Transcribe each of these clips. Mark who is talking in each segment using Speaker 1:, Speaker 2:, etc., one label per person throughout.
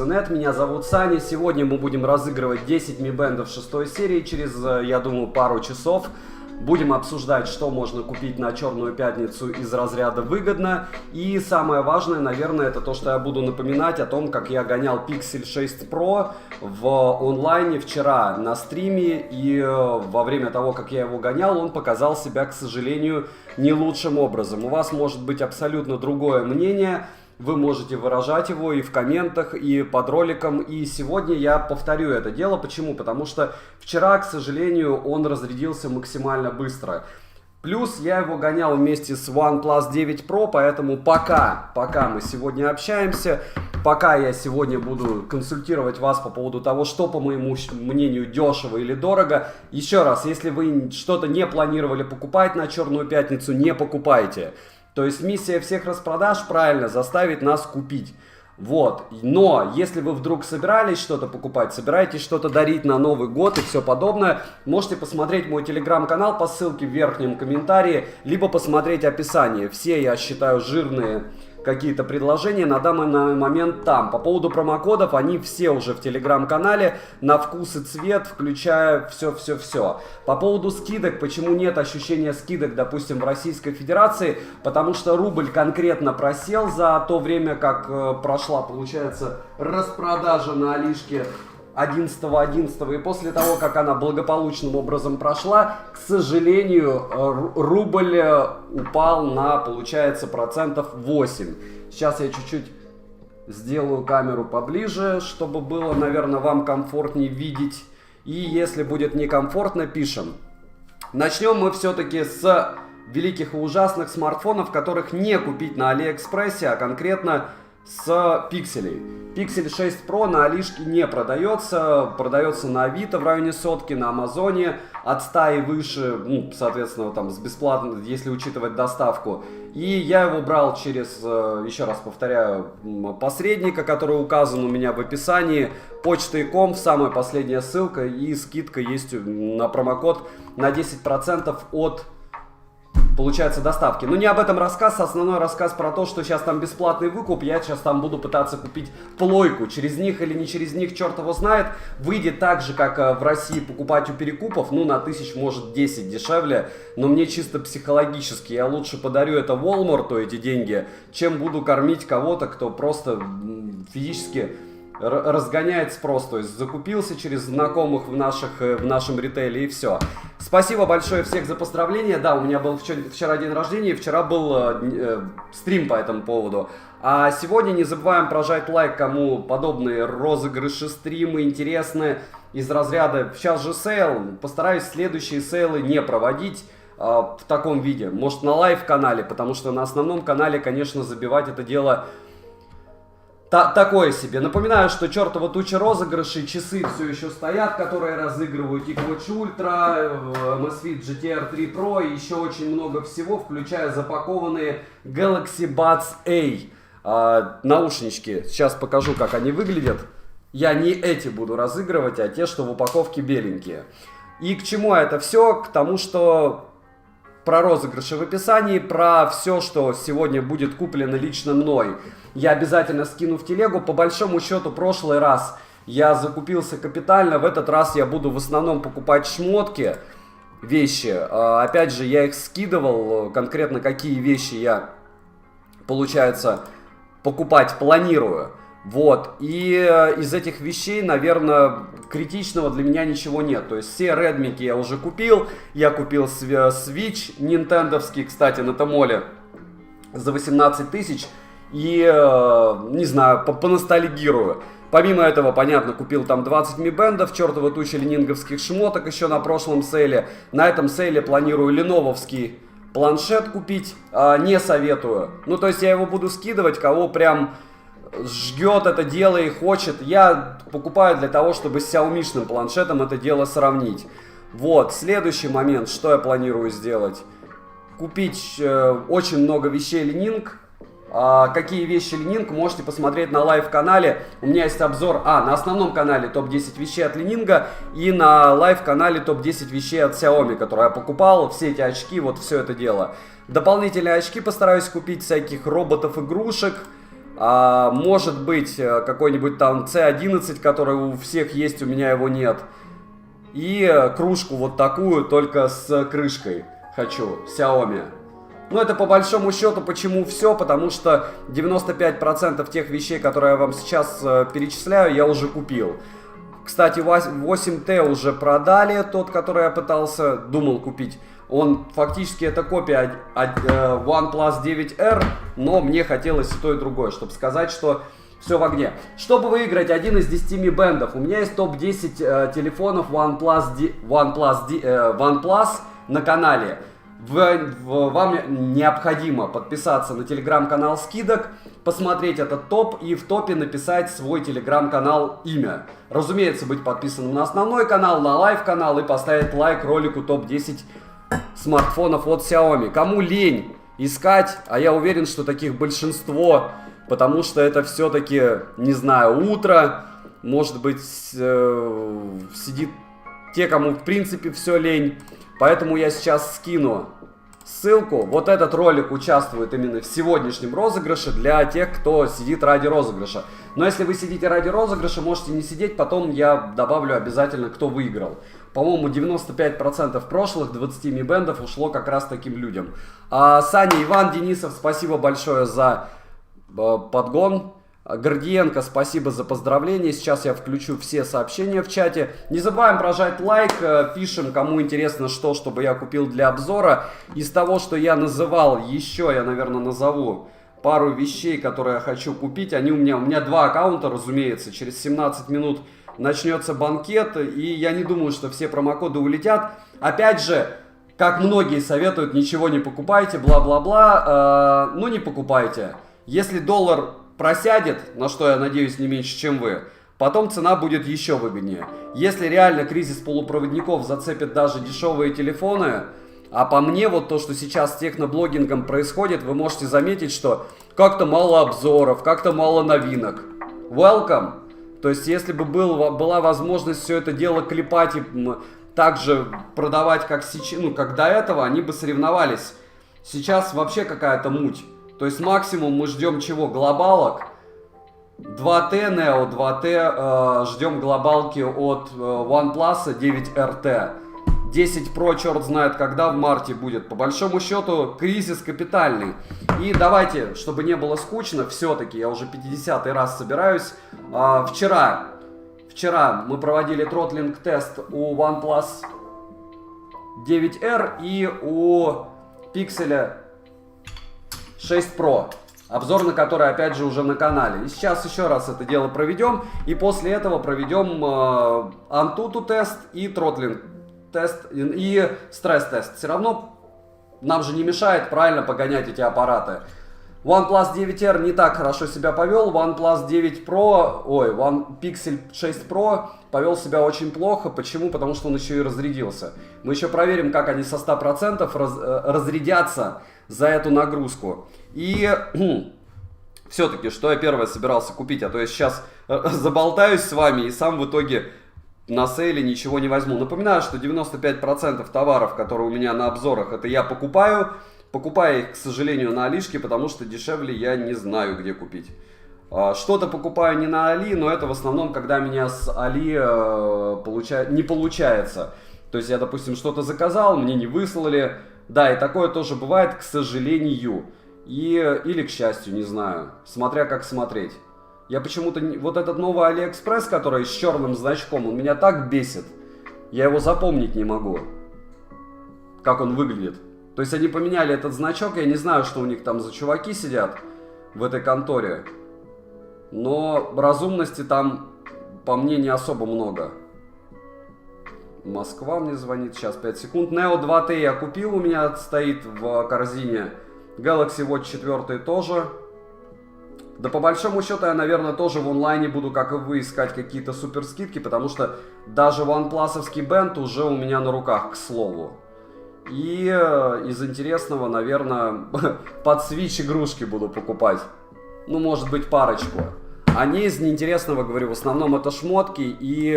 Speaker 1: Net, меня зовут Саня. Сегодня мы будем разыгрывать 10 Mi Band 6 серии через, я думаю, пару часов. Будем обсуждать, что можно купить на Черную пятницу из разряда выгодно. И самое важное, наверное, это то, что я буду напоминать о том, как я гонял Pixel 6 Pro в онлайне вчера на стриме. И во время того, как я его гонял, он показал себя, к сожалению, не лучшим образом. У вас может быть абсолютно другое мнение. Вы можете выражать его и в комментах, и под роликом. И сегодня я повторю это дело. Почему? Потому что вчера, к сожалению, он разрядился максимально быстро. Плюс я его гонял вместе с OnePlus 9 Pro, поэтому пока мы сегодня общаемся, пока я сегодня буду консультировать вас по поводу того, что, по моему мнению, дешево или дорого. Еще раз, если вы что-то не планировали покупать на Черную пятницу, не покупайте. То есть миссия всех распродаж, правильно, заставить нас купить. Вот. Но если вы вдруг собирались что-то покупать, собираетесь что-то дарить на Новый год и все подобное, можете посмотреть мой телеграм-канал по ссылке в верхнем комментарии, либо посмотреть описание. Все, я считаю, жирные какие-то предложения на данный момент там. По поводу промокодов, они все уже в телеграм-канале, на вкус и цвет, включая все. По поводу скидок, почему нет ощущения скидок, допустим, в Российской Федерации? Потому что рубль конкретно просел за то время, как прошла, получается, распродажа на Алишке 11.11, и после того, как она благополучным образом прошла, к сожалению, рубль упал на, получается, 8%. Сейчас я чуть-чуть сделаю камеру поближе, чтобы было, наверное, вам комфортнее видеть. И если будет некомфортно, пишем. Начнем мы все-таки с великих и ужасных смартфонов, которых не купить на Алиэкспрессе, а конкретно с пикселей. Pixel 6 Pro на Алишке не продается, продается на Авито в районе сотки, на Амазоне от 100 и выше, ну, соответственно, там с бесплатно, если учитывать доставку. И я его брал через, еще раз повторяю, посредника, который указан у меня в описании, почтой.com, самая последняя ссылка, и скидка есть на промокод на 10% от, получается, доставки. Но не об этом рассказ, основной рассказ про то, что сейчас там бесплатный выкуп, я сейчас там буду пытаться купить плойку. Через них или не через них, черт его знает. Выйдет так же, как в России покупать у перекупов, ну на 1000, может 10 дешевле. Но мне чисто психологически, я лучше подарю это Walmart, эти деньги, чем буду кормить кого-то, кто просто физически разгоняет спрос, то есть закупился через знакомых в нашем ритейле и все. Спасибо большое всех за поздравления. Да, у меня был вчера день рождения, и вчера был стрим по этому поводу. А сегодня не забываем прожать лайк, кому подобные розыгрыши, стримы интересны из разряда. Сейчас же сейл, постараюсь следующие сейлы не проводить в таком виде. Может, на лайв-канале, потому что на основном канале, конечно, забивать это дело такое себе. Напоминаю, что чертова туча розыгрышей, часы все еще стоят, которые разыгрывают TicWatch Ultra, Amazfit GTR 3 Pro и еще очень много всего, включая запакованные Galaxy Buds A наушнички. Сейчас покажу, как они выглядят. Я не эти буду разыгрывать, а те, что в упаковке беленькие. И к чему это все? К тому, что про розыгрыши в описании, про все, что сегодня будет куплено лично мной, я обязательно скину в телегу. По большому счету, прошлый раз я закупился капитально, в этот раз я буду в основном покупать шмотки, вещи. Опять же, я их скидывал, конкретно какие вещи я, получается, покупать планирую. Вот, и из этих вещей, наверное, критичного для меня ничего нет. То есть все редмики я уже купил. Я купил Switch нинтендовский, кстати, на Томоле за 18 тысяч. И, не знаю, поностальгирую. Помимо этого, понятно, купил там 20 Mi Band, чертова туча ленинговских шмоток еще на прошлом сейле. На этом сейле планирую ленововский планшет купить. Не советую. Ну, то есть я его буду скидывать, кого прям жгет это дело и хочет. Я покупаю для того, чтобы с Xiaomi-шным планшетом это дело сравнить. Вот, следующий момент, что я планирую сделать. Купить очень много вещей Ленинг. Какие вещи Ленинг, можете посмотреть на лайв-канале. У меня есть обзор, на основном канале топ-10 вещей от Ленинга и на лайв-канале топ-10 вещей от Xiaomi, которые я покупал. Все эти очки, вот все это дело. Дополнительные очки постараюсь купить, всяких роботов, игрушек. Может быть, какой-нибудь там C11, который у всех есть, у меня его нет. И кружку вот такую, только с крышкой хочу, Xiaomi. Но это по большому счету почему все, потому что 95% тех вещей, которые я вам сейчас перечисляю, я уже купил. Кстати, 8T уже продали, тот, который я пытался, думал купить. Он фактически это копия OnePlus 9R, но мне хотелось и то, и другое, чтобы сказать, что все в огне. Чтобы выиграть один из 10 Mi Band'ов, у меня есть топ-10 телефонов OnePlus на канале. Вам необходимо подписаться на телеграм-канал скидок, посмотреть этот топ и в топе написать свой телеграм-канал имя. Разумеется, быть подписанным на основной канал, на лайв-канал и поставить лайк ролику топ-10 смартфонов от Xiaomi. Кому лень искать, а я уверен, что таких большинство, потому что это все-таки, не знаю, утро, может быть, сидит те, кому в принципе все лень. Поэтому я сейчас скину ссылку. Вот этот ролик участвует именно в сегодняшнем розыгрыше для тех, кто сидит ради розыгрыша. Но если вы сидите ради розыгрыша, можете не сидеть, потом я добавлю обязательно, кто выиграл. По-моему, 95% прошлых 20 Mi Band'ов ушло как раз таким людям. Саня, Иван, Денисов, спасибо большое за подгон. Гордиенко, спасибо за поздравления. Сейчас я включу все сообщения в чате. Не забываем прожать лайк, пишем, кому интересно что, чтобы я купил для обзора. Из того, что я называл, еще я, наверное, назову пару вещей, которые я хочу купить. У меня два аккаунта, разумеется. Через 17 минут начнется банкет, и я не думаю, что все промокоды улетят. Опять же, как многие советуют, ничего не покупайте, бла-бла-бла. Ну, не покупайте. Если доллар просядет, на что я надеюсь не меньше, чем вы, потом цена будет еще выгоднее. Если реально кризис полупроводников зацепит даже дешевые телефоны, а по мне вот то, что сейчас с техноблогингом происходит, вы можете заметить, что как-то мало обзоров, как-то мало новинок. Welcome! То есть если бы была возможность все это дело клепать и также продавать, как до этого, они бы соревновались. Сейчас вообще какая-то муть. То есть максимум мы ждем чего? Глобалок. 2T, Neo 2T, ждем глобалки от OnePlus 9RT. 10 Pro черт знает когда в марте будет. По большому счету кризис капитальный. И давайте, чтобы не было скучно, все-таки я уже 50-й раз собираюсь. Вчера мы проводили тротлинг-тест у OnePlus 9R и у Pixel 6 Pro, обзор на который опять же уже на канале. И сейчас еще раз это дело проведем, и после этого проведем Antutu тест и тротлинг тест и стресс-тест. Все равно нам же не мешает правильно погонять эти аппараты. OnePlus 9R не так хорошо себя повел, OnePlus 9 Pro, Pixel 6 Pro повел себя очень плохо. Почему? Потому что он еще и разрядился. Мы еще проверим, как они со 100% разрядятся за эту нагрузку. И все-таки, что я первое собирался купить, а то я сейчас заболтаюсь с вами и сам в итоге на сейле ничего не возьму. Напоминаю, что 95% товаров, которые у меня на обзорах, это я покупаю. Покупаю их, к сожалению, на Алишке, потому что дешевле я не знаю, где купить. Что-то покупаю не на Али, но это в основном, когда меня с Али не получается. То есть я, допустим, что-то заказал, мне не выслали. Да, и такое тоже бывает, к сожалению. Или к счастью, не знаю. Смотря как смотреть. Я почему-то... Вот этот новый Алиэкспресс, который с черным значком, он меня так бесит. Я его запомнить не могу. Как он выглядит. То есть они поменяли этот значок. Я не знаю, что у них там за чуваки сидят в этой конторе. Но разумности там, по мне, не особо много. Москва мне звонит, сейчас 5 секунд. Neo 2T я купил, у меня стоит в корзине. Galaxy Watch 4 тоже. Да по большому счету я, наверное, тоже в онлайне буду, как и вы, искать какие-то супер скидки, потому что даже OnePlus-овский бенд уже у меня на руках, к слову. И из интересного, наверное, под Switch игрушки буду покупать. Ну, может быть, парочку. А не из неинтересного, говорю, в основном это шмотки и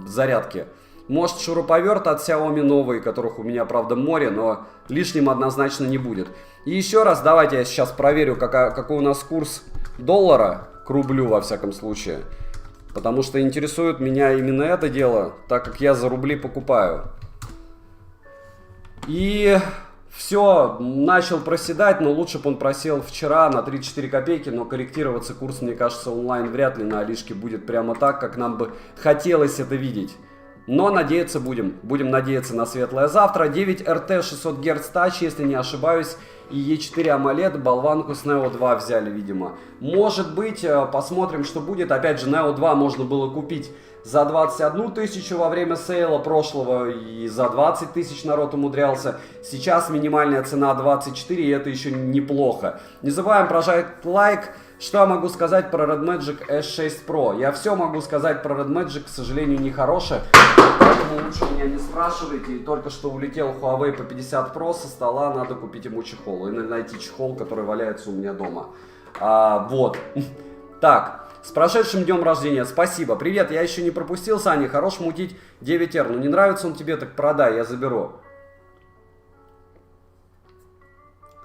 Speaker 1: зарядки. Может, шуруповерт от Xiaomi новый, которых у меня, правда, море, но лишним однозначно не будет. И еще раз, давайте я сейчас проверю, какой у нас курс доллара к рублю, во всяком случае. Потому что интересует меня именно это дело, так как я за рубли покупаю. И все, начал проседать, но лучше бы он просел вчера на 34 копейки, но корректироваться курс, мне кажется, онлайн вряд ли на Алишке будет прямо так, как нам бы хотелось это видеть. Но надеяться будем. Будем надеяться на светлое завтра. 9 RT 600 Гц Touch, если не ошибаюсь. И E4 AMOLED, болванку с Neo 2 взяли, видимо. Может быть, посмотрим, что будет. Опять же, Neo 2 можно было купить за 21 тысячу во время сейла прошлого. И за 20 тысяч народ умудрялся. Сейчас минимальная цена 24, и это еще неплохо. Не забываем прожать лайк. Что я могу сказать про Red Magic S6 Pro? Я все могу сказать про Red Magic, к сожалению, нехорошее. Поэтому лучше меня не спрашивайте. И только что улетел Huawei по 50 Pro со стола, надо купить ему чехол. И найти чехол, который валяется у меня дома. Вот. Так, с прошедшим днем рождения. Спасибо. Привет, я еще не пропустил, Саня. Хорош мутить 9R. Ну не нравится он тебе, так продай, я заберу.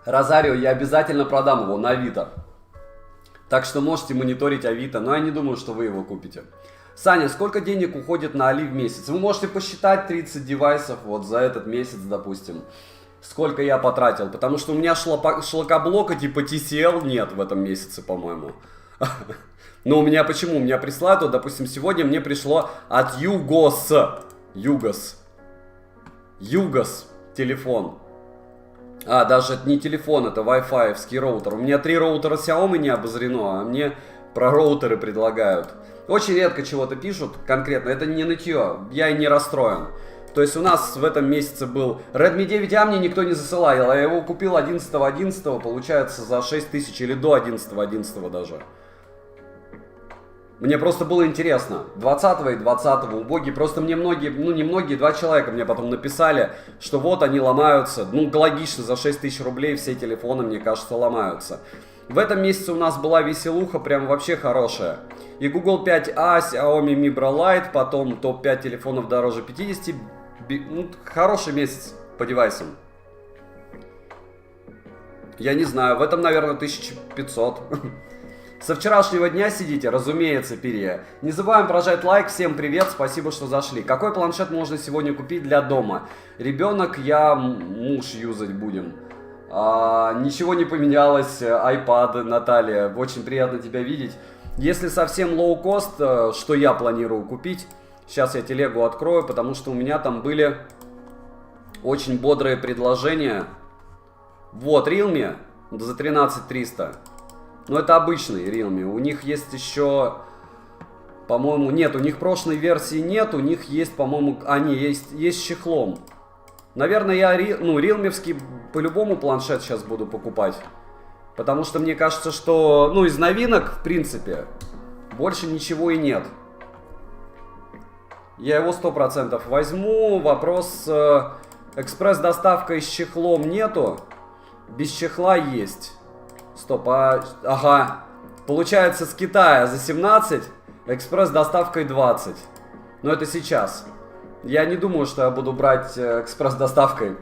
Speaker 1: Розарио, я обязательно продам его на Авито. Так что можете мониторить Авито, но я не думаю, что вы его купите. Саня, сколько денег уходит на Али в месяц? Вы можете посчитать 30 девайсов вот за этот месяц, допустим. Сколько я потратил. Потому что у меня шлакоблока типа TCL нет в этом месяце, по-моему. Но у меня почему? У меня присылают, вот, допустим, сегодня мне пришло от Югос телефон. Даже это не телефон, это Wi-Fi-овский роутер. У меня 3 роутера Xiaomi не обозрено, а мне про роутеры предлагают. Очень редко чего-то пишут конкретно, это не нытье, я и не расстроен. То есть у нас в этом месяце был Redmi 9A, мне никто не засылал, я его купил 11.11, получается за 6 тысяч или до 11.11 даже. Мне просто было интересно, 20 и 20 убогие, просто мне многие, ну не многие, 2 человека мне потом написали, что вот они ломаются, ну логично, за 6 тысяч рублей все телефоны, мне кажется, ломаются. В этом месяце у нас была веселуха прям вообще хорошая. И Google 5a, Xiaomi Mi Bra Lite, потом топ-5 телефонов дороже 50, ну, хороший месяц по девайсам. Я не знаю, в этом, наверное, 1500. Со вчерашнего дня сидите, разумеется, Перья. Не забываем прожать лайк. Всем привет, спасибо, что зашли. Какой планшет можно сегодня купить для дома? Ребенок, я, муж юзать будем. Ничего не поменялось. iPad, Наталья, очень приятно тебя видеть. Если совсем лоу-кост, что я планирую купить? Сейчас я телегу открою, потому что у меня там были очень бодрые предложения. Вот, Realme за 13300. Но это обычный Realme. У них есть еще, по-моему, нет, у них прошлой версии нет, у них есть, по-моему, есть с чехлом. Наверное, я, Realme-вский по-любому планшет сейчас буду покупать. Потому что мне кажется, что, ну, из новинок, в принципе, больше ничего и нет. Я его 100% возьму. Вопрос, экспресс-доставка с чехлом нету. Без чехла есть. Стоп, ага. Получается, с Китая за 17, экспресс-доставкой 20. Но это сейчас. Я не думаю, что я буду брать экспресс-доставкой.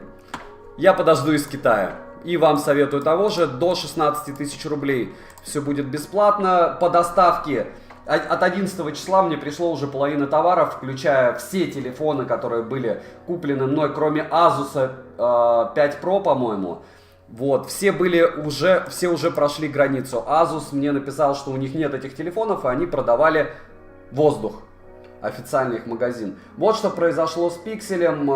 Speaker 1: Я подожду из Китая. И вам советую того же, до 16 тысяч рублей все будет бесплатно по доставке. От 11 числа мне пришло уже половина товаров, включая все телефоны, которые были куплены мной, кроме Asus 5 Pro, по-моему. Вот, все уже прошли границу. Asus мне написал, что у них нет этих телефонов, и они продавали воздух. Официальный их магазин. Вот что произошло с Пикселем.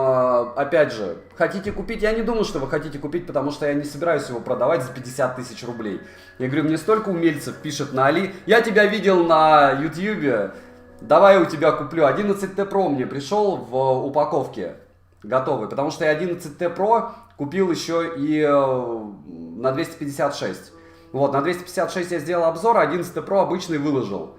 Speaker 1: Опять же, хотите купить? Я не думаю, что вы хотите купить, потому что я не собираюсь его продавать за 50 тысяч рублей. Я говорю, мне столько умельцев пишет на Али. Я тебя видел на YouTube. Давай я у тебя куплю. 11T Pro мне пришел в упаковке. Готовый. Потому что я 11T Pro купил еще и на 256. Вот, на 256 я сделал обзор, 11 Pro обычный выложил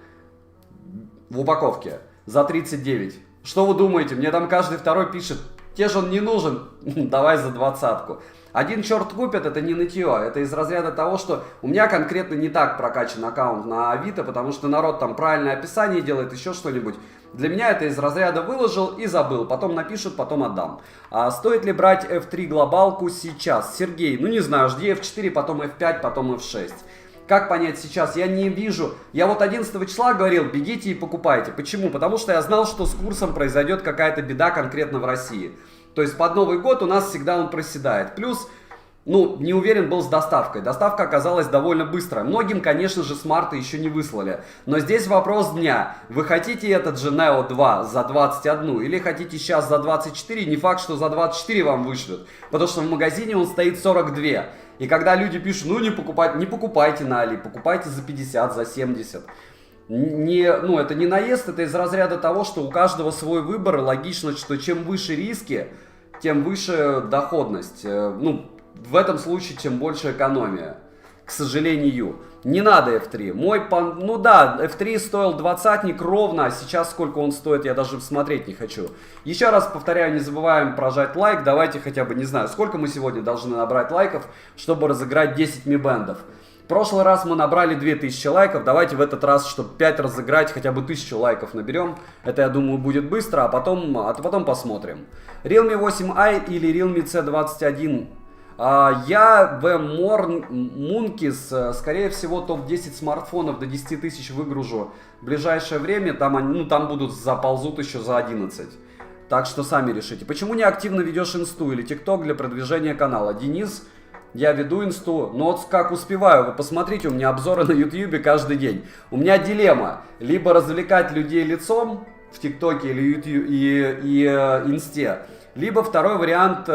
Speaker 1: в упаковке за 39. Что вы думаете? Мне там каждый второй пишет, тебе же он не нужен, давай за 20-ку. Один черт купит, это не нытье, это из разряда того, что у меня конкретно не так прокачан аккаунт на Авито, потому что народ там правильное описание делает, еще что-нибудь. Для меня это из разряда выложил и забыл, потом напишут, потом отдам. А стоит ли брать F3 глобалку сейчас? Сергей, ну не знаю, жди F4, потом F5, потом F6. Как понять сейчас? Я не вижу. Я вот 11 числа говорил, бегите и покупайте. Почему? Потому что я знал, что с курсом произойдет какая-то беда конкретно в России. То есть под Новый год у нас всегда он проседает. Плюс, ну, не уверен был с доставкой. Доставка оказалась довольно быстрая. Многим, конечно же, с марта еще не выслали. Но здесь вопрос дня. Вы хотите этот же Neo 2 за 21 или хотите сейчас за 24? Не факт, что за 24 вам вышлют. Потому что в магазине он стоит 42. И когда люди пишут, ну не покупайте на Али, покупайте за 50, за 70. Ну, это не наезд, это из разряда того, что у каждого свой выбор. Логично, что чем выше риски, тем выше доходность. Ну, в этом случае, тем больше экономия. К сожалению. Не надо F3. Ну да, F3 стоил 20-ник ровно, а сейчас сколько он стоит, я даже смотреть не хочу. Еще раз повторяю, не забываем прожать лайк. Давайте хотя бы, не знаю, сколько мы сегодня должны набрать лайков, чтобы разыграть 10 мибендов. В прошлый раз мы набрали 2000 лайков. Давайте в этот раз, чтобы 5 разыграть, хотя бы 1000 лайков наберем. Это, я думаю, будет быстро, а потом посмотрим. Realme 8i или Realme C21. Я в Moonkis, скорее всего, топ-10 смартфонов до 10 тысяч выгружу в ближайшее время. Там будут заползут еще за 11. Так что сами решите. Почему не активно ведешь инсту или тикток для продвижения канала? Денис, я веду инсту, но вот как успеваю. Вы посмотрите, у меня обзоры на ютубе каждый день. У меня дилемма. Либо развлекать людей лицом в тиктоке или и инсте. Либо второй вариант...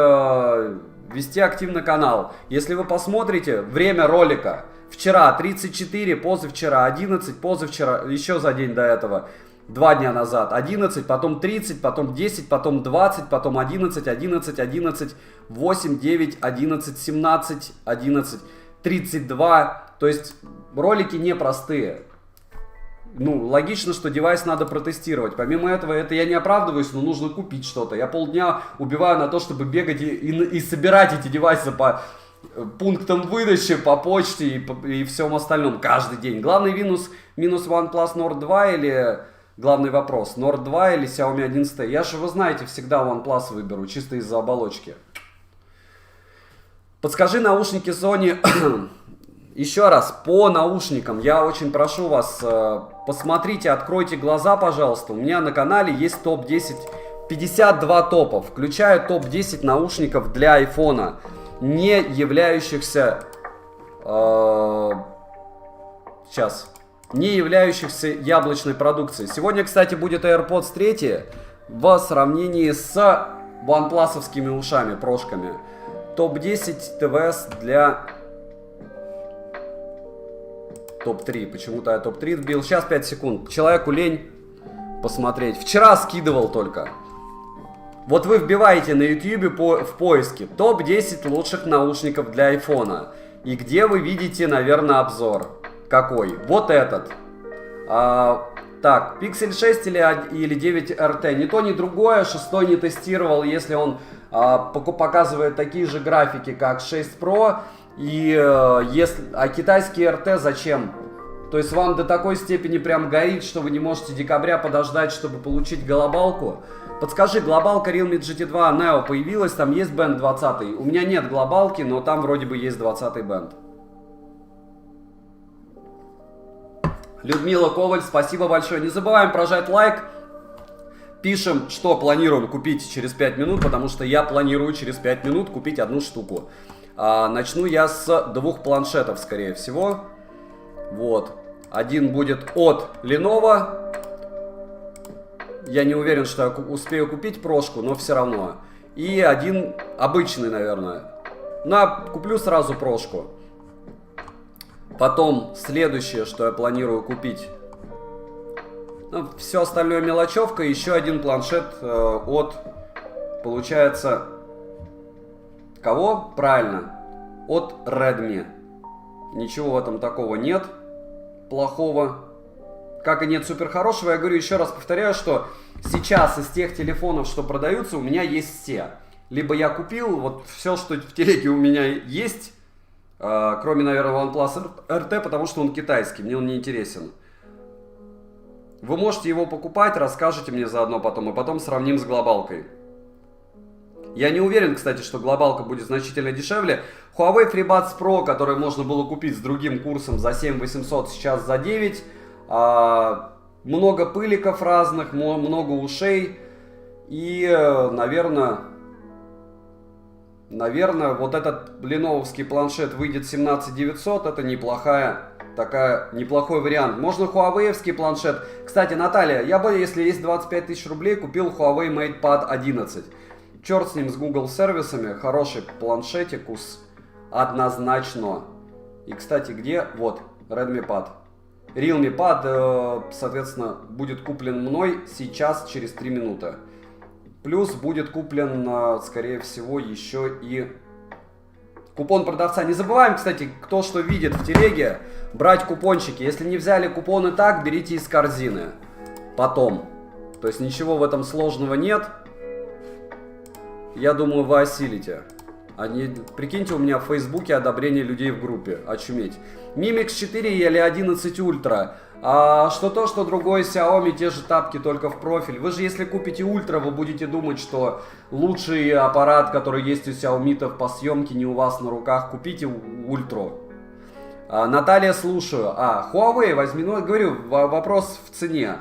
Speaker 1: вести активно канал. Если вы посмотрите, время ролика. Вчера 34, позавчера 11, позавчера, еще за день до этого, 2 дня назад 11, потом 30, потом 10, потом 20, потом 11, 11, 11, 8, 9, 11, 17, 11, 32. То есть ролики непростые. Ну, логично, что девайс надо протестировать. Помимо этого, это я не оправдываюсь, но нужно купить что-то. Я полдня убиваю на то, чтобы бегать и собирать эти девайсы по пунктам выдачи, по почте и всем остальном каждый день. Главный минус OnePlus Nord 2 или... Главный вопрос, Nord 2 или Xiaomi 11? Я же, вы знаете, всегда OnePlus выберу, чисто из-за оболочки. Подскажи наушники Sony... Еще раз, по наушникам, я очень прошу вас, посмотрите, откройте глаза, пожалуйста. У меня на канале есть топ-10, 52 топа, включая топ-10 наушников для айфона, не являющихся, не являющихся яблочной продукцией. Сегодня, кстати, будет AirPods 3 в сравнении с OnePlus-овскими ушами, прошками. Топ-10 ТВС для... Топ-3. Почему-то я топ-3 вбил. Сейчас 5 секунд. Человеку лень посмотреть. Вчера скидывал только. Вот вы вбиваете на YouTube в поиске топ-10 лучших наушников для айфона. И где вы видите, наверное, обзор? Какой? Вот этот. Так, Pixel 6 или 9 RT. Ни то, ни другое. 6 не тестировал, если он показывает такие же графики, как 6 Pro. А китайский RT зачем? То есть вам до такой степени прям горит, что вы не можете декабря подождать, чтобы получить глобалку? Подскажи, глобалка Realme GT2 Neo появилась, там есть бенд 20? У меня нет глобалки, но там вроде бы есть 20 бенд. Людмила Коваль, спасибо большое. Не забываем прожать лайк. Пишем, что планируем купить через 5 минут, потому что я планирую через 5 минут купить одну штуку. Начну я с 2 планшетов, скорее всего. Вот. Один будет от Lenovo. Я не уверен, что я успею купить прошку, но все равно. И один обычный, наверное. Куплю сразу прошку. Потом следующее, что я планирую купить. Все остальное мелочевка. Еще один планшет от, получается... Кого? Правильно. От Redmi. Ничего в этом такого нет. Плохого. Как и нет супер хорошего. Я говорю, еще раз повторяю, что сейчас из тех телефонов, что продаются, у меня есть все. Либо я купил, вот все, что в телеге у меня есть, кроме, наверное, OnePlus RT, потому что он китайский, мне он не интересен. Вы можете его покупать, расскажете мне заодно потом, и потом сравним с глобалкой. Я не уверен, кстати, что глобалка будет значительно дешевле. Huawei FreeBuds Pro, который можно было купить с другим курсом за 7800, сейчас за 9. Много пыликов разных, много ушей. И, наверное, вот этот леновский планшет выйдет 17900. Это неплохой вариант. Можно Huawei-овский планшет. Кстати, Наталья, я бы, если есть 25 тысяч рублей, купил Huawei MatePad 11. Черт с ним, с Google сервисами. Хороший планшетикус. Однозначно. И, кстати, где? Вот, Redmi Pad. Realme Pad, соответственно, будет куплен мной сейчас, через 3 минуты. Плюс будет куплен, скорее всего, еще и купон продавца. Не забываем, кстати, кто что видит в телеге, брать купончики. Если не взяли купоны так, берите из корзины. Потом. То есть ничего в этом сложного нет. Я думаю, вы осилите. Прикиньте, у меня в Фейсбуке одобрение людей в группе. Очуметь. Mi Mix 4 или 11 Ultra. Что то, что другое Xiaomi, те же тапки, только в профиль. Вы же, если купите Ультра, вы будете думать, что лучший аппарат, который есть у Xiaomi по съемке, не у вас на руках. Купите Ультру. Наталья, слушаю. Huawei возьми. Ну, говорю, вопрос в цене.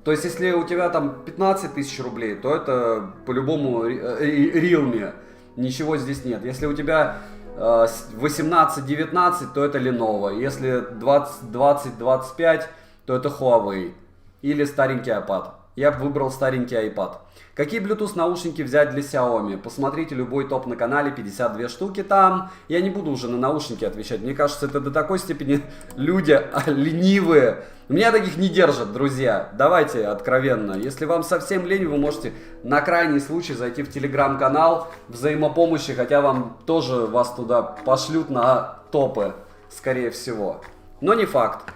Speaker 1: То есть, если у тебя там 15 тысяч рублей, то это по-любому Realme. Ничего здесь нет. Если у тебя 18-19, то это Lenovo. Если 20-25, то это Huawei. Или старенький iPad. Я бы выбрал старенький iPad. Какие Bluetooth наушники взять для Xiaomi? Посмотрите любой топ на канале, 52 штуки там. Я не буду уже на наушники отвечать. Мне кажется, это до такой степени люди ленивые. Меня таких не держат, друзья. Давайте откровенно. Если вам совсем лень, вы можете на крайний случай зайти в телеграм-канал взаимопомощи, хотя вас туда пошлют на топы, скорее всего. Но не факт.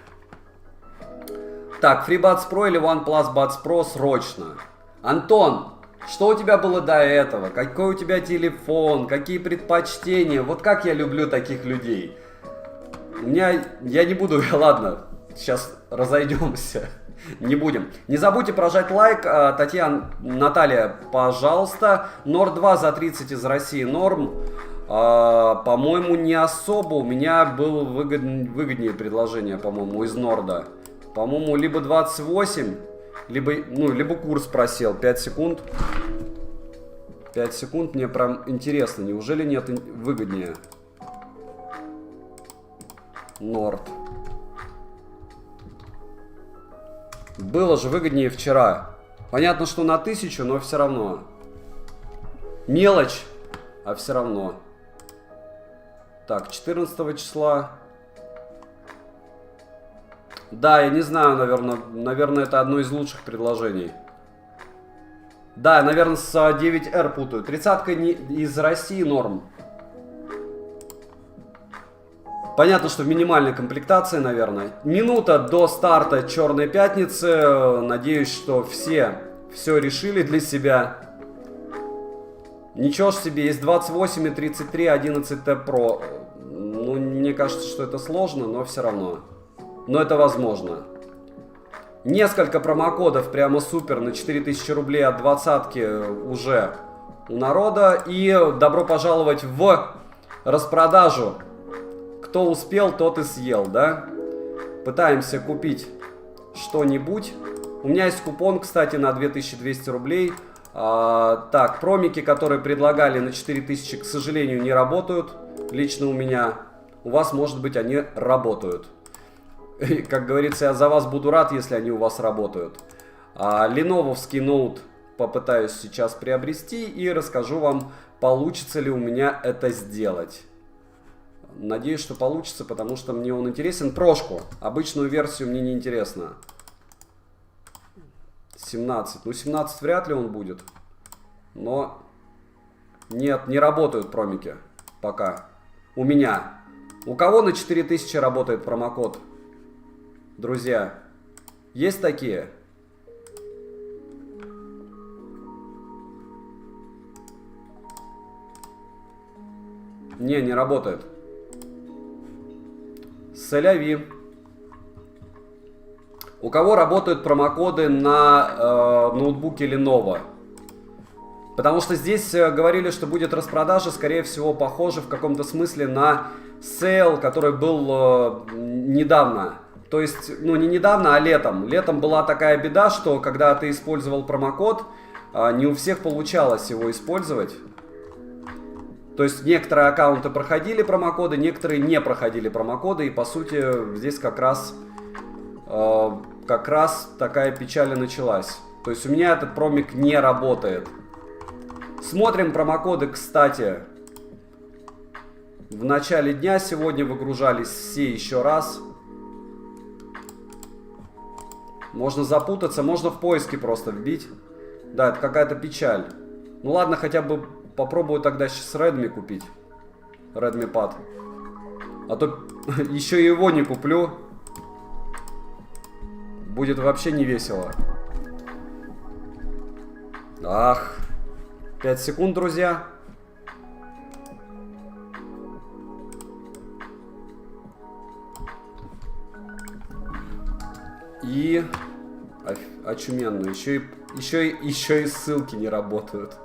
Speaker 1: Так, FreeBuds Pro или OnePlus Buds Pro срочно. Антон, что у тебя было до этого? Какой у тебя телефон? Какие предпочтения? Вот как я люблю таких людей. Я не буду, ладно, сейчас разойдемся. Не будем. Не забудьте прожать лайк. Татьяна, Наталья, пожалуйста. Норд 2 за 30 из России норм. По-моему, не особо. У меня было выгоднее предложение, по-моему, из Норда. По-моему, либо 28, либо курс просел. 5 секунд. 5 секунд, мне прям интересно. Неужели нет выгоднее? Норд. Было же выгоднее вчера. Понятно, что на 1000, но все равно. Мелочь, а все равно. Так, 14 числа. Да, я не знаю, наверное, это одно из лучших предложений. Да, наверное, с 9R путаю. 30-ка из России норм. Понятно, что в минимальной комплектации, наверное. Минута до старта Черной пятницы. Надеюсь, что все решили для себя. Ничего ж себе, есть 28 и 33, 11T Pro. Ну, мне кажется, что это сложно, но все равно. Но это возможно. Несколько промокодов прямо супер на 4000 рублей от 20-ки уже у народа. И добро пожаловать в распродажу. Кто успел, тот и съел, да? Пытаемся купить что-нибудь. У меня есть купон, кстати, на 2200 рублей. Так, промики, которые предлагали на 4000, к сожалению, не работают. Лично у меня. У вас, может быть, они работают. Как говорится, я за вас буду рад, если они у вас работают. Ленововский ноут попытаюсь сейчас приобрести и расскажу вам, получится ли у меня это сделать. Надеюсь, что получится, потому что мне он интересен. Прошку. Обычную версию мне не интересно. 17. Ну, 17 вряд ли он будет. Но нет, не работают промики. Пока. У меня. У кого на 4000 работает промокод? Друзья, есть такие? Не работает. Сэляви. У кого работают промокоды на ноутбуке Lenovo? Потому что здесь говорили, что будет распродажа, скорее всего, похоже в каком-то смысле на сейл, который был недавно. То есть, ну не недавно, а летом. Летом была такая беда, что когда ты использовал промокод, не у всех получалось его использовать. То есть некоторые аккаунты проходили промокоды, некоторые не проходили промокоды. И по сути здесь как раз такая печаль и началась. То есть у меня этот промик не работает. Смотрим промокоды, кстати. В начале дня сегодня выгружались все еще раз. Можно запутаться, можно в поиске просто вбить. Да, это какая-то печаль. Ну ладно, хотя бы попробую тогда сейчас Redmi купить. Redmi Pad. А то еще и его не куплю. Будет вообще не весело. Ах. 5 секунд, друзья. И... очуменно. Еще и ссылки не работают.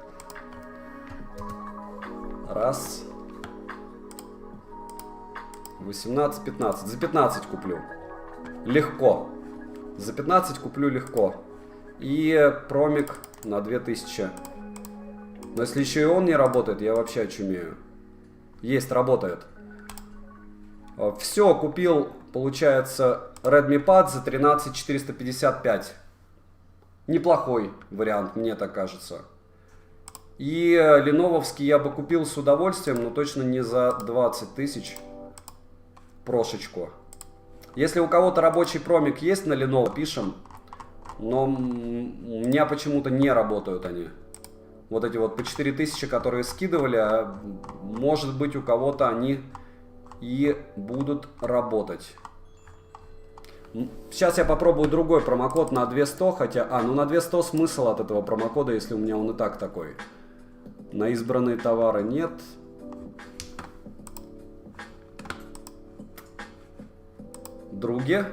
Speaker 1: Раз. 18, 15. За 15 куплю. Легко. За 15 куплю легко. И промик на 2000. Но если еще и он не работает, я вообще очумею. Есть, работает. Все, купил, получается, Redmi Pad за 13 455. Неплохой вариант, мне так кажется. И ленововский я бы купил с удовольствием, но точно не за 20 тысяч. Прошечку. Если у кого-то рабочий промик есть на Lenovo, пишем. Но у меня почему-то не работают они. Вот эти вот по 4000, которые скидывали, а может быть у кого-то они и будут работать. Сейчас я попробую другой промокод на 200, хотя... ну на 200 смысл от этого промокода, если у меня он и так такой. На избранные товары нет. Други.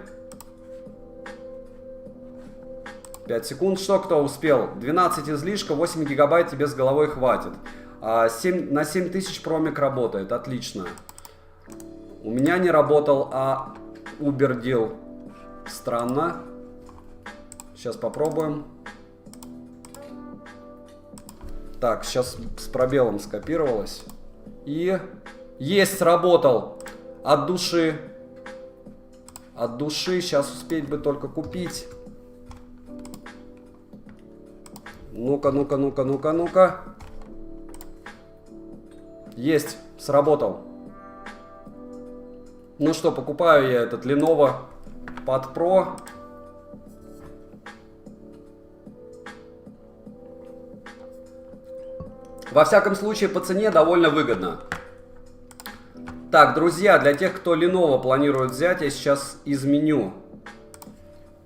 Speaker 1: 5 секунд. Что, кто успел? 12 излишка, 8 гигабайт тебе с головой хватит. На 7000 промик работает. Отлично. У меня не работал, а Uber Deal. Странно. Сейчас попробуем. Так, сейчас с пробелом скопировалось. И... есть, сработал. От души. От души. Сейчас успеть бы только купить. Ну-ка, ну-ка, ну-ка, ну-ка, ну-ка. Есть, сработал. Ну что, покупаю я этот Lenovo Pad Pro. Во всяком случае, по цене довольно выгодно. Так, друзья, для тех, кто Lenovo планирует взять, я сейчас изменю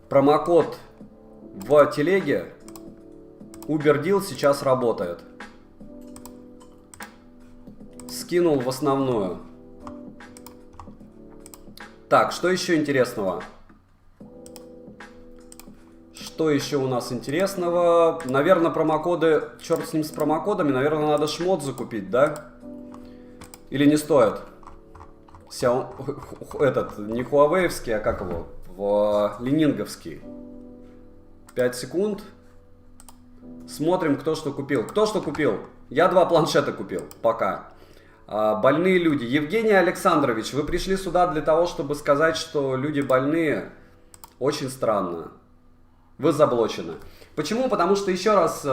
Speaker 1: промокод в телеге. Uber Deal сейчас работает. Скинул в основную. Так, что еще интересного? Что еще у нас интересного? Наверное, промокоды... черт с ним, с промокодами. Наверное, надо шмот закупить, да? Или не стоит? Этот, не хуавеевский, а как его? Ленинговский. 5 секунд. Смотрим, кто что купил. Кто что купил? Я 2 планшета купил. Пока. Больные люди. Евгений Александрович, вы пришли сюда для того, чтобы сказать, что люди больные. Очень странно. Вы заблочены. Почему? Потому что, еще раз,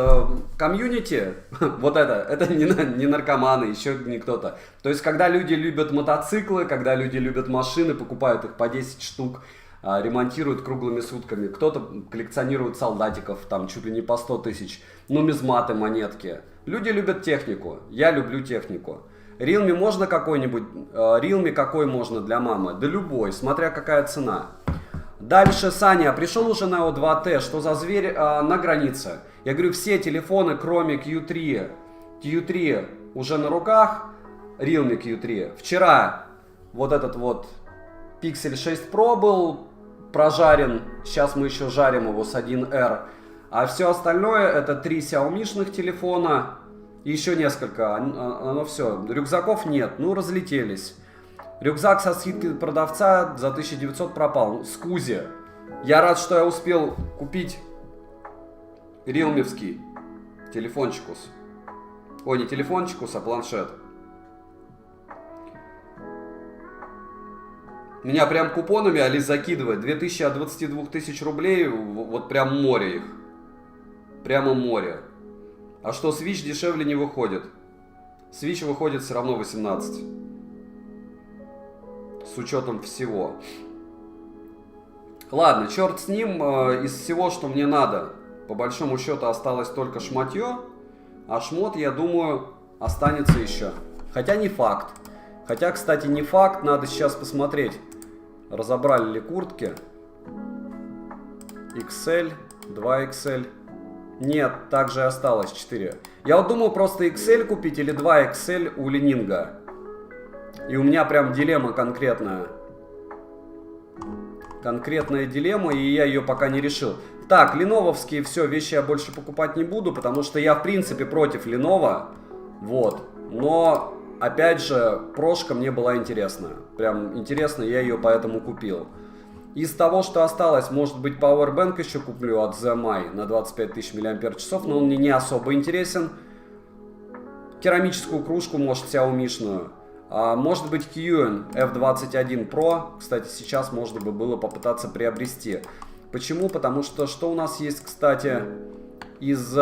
Speaker 1: комьюнити, вот это не наркоманы, еще не кто-то. То есть, когда люди любят мотоциклы, когда люди любят машины, покупают их по 10 штук, ремонтируют круглыми сутками. Кто-то коллекционирует солдатиков, там чуть ли не по 100 тысяч, нумизматы, монетки. Люди любят технику, я люблю технику. Realme можно какой-нибудь? Realme какой можно для мамы? Да любой, смотря какая цена. Дальше, Саня, пришел уже Neo 2T, что за зверь на границе? Я говорю, все телефоны, кроме Q3. Q3 уже на руках, Realme Q3. Вчера вот этот вот Pixel 6 Pro был прожарен, сейчас мы еще жарим его с 1R. А все остальное это 3 Xiaomi-шных телефона и еще несколько. Оно все. Рюкзаков нет, ну разлетелись. Рюкзак со скидкой продавца за 1900 пропал. Скузи. Я рад, что я успел купить рилмевский телефончикус. Ой, не телефончикус, а планшет. Меня прям купонами Алис закидывает. 2000 от 22 тысяч рублей. Вот прям море их. Прямо море. А что, Switch дешевле не выходит? Switch выходит все равно 18. С учетом всего. Ладно, черт с ним. Из всего, что мне надо, по большому счету осталось только шмотье. А шмот, я думаю, останется еще. Хотя не факт. Хотя, кстати, не факт. Надо сейчас посмотреть, разобрали ли куртки. XL, 2XL. Нет, также осталось 4. Я вот думал просто XL купить или 2XL у Ленинга. И у меня прям дилемма конкретная. Конкретная дилемма, и я ее пока не решил. Так, ленововские все вещи я больше покупать не буду, потому что я в принципе против Lenovo. Вот. Но, опять же, прошка мне была интересна. Прям интересно, я ее поэтому купил. Из того, что осталось, может быть, Powerbank еще куплю от ZMI на 25 тысяч мАч, но он мне не особо интересен. Керамическую кружку, может, Xiaomi-шную. Может быть, QN F21 Pro. Кстати, сейчас можно бы было попытаться приобрести. Почему? Потому что у нас есть, кстати, из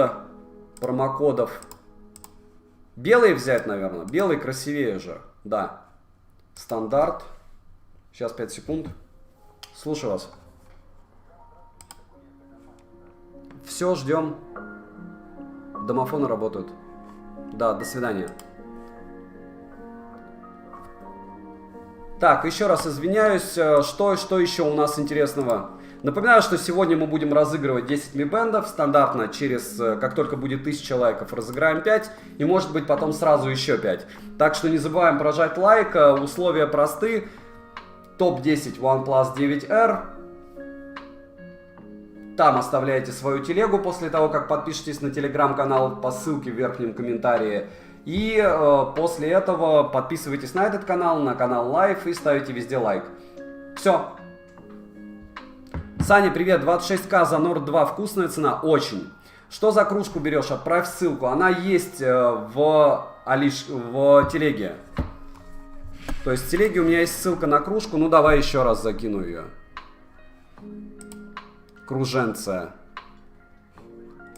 Speaker 1: промокодов? Белый взять, наверное. Белый красивее же. Да. Стандарт. Сейчас 5 секунд. Слушаю вас. Все, ждем. Домофоны работают. Да, до свидания. Так, еще раз извиняюсь. Что еще у нас интересного? Напоминаю, что сегодня мы будем разыгрывать 10 Mi Band. Стандартно как только будет 1000 лайков, разыграем 5. И может быть потом сразу еще 5. Так что не забываем прожать лайк. Условия просты. Топ-10 OnePlus 9R. Там оставляете свою телегу после того, как подпишетесь на телеграм-канал по ссылке в верхнем комментарии. И после этого подписывайтесь на этот канал, на канал Live и ставите везде лайк. Все. Саня, привет. 26к за Nord 2. Вкусная цена? Очень. Что за кружку берешь? Отправь ссылку. Она есть в телеге. То есть в телеге у меня есть ссылка на кружку. Ну давай еще раз закину ее. Круженция.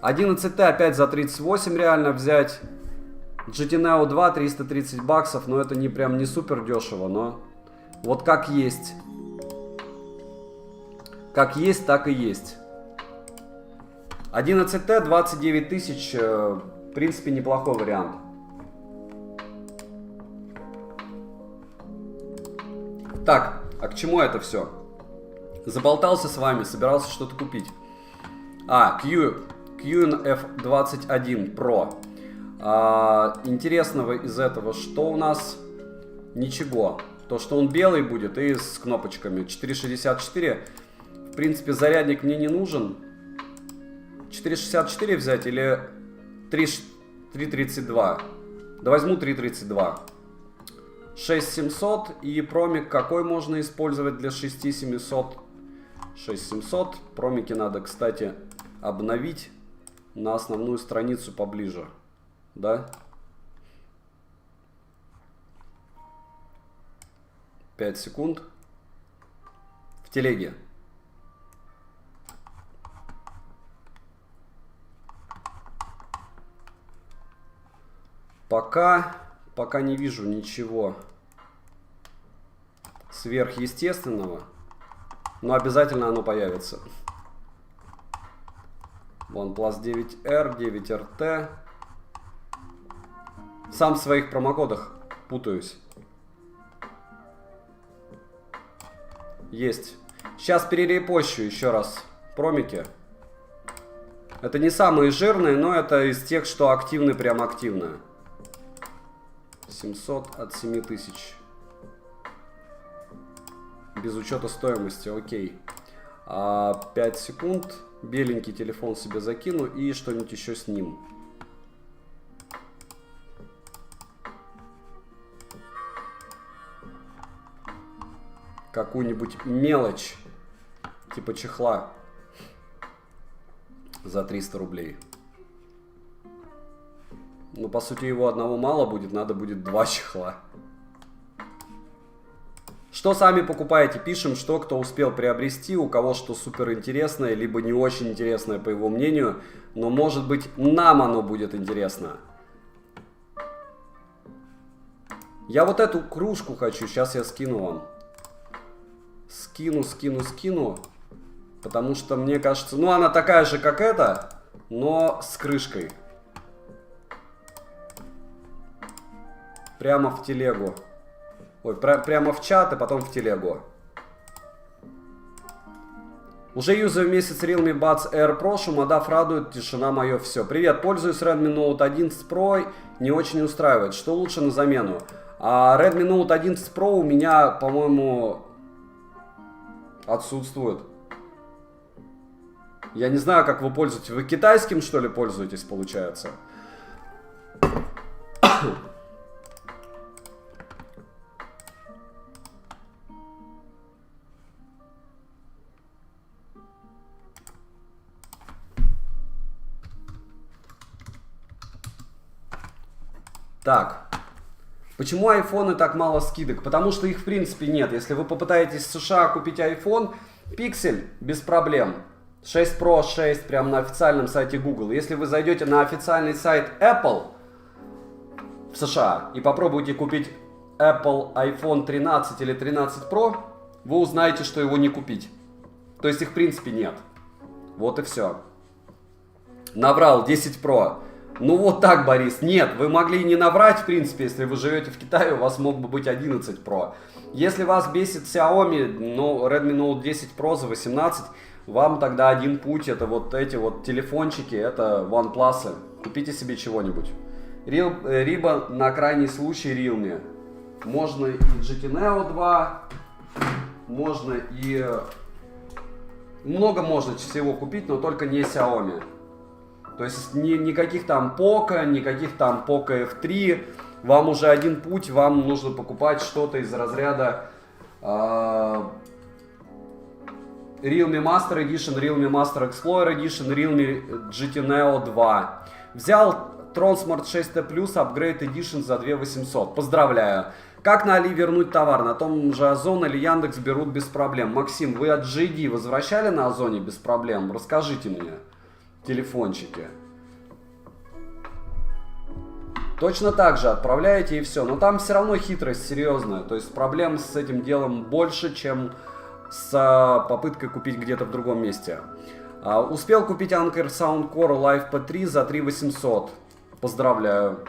Speaker 1: 11Т опять за 38 реально взять. GT Neo 2 330 баксов. Но это не прям не супер дешево. Но вот как есть. Как есть, так и есть. 11Т 29 тысяч. В принципе неплохой вариант. Так, а к чему это все? Заболтался с вами, собирался что-то купить. QNF 21 Pro. Интересного из этого, что у нас? Ничего. То, что он белый будет и с кнопочками. 4,64. В принципе, зарядник мне не нужен. 4,64 взять или 3,32? Да возьму 3,32. 6700 и промик какой можно использовать для 6700? 6700. Промики надо, кстати, обновить на основную страницу поближе. Да? 5 секунд. В телеге. Пока не вижу ничего сверхъестественного, но обязательно оно появится. OnePlus 9R, 9RT. Сам в своих промокодах путаюсь. Есть. Сейчас перерепощу еще раз промики. Это не самые жирные, но это из тех, что активны, прям активно. 700 от 7000. Без учета стоимости, окей. 5 секунд. Беленький телефон себе закину и что-нибудь еще с ним. Какую-нибудь мелочь, типа чехла, за 300 рублей. Ну, по сути, его одного мало будет, надо будет 2 чехла. Что сами покупаете? Пишем, что кто успел приобрести, у кого что супер интересное, либо не очень интересное, по его мнению. Но, может быть, нам оно будет интересно. Я вот эту кружку хочу, сейчас я скину вам. Скину. Потому что, мне кажется, ну, она такая же, как эта, но с крышкой. Прямо в телегу. Ой, прямо в чат, и потом в телегу. Уже юзаю месяц Realme Buds Air Pro, шумодав радует, тишина мое все. Привет, пользуюсь Redmi Note 11 Pro, не очень устраивает. Что лучше на замену? Redmi Note 11 Pro у меня, по-моему, отсутствует. Я не знаю, как вы пользуетесь. Вы китайским, что ли, пользуетесь, получается? Так, почему айфоны так мало скидок? Потому что их в принципе нет. Если вы попытаетесь в США купить iPhone, Pixel без проблем. 6 Pro, 6 прямо на официальном сайте Google. Если вы зайдете на официальный сайт Apple в США и попробуете купить Apple iPhone 13 или 13 Pro, вы узнаете, что его не купить. То есть их в принципе нет. Вот и все. Наврал, 10 Pro. Ну вот так, Борис. Нет, вы могли не наврать, в принципе, если вы живете в Китае, у вас мог бы быть 11 Pro. Если вас бесит Xiaomi, ну, Redmi Note 10 Pro за 18, вам тогда один путь, это вот эти вот телефончики, это OnePlus. Купите себе чего-нибудь. Либо на крайний случай Realme. Можно и GT Neo 2, можно и... Много можно всего купить, но только не Xiaomi. То есть никаких там Poco, никаких там Poco F3. Вам уже один путь, вам нужно покупать что-то из разряда Realme Master Edition, Realme Master Explorer Edition, Realme GT Neo 2. Взял Tron Smart 6T Plus Upgrade Edition за 2800. Поздравляю. Как на Али вернуть товар? На том же Озон или Яндекс берут без проблем. Максим, вы от JD возвращали на Озоне без проблем? Расскажите мне. Телефончики. Точно так же отправляете и все. Но там все равно хитрость серьезная. То есть проблем с этим делом больше, чем с попыткой купить где-то в другом месте. Успел купить Anker Soundcore Live P3 за 3800. Поздравляю.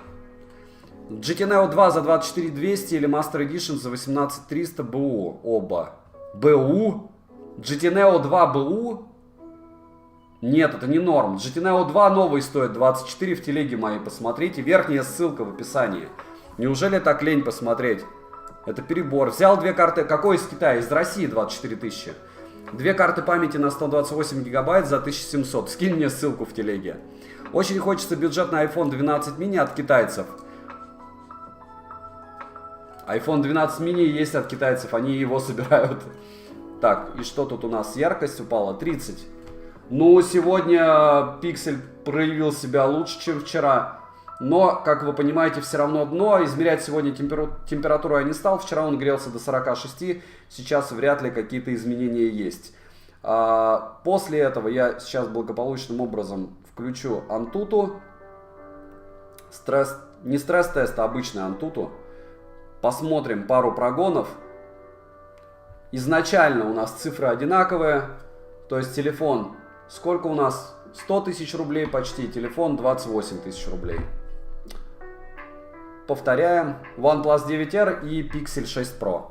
Speaker 1: GT Neo 2 за 24200 или Master Edition за 18300 БУ. Оба. БУ? GT Neo 2 БУ? Нет, это не норм. GT Neo 2 новый стоит 24 в телеге моей. Посмотрите. Верхняя ссылка в описании. Неужели так лень посмотреть? Это перебор. Взял две карты. Какой из Китая? Из России 24 тысячи. Две карты памяти на 128 гигабайт за 1700. Скинь мне ссылку в телеге. Очень хочется бюджетный iPhone 12 mini от китайцев. iPhone 12 mini есть от китайцев. Они его собирают. Так, и что тут у нас? Яркость упала. 30. Ну, сегодня Pixel проявил себя лучше, чем вчера. Но, как вы понимаете, все равно дно. Измерять сегодня температуру я не стал. Вчера он грелся до 46. Сейчас вряд ли какие-то изменения есть. После этого я сейчас благополучным образом включу Antutu. Не стресс-тест, а обычный Antutu. Посмотрим пару прогонов. Изначально у нас цифры одинаковые. То есть телефон... Сколько у нас? 100 тысяч рублей почти. Телефон 28 тысяч рублей. Повторяем. OnePlus 9R и Pixel 6 Pro.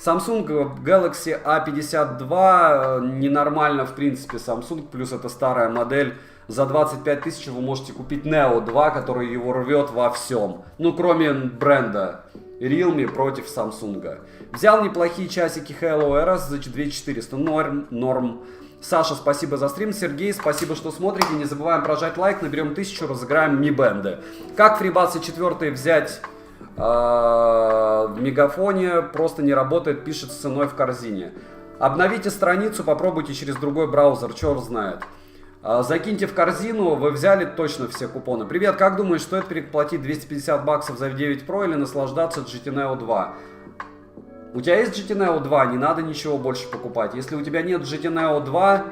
Speaker 1: Samsung Galaxy A52. Ненормально, в принципе, Samsung. Плюс это старая модель. За 25 тысяч вы можете купить Neo 2, который его рвет во всем. Ну, кроме бренда. Realme против Samsung. Взял неплохие часики Halo Eros за 2400. Норм. Саша, спасибо за стрим. Сергей, спасибо, что смотрите. Не забываем прожать лайк. Наберем 1000, разыграем Mi Band. Как FreeBuds 4 взять в Мегафоне? Просто не работает, пишет с ценой в корзине. Обновите страницу, попробуйте через другой браузер, черт знает. Закиньте в корзину, вы взяли точно все купоны. Привет, как думаешь, стоит переплатить 250 баксов за F9 Pro или наслаждаться GT Neo 2? У тебя есть GT Neo 2, не надо ничего больше покупать. Если у тебя нет GT Neo 2,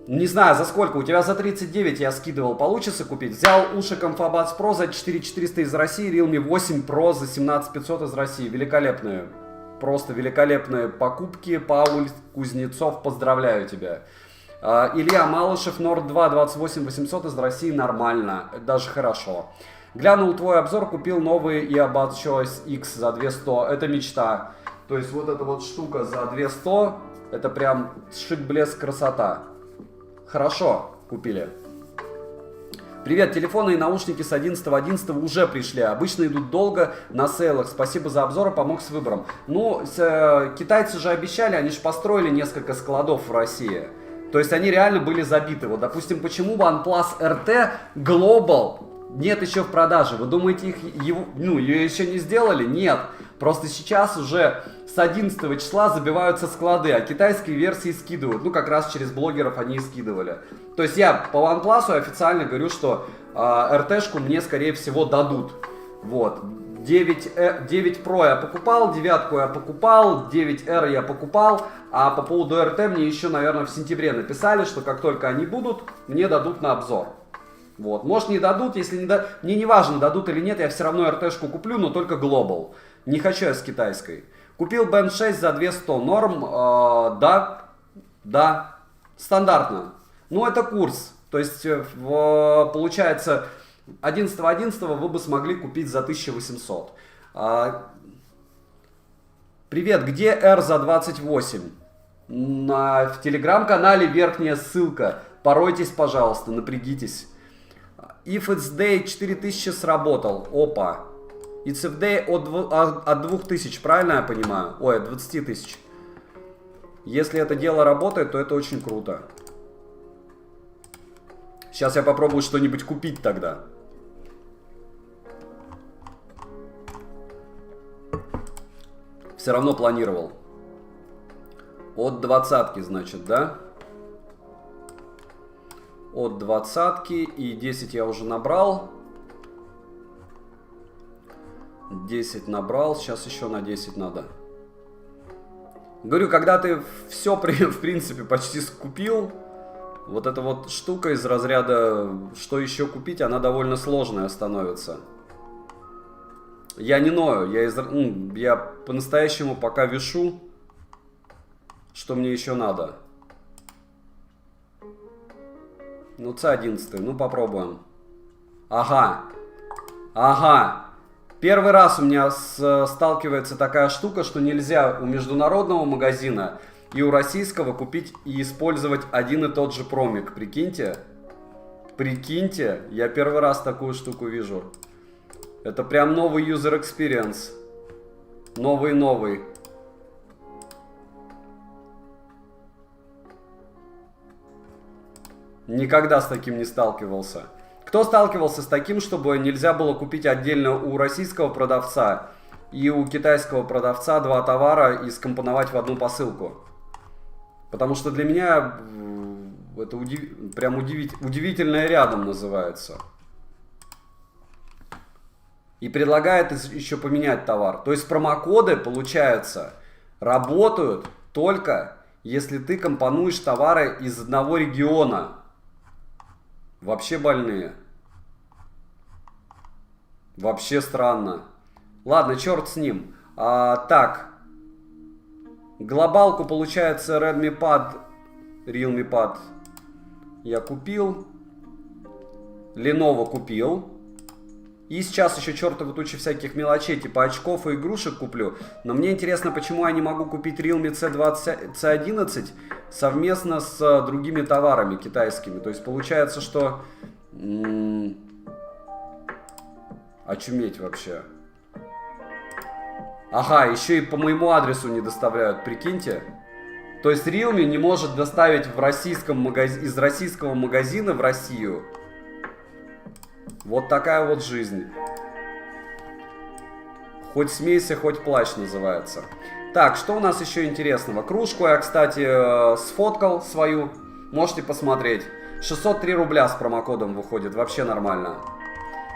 Speaker 1: не знаю за сколько, у тебя за 39 я скидывал, получится купить. Взял уши Comfabats Pro за 4400 из России, Realme 8 Pro за 17500 из России. Великолепные, просто великолепные покупки. Пауль Кузнецов, поздравляю тебя. Илья Малышев, Nord 2 28800 из России, нормально, даже хорошо. Глянул твой обзор, купил новый Earbud Choice X за 200, это мечта. То есть вот эта вот штука за 200, это прям шик, блеск, красота. Хорошо купили. Привет, телефоны и наушники с 11.11 уже пришли. Обычно идут долго на сейлах. Спасибо за обзор, помог с выбором. Ну, китайцы же обещали, они же построили несколько складов в России. То есть они реально были забиты. Вот, допустим, почему OnePlus RT Global нет еще в продаже? Вы думаете, ее еще не сделали? Нет. Просто сейчас уже с 11 числа забиваются склады, а китайские версии скидывают. Ну, как раз через блогеров они и скидывали. То есть я по OnePlus официально говорю, что RT-шку мне, скорее всего, дадут. Вот. 9 Pro я покупал, 9 я покупал, 9R я покупал. А по поводу RT мне еще, наверное, в сентябре написали, что как только они будут, мне дадут на обзор. Вот. Может, не дадут, если не дадут. Мне не важно, дадут или нет, я все равно RT-шку куплю, но только Global. Не хочу я с китайской. Купил Band 6 за 200, норм, да, стандартно. Ну, это курс. То есть, получается, 11.11 вы бы смогли купить за 1800. Привет, где R за 28? В телеграм-канале верхняя ссылка. Поройтесь, пожалуйста, напрягитесь. If it's day 4000 сработал. Опа. It's a day от 2000, правильно я понимаю? Ой, от 20 тысяч. Если это дело работает, то это очень круто. Сейчас я попробую что-нибудь купить тогда. Все равно планировал. От 20-ки, значит, да? От 20-ки и 10 я уже набрал. 10 набрал, сейчас еще на 10 надо. Говорю, когда ты все, в принципе, почти скупил, вот эта вот штука из разряда, что еще купить, она довольно сложная становится. Я не ною, я по-настоящему пока вешу, что мне еще надо. Ну, C11, ну попробуем. Ага, ага. Первый раз у меня сталкивается такая штука, что нельзя у международного магазина и у российского купить и использовать один и тот же промик. Прикиньте. Прикиньте, я первый раз такую штуку вижу. Это прям новый user experience. Новый. Никогда с таким не сталкивался. Кто сталкивался с таким, чтобы нельзя было купить отдельно у российского продавца и у китайского продавца два товара и скомпоновать в одну посылку? Потому что для меня это прям удивительное рядом называется. И предлагает еще поменять товар. То есть промокоды, получается, работают только если ты компонуешь товары из одного региона. Вообще больные. Вообще странно. Ладно, черт с ним. Так. Глобалку, получается, Realme Pad я купил. Lenovo купил. И сейчас еще чертовы тучи всяких мелочей, типа очков и игрушек куплю. Но мне интересно, почему я не могу купить Realme C11 совместно с другими товарами китайскими. То есть получается, что... очуметь вообще. Ага, еще и по моему адресу не доставляют, прикиньте. То есть Realme не может доставить в из российского магазина в Россию. Вот такая вот жизнь. Хоть смейся, хоть плачь называется. Так, что у нас еще интересного? Кружку я, кстати, сфоткал свою. Можете посмотреть. 603 рубля с промокодом выходит. Вообще нормально.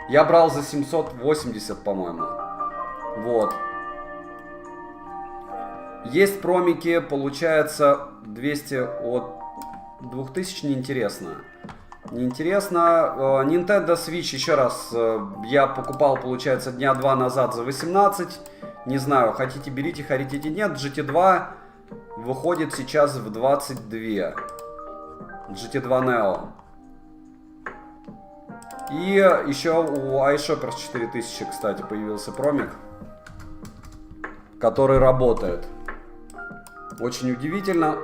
Speaker 1: Я брал за 780, по-моему. Вот. Есть промики, получается 200 от 2000, неинтересно. Неинтересно. Nintendo Switch, еще раз, я покупал, получается, дня 2 назад за 18. Не знаю, хотите берите, хотите нет. GT2 выходит сейчас в 22. GT2 Neo. И еще у iShoppers 4000, кстати, появился промик, который работает. Очень удивительно,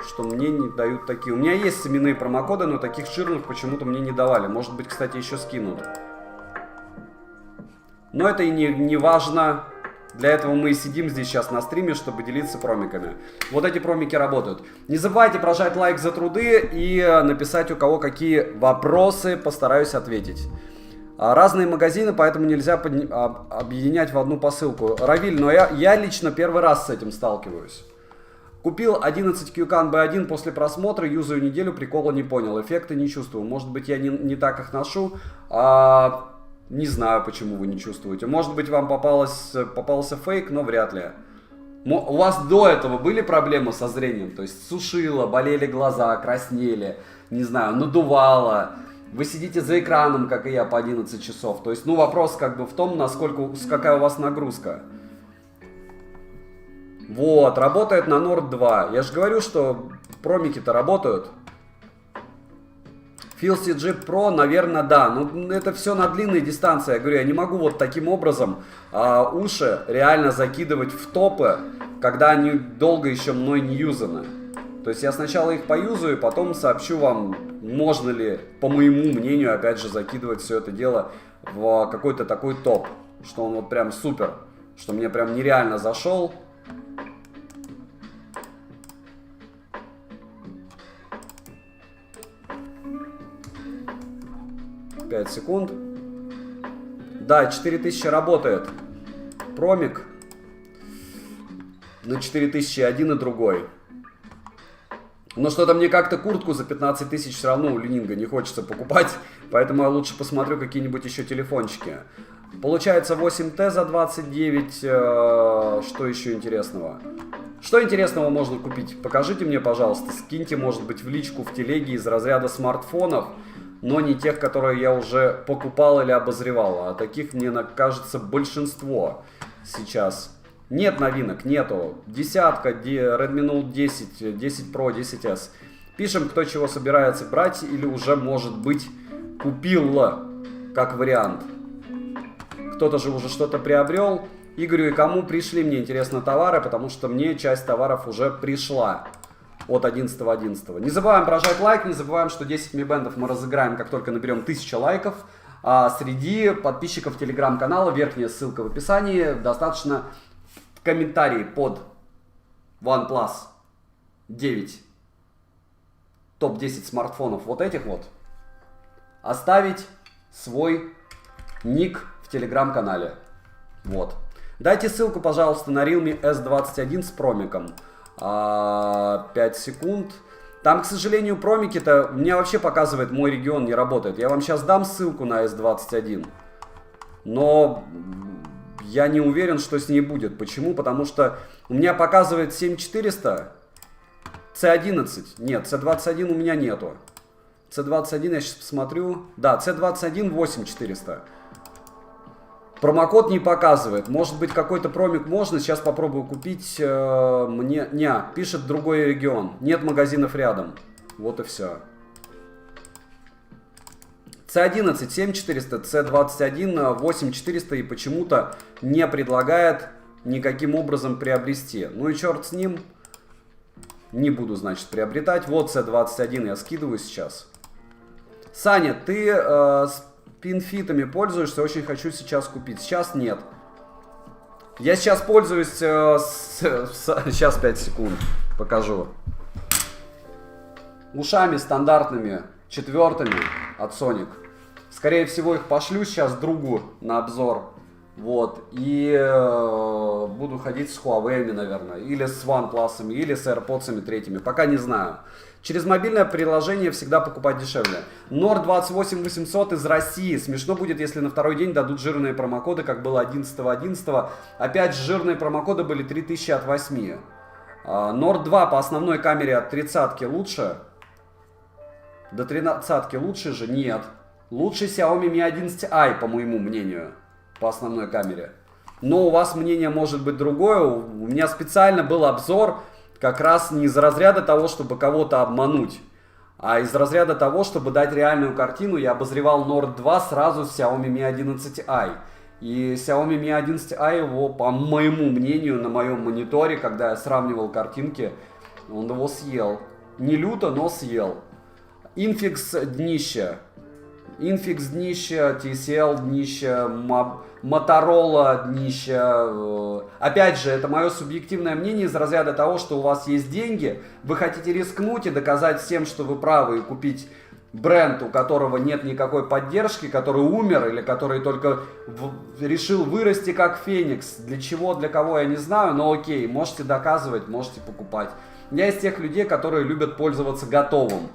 Speaker 1: что мне не дают такие. У меня есть именные промокоды, но таких жирных почему-то мне не давали. Может быть, кстати, еще скинут. Но это и не важно. Для этого мы и сидим здесь сейчас на стриме, чтобы делиться промиками. Вот эти промики работают. Не забывайте прожать лайк за труды и написать, у кого какие вопросы, постараюсь ответить. Разные магазины, поэтому нельзя объединять в одну посылку. Равиль, но я лично первый раз с этим сталкиваюсь. Купил 11 Qcan B1 после просмотра, юзаю неделю, прикола не понял, эффекта не чувствую. Может быть, я не так их ношу, не знаю, почему вы не чувствуете. Может быть, вам попался фейк, но вряд ли. У вас до этого были проблемы со зрением? То есть сушило, болели глаза, краснели, не знаю, надувало. Вы сидите за экраном, как и я, по 11 часов. То есть, вопрос как бы в том, какая у вас нагрузка. Вот, работает на Nord 2. Я же говорю, что промики-то работают. Phil CG Pro, наверное, да. Но это все на длинной дистанции. Я говорю, я не могу вот таким образом уши реально закидывать в топы, когда они долго еще мной не юзаны. То есть я сначала их поюзаю, потом сообщу вам, можно ли, по моему мнению, опять же, закидывать все это дело в какой-то такой топ. Что он вот прям супер. Что мне прям нереально зашел. Пять секунд. Да, 4000 работает. Промик. На 4000 один и другой. Но что-то мне как-то куртку за 15 тысяч все равно у Ленинга не хочется покупать. Поэтому я лучше посмотрю какие-нибудь еще телефончики. Получается 8Т за 29. Что еще интересного? Что интересного можно купить? Покажите мне, пожалуйста. Скиньте, может быть, в личку, в телеге из разряда смартфонов. Но не тех, которые я уже покупал или обозревал. А таких, мне кажется, большинство сейчас. Нет новинок, нету. Десятка, Redmi Note 10, 10 Pro, 10s. Пишем, кто чего собирается брать или уже, может быть, купил, как вариант. Кто-то же уже что-то приобрел. Игорю и кому пришли, мне интересно, товары, потому что мне часть товаров уже пришла от 11.11. Не забываем прожать лайк, не забываем, что 10 мибендов мы разыграем, как только наберем 1000 лайков. А среди подписчиков телеграм-канала, верхняя ссылка в описании, достаточно комментарии под OnePlus 9 топ-10 смартфонов вот этих вот оставить свой ник в телеграм-канале. Вот. Дайте ссылку, пожалуйста, на Realme S21 с промиком. 5 секунд. Там, к сожалению, промики-то у меня вообще показывает, мой регион не работает. Я вам сейчас дам ссылку на S21. Но я не уверен, что с ней будет. Почему? Потому что у меня показывает 7400, C11. Нет, C21 у меня нету. C21 я сейчас посмотрю. Да, C21 8400. Промокод не показывает. Может быть, какой-то промик можно. Сейчас попробую купить. Пишет другой регион. Нет магазинов рядом. Вот и все. C11 7400, C21 8400 и почему-то не предлагает никаким образом приобрести. Ну и черт с ним. Не буду, значит, приобретать. Вот C21 я скидываю сейчас. Саня, ты с пинфитами пользуешься? Очень хочу сейчас купить. Сейчас нет. Я сейчас пользуюсь... Сейчас 5 секунд. покажу. Ушами стандартными, 4-ми от Sonic. Скорее всего, их пошлю сейчас другу на обзор. Вот. И буду ходить с Huawei, наверное. Или с OnePlus, или с AirPods 3. Пока не знаю. Через мобильное приложение всегда покупать дешевле. Nord 28800 из России. Смешно будет, если на второй день дадут жирные промокоды, как было 11.11. Опять же, жирные промокоды были 3000 от 8. Nord 2 по основной камере от 30-ки лучше. До 13-ки лучше же? Нет. Лучше Xiaomi Mi 11i, по моему мнению, по основной камере. Но у вас мнение может быть другое. У меня специально был обзор как раз не из разряда того, чтобы кого-то обмануть, а из разряда того, чтобы дать реальную картину. Я обозревал Nord 2 сразу с Xiaomi Mi 11i. И Xiaomi Mi 11i его, по моему мнению, на моем мониторе, когда я сравнивал картинки, он его съел. Не люто, но съел. Infix днище. Infix днище, TCL днище, Motorola днище. Опять же, это мое субъективное мнение из разряда того, что у вас есть деньги, вы хотите рискнуть и доказать всем, что вы правы, и купить бренд, у которого нет никакой поддержки, который умер или который только решил вырасти как Феникс. Для чего, для кого, я не знаю, но окей, можете доказывать, можете покупать. Я из тех людей, которые любят пользоваться готовым.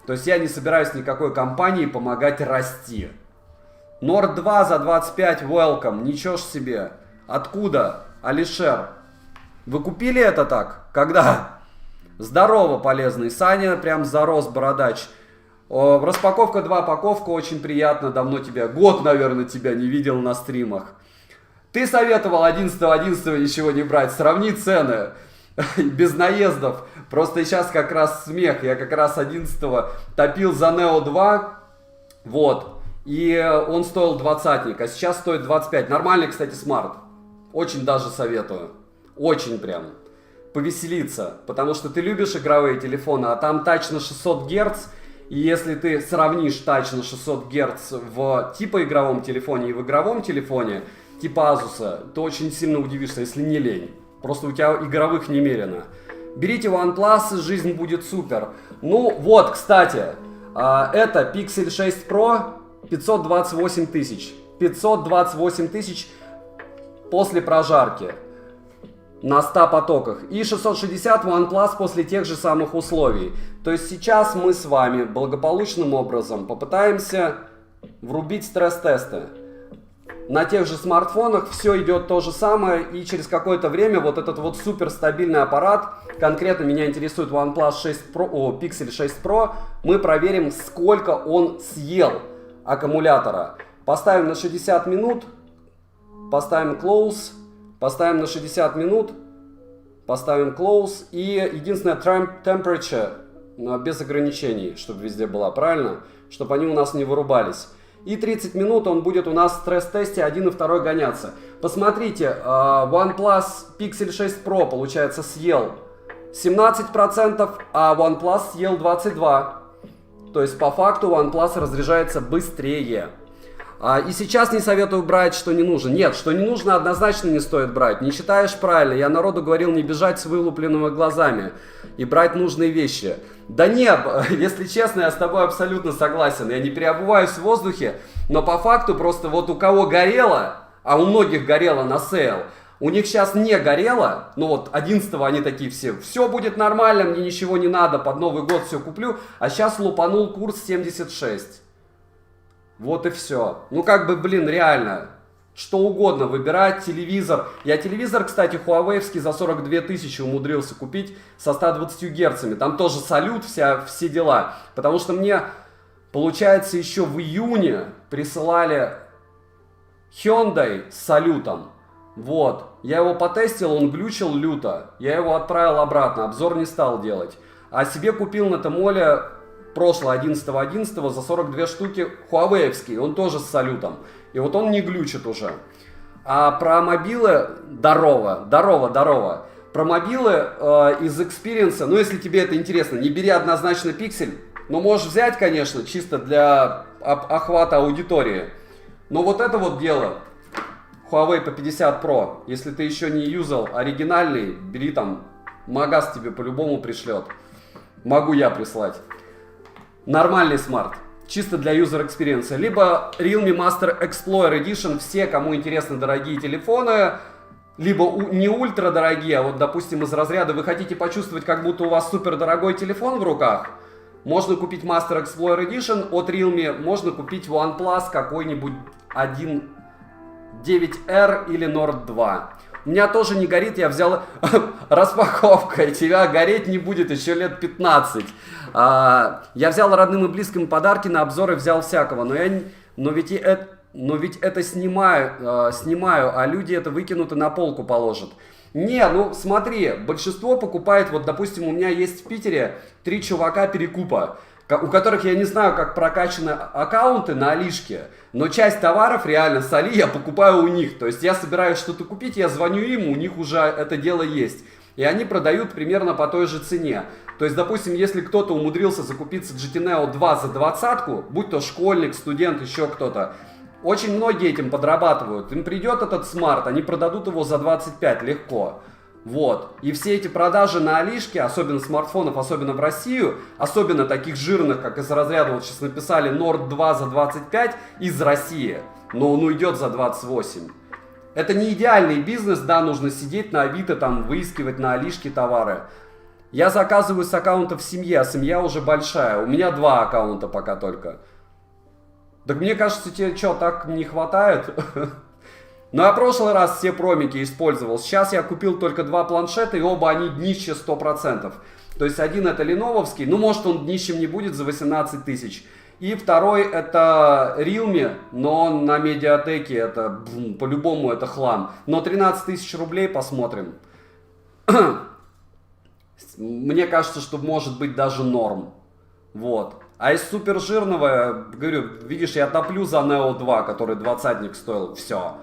Speaker 1: То есть я не собираюсь никакой компании помогать расти. Nord 2 за 25 welcome. Ничего ж себе. Откуда? Алишер. Вы купили это так? Когда? Здорово, полезный. Саня прям зарос, бородач. Распаковка 2, паковка. Очень приятно. Давно тебя, год, наверное, тебя не видел на стримах. Ты советовал 11.11 ничего не брать. Сравни цены. Без наездов. Просто сейчас как раз смех. Я как раз 11-го топил за Neo 2. Вот. И он стоил 20-ник. А сейчас стоит 25. Нормальный, кстати, смарт. Очень даже советую. Очень прям. Повеселиться. Потому что ты любишь игровые телефоны. А там тач на 600 Гц. И если ты сравнишь тач на 600 Гц в типа игровом телефоне и в игровом телефоне, типа Asus, то очень сильно удивишься, если не лень. Просто у тебя игровых немерено. Берите OnePlus, жизнь будет супер. Ну вот, кстати, это Pixel 6 Pro 528 тысяч. 528 тысяч после прожарки на 100 потоках. И 660 OnePlus после тех же самых условий. То есть сейчас мы с вами благополучным образом попытаемся врубить стресс-тесты. На тех же смартфонах все идет то же самое, и через какое-то время вот этот вот супер стабильный аппарат, конкретно меня интересует OnePlus 6 Pro, Pixel 6 Pro, мы проверим, сколько он съел аккумулятора. Поставим на 60 минут, поставим close, поставим на 60 минут, поставим close, и единственное temperature без ограничений, чтобы везде была, правильно? Чтобы они у нас не вырубались. И 30 минут он будет у нас в стресс-тесте 1 и 2 гоняться. Посмотрите, OnePlus Pixel 6 Pro, получается, съел 17%, а OnePlus съел 22%. То есть, по факту, OnePlus разряжается быстрее. И сейчас не советую брать, что не нужно. Нет, что не нужно, однозначно не стоит брать. Не считаешь правильно. Я народу говорил не бежать с вылупленными глазами и брать нужные вещи. Да нет, если честно, я с тобой абсолютно согласен. Я не переобуваюсь в воздухе, но по факту просто вот у кого горело, а у многих горело на сейл, у них сейчас не горело, ну вот 11-го они такие все будет нормально, мне ничего не надо, под Новый год все куплю, а сейчас лупанул курс 76. Вот и все. Ну как бы, блин, реально, что угодно выбирать, телевизор. Я телевизор, кстати, хуавеевский за 42 тысячи умудрился купить со 120 герцами. Там тоже салют, все дела. Потому что мне, получается, еще в июне присылали Hyundai с салютом. Вот. Я его потестил, он глючил люто. Я его отправил обратно, обзор не стал делать. А себе купил на Тмоле прошлое 11.11 за 42 штуки хуавеевский, он тоже с салютом. И вот он не глючит уже. А про мобилы, здорово. Про мобилы из Experience, ну если тебе это интересно, не бери однозначно Pixel, но можешь взять, конечно, чисто для охвата аудитории. Но вот это вот дело, Huawei P50 Pro, если ты еще не юзал оригинальный, бери там Магаз тебе по-любому пришлет. Могу я прислать. Нормальный смарт. Чисто для user experience. Либо Realme Master Explorer Edition. Все, кому интересны дорогие телефоны. Либо не ультра дорогие, а вот, допустим, из разряда вы хотите почувствовать, как будто у вас супер дорогой телефон в руках. Можно купить Master Explorer Edition от Realme. Можно купить OnePlus какой-нибудь 1.9R или Nord 2. У меня тоже не горит, я взял распаковка, и тебя гореть не будет еще лет 15. Я взял родным и близким подарки, на обзоры взял всякого, но ведь это снимаю, а люди это выкинут и на полку положат. Не, ну смотри, большинство покупает, вот допустим, у меня есть в Питере 3 чувака перекупа, у которых я не знаю, как прокачаны аккаунты на Алишке, но часть товаров реально с Али я покупаю у них. То есть я собираюсь что-то купить, я звоню им, у них уже это дело есть. И они продают примерно по той же цене. То есть, допустим, если кто-то умудрился закупиться GT Neo 2 за 20-ку, будь то школьник, студент, еще кто-то, очень многие этим подрабатывают. Им придет этот смарт, они продадут его за 25 легко. Вот. И все эти продажи на Алишке, особенно смартфонов, особенно в Россию, особенно таких жирных, как из разряда, вот сейчас написали Nord 2 за 25 из России, но он уйдет за 28. Это не идеальный бизнес, да, нужно сидеть на Авито, там, выискивать на Алишке товары. Я заказываю с аккаунтов семьи, а семья уже большая. У меня 2 аккаунта пока только. Так мне кажется, тебе что, так не хватает? Но я в прошлый раз все промики использовал. Сейчас я купил только 2 планшета, и оба они днище 100%. То есть один это ленововский, ну может он днищем не будет за 18 тысяч. И второй это Realme, но на медиатеке это по-любому это хлам. Но 13 тысяч рублей посмотрим. Мне кажется, что может быть даже норм. Вот. А из супер жирного, говорю, видишь, я топлю за Neo 2, который 20-ник стоил. Все.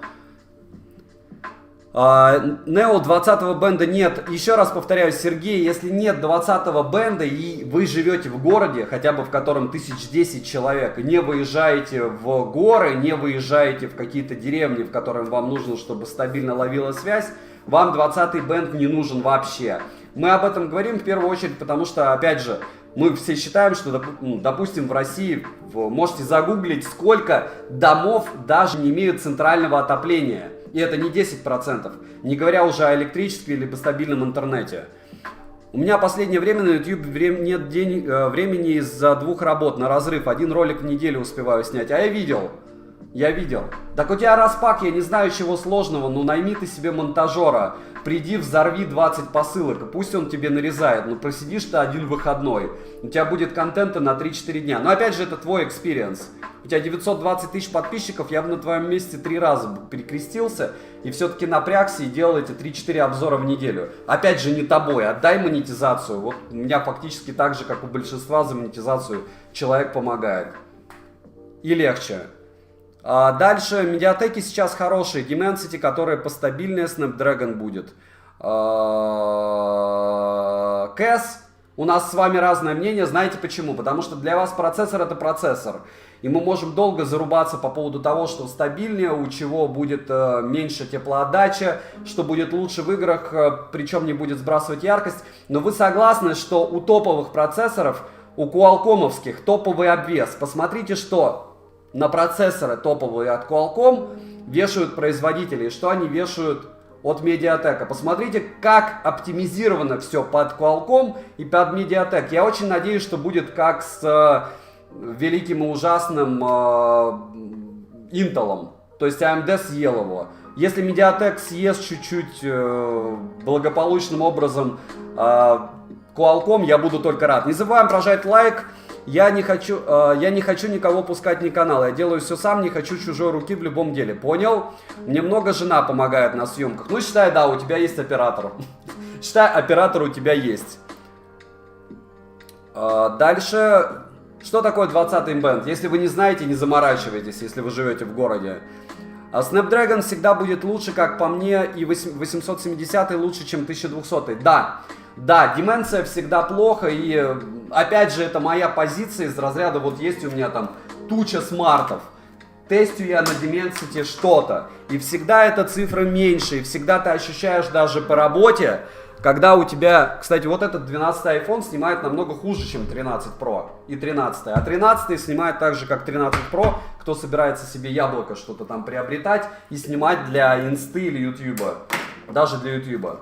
Speaker 1: Neo 20-го бенда нет. Еще раз повторяю, Сергей, если нет 20-го бенда и вы живете в городе, хотя бы в котором 1010 человек, не выезжаете в горы, не выезжаете в какие-то деревни, в которых вам нужно, чтобы стабильно ловила связь, вам 20-й бенд не нужен вообще. Мы об этом говорим в первую очередь, потому что, опять же, мы все считаем, что, допустим, в России, можете загуглить, сколько домов даже не имеют центрального отопления. И это не 10%, не говоря уже о электричестве или стабильном интернете. У меня последнее время на YouTube нет времени из-за 2 работ на разрыв. 1 ролик в неделю успеваю снять. А я видел. Так у тебя распак, я не знаю чего сложного, но найми ты себе монтажера. Приди, взорви 20 посылок, и пусть он тебе нарезает. Но просидишь ты 1 выходной. У тебя будет контента на 3-4 дня. Но опять же, это твой экспириенс. У тебя 920 тысяч подписчиков, я бы на твоем месте 3 раза перекрестился и все-таки напрягся и делал эти 3-4 обзора в неделю. Опять же, не тобой, отдай монетизацию. Вот у меня фактически так же, как у большинства, за монетизацию человек помогает. И легче. Дальше, медиатеки сейчас хорошие, Dimensity, которая постабильнее, Snapdragon будет. CAS, у нас с вами разное мнение, знаете почему? Потому что для вас процессор это процессор. И мы можем долго зарубаться по поводу того, что стабильнее, у чего будет меньше теплоотдача, что будет лучше в играх, причем не будет сбрасывать яркость. Но вы согласны, что у топовых процессоров, у Qualcomm'овских топовый обвес? Посмотрите, что на процессоры топовые от Qualcomm вешают производители, что они вешают от Mediatek. Посмотрите, как оптимизировано все под Qualcomm и под Mediatek. Я очень надеюсь, что будет как с великим и ужасным Intel. То есть AMD съел его. Если Mediatek съест чуть-чуть благополучным образом Qualcomm, я буду только рад. Не забываем прожать лайк. Я не хочу никого пускать на канал. Я делаю все сам, не хочу чужой руки в любом деле. Понял? Мне много жена помогает на съемках. Ну, считай, да, у тебя есть оператор. Считай, оператор у тебя есть. Дальше. Что такое 20-й бенд? Если вы не знаете, не заморачивайтесь, если вы живете в городе. Snapdragon всегда будет лучше, как по мне, и 870 лучше, чем 1200. Да, Dimensity всегда плохо, и опять же это моя позиция из разряда, вот есть у меня там туча смартов, тестю я на Dimensity что-то, и всегда эта цифра меньше, и всегда ты ощущаешь даже по работе, когда у тебя, кстати, вот этот 12 iPhone снимает намного хуже, чем 13 Pro и 13. А 13 снимает так же, как 13 Pro, кто собирается себе яблоко что-то там приобретать и снимать для инсты или ютуба. Даже для ютуба.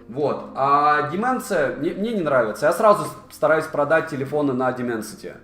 Speaker 1: Вот. А Dimensity мне не нравится. Я сразу стараюсь продать телефоны на Dimensity.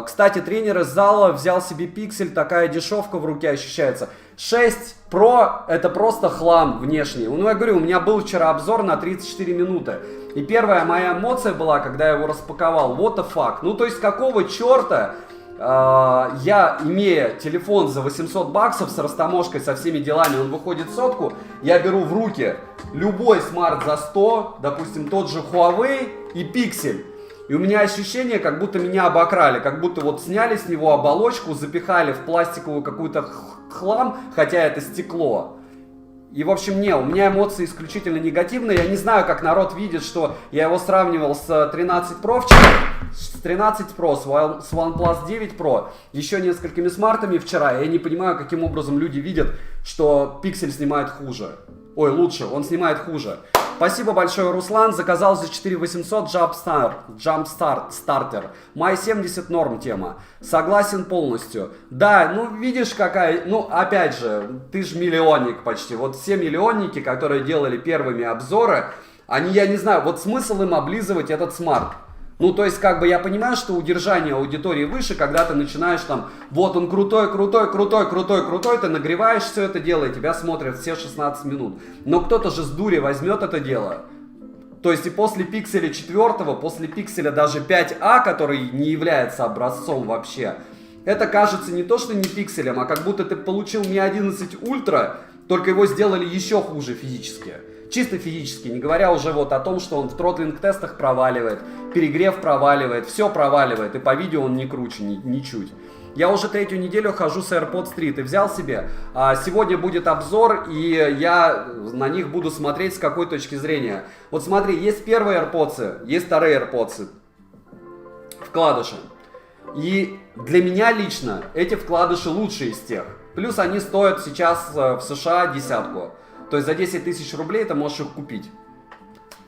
Speaker 1: Кстати, тренер из зала взял себе Pixel, такая дешевка в руке ощущается. 6 Pro это просто хлам внешний. Ну, я говорю, у меня был вчера обзор на 34 минуты. И первая моя эмоция была, когда я его распаковал. What the fuck? Ну, то есть, какого черта я, имея телефон за 800 баксов с растаможкой, со всеми делами, он выходит сотку, я беру в руки любой смарт за 100, допустим, тот же Huawei и Pixel. И у меня ощущение, как будто меня обокрали, как будто вот сняли с него оболочку, запихали в пластиковую какую-то хлам, хотя это стекло. И, в общем, у меня эмоции исключительно негативные. Я не знаю, как народ видит, что я его сравнивал с 13 Pro вчера, с 13 Pro, с OnePlus 9 Pro, еще несколькими смартами вчера. Я не понимаю, каким образом люди видят, что Pixel снимает хуже. Ой, лучше, он снимает хуже. Спасибо большое, Руслан. Заказал за 4800 Jumpstart Starter. Май 70 норм тема. Согласен полностью. Да, ну видишь какая... Ну, опять же, ты же миллионник почти. Вот все миллионники, которые делали первыми обзоры, они, я не знаю, вот смысл им облизывать этот смарт. Ну, то есть, как бы я понимаю, что удержание аудитории выше, когда ты начинаешь там, вот он крутой, ты нагреваешь все это дело, и тебя смотрят все 16 минут. Но кто-то же с дури возьмет это дело. То есть, и после Pixel 4, после Pixel даже 5a, который не является образцом вообще, это кажется не то, что не пикселем, а как будто ты получил Mi 11 Ultra, только его сделали еще хуже физически. Чисто физически, не говоря уже вот о том, что он в тротлинг-тестах проваливает, перегрев проваливает, все проваливает, и по видео он не круче, ничуть. Я уже третью неделю хожу с AirPods 3, ты взял себе? Сегодня будет обзор, и я на них буду смотреть с какой точки зрения. Вот смотри, есть первые AirPods, есть вторые AirPods, вкладыши. И для меня лично эти вкладыши лучшие из тех. Плюс они стоят сейчас в США десятку. То есть за 10 тысяч рублей ты можешь их купить.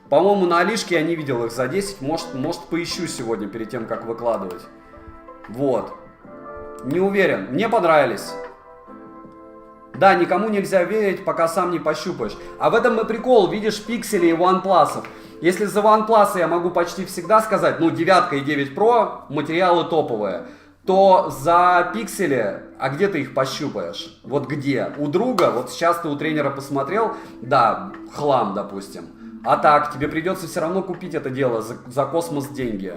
Speaker 1: По-моему, на Алишке я не видел их за 10. Может поищу сегодня перед тем, как выкладывать. Вот. Не уверен. Мне понравились. Да, никому нельзя верить, пока сам не пощупаешь. А в этом и прикол, видишь, пикселей и OnePlus. Если за OnePlus я могу почти всегда сказать, ну, 9 и 9 Pro, материалы топовые, то за пиксели, а где ты их пощупаешь? Вот где? У друга, вот сейчас ты у тренера посмотрел, да, хлам, допустим. А так, тебе придется все равно купить это дело за космос деньги.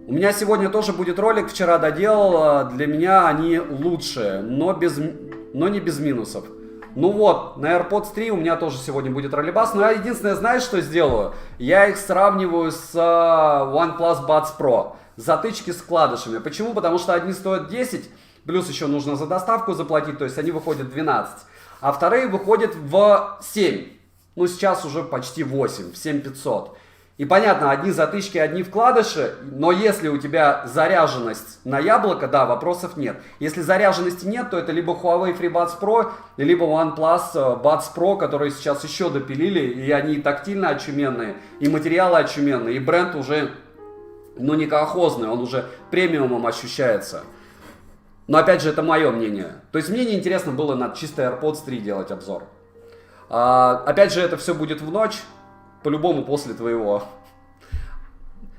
Speaker 1: У меня сегодня тоже будет ролик, вчера доделал, для меня они лучшие, но не без минусов. Ну вот, на AirPods 3 у меня тоже сегодня будет роллибас, но я единственное, знаешь, что сделаю? Я их сравниваю с OnePlus Buds Pro. Затычки с вкладышами. Почему? Потому что одни стоят 10, плюс еще нужно за доставку заплатить, то есть они выходят 12. А вторые выходят в 7. Ну, сейчас уже почти 8, в 7500. И понятно, одни затычки, одни вкладыши, но если у тебя заряженность на яблоко, да, вопросов нет. Если заряженности нет, то это либо Huawei FreeBuds Pro, либо OnePlus Buds Pro, которые сейчас еще допилили, и они тактильно очуменные, и материалы очуменные, и бренд уже... Ну, не колхозный, он уже премиумом ощущается. Но опять же, это мое мнение. То есть мне неинтересно было на чистой AirPods 3 делать обзор. Опять же, это все будет в ночь, по-любому после твоего.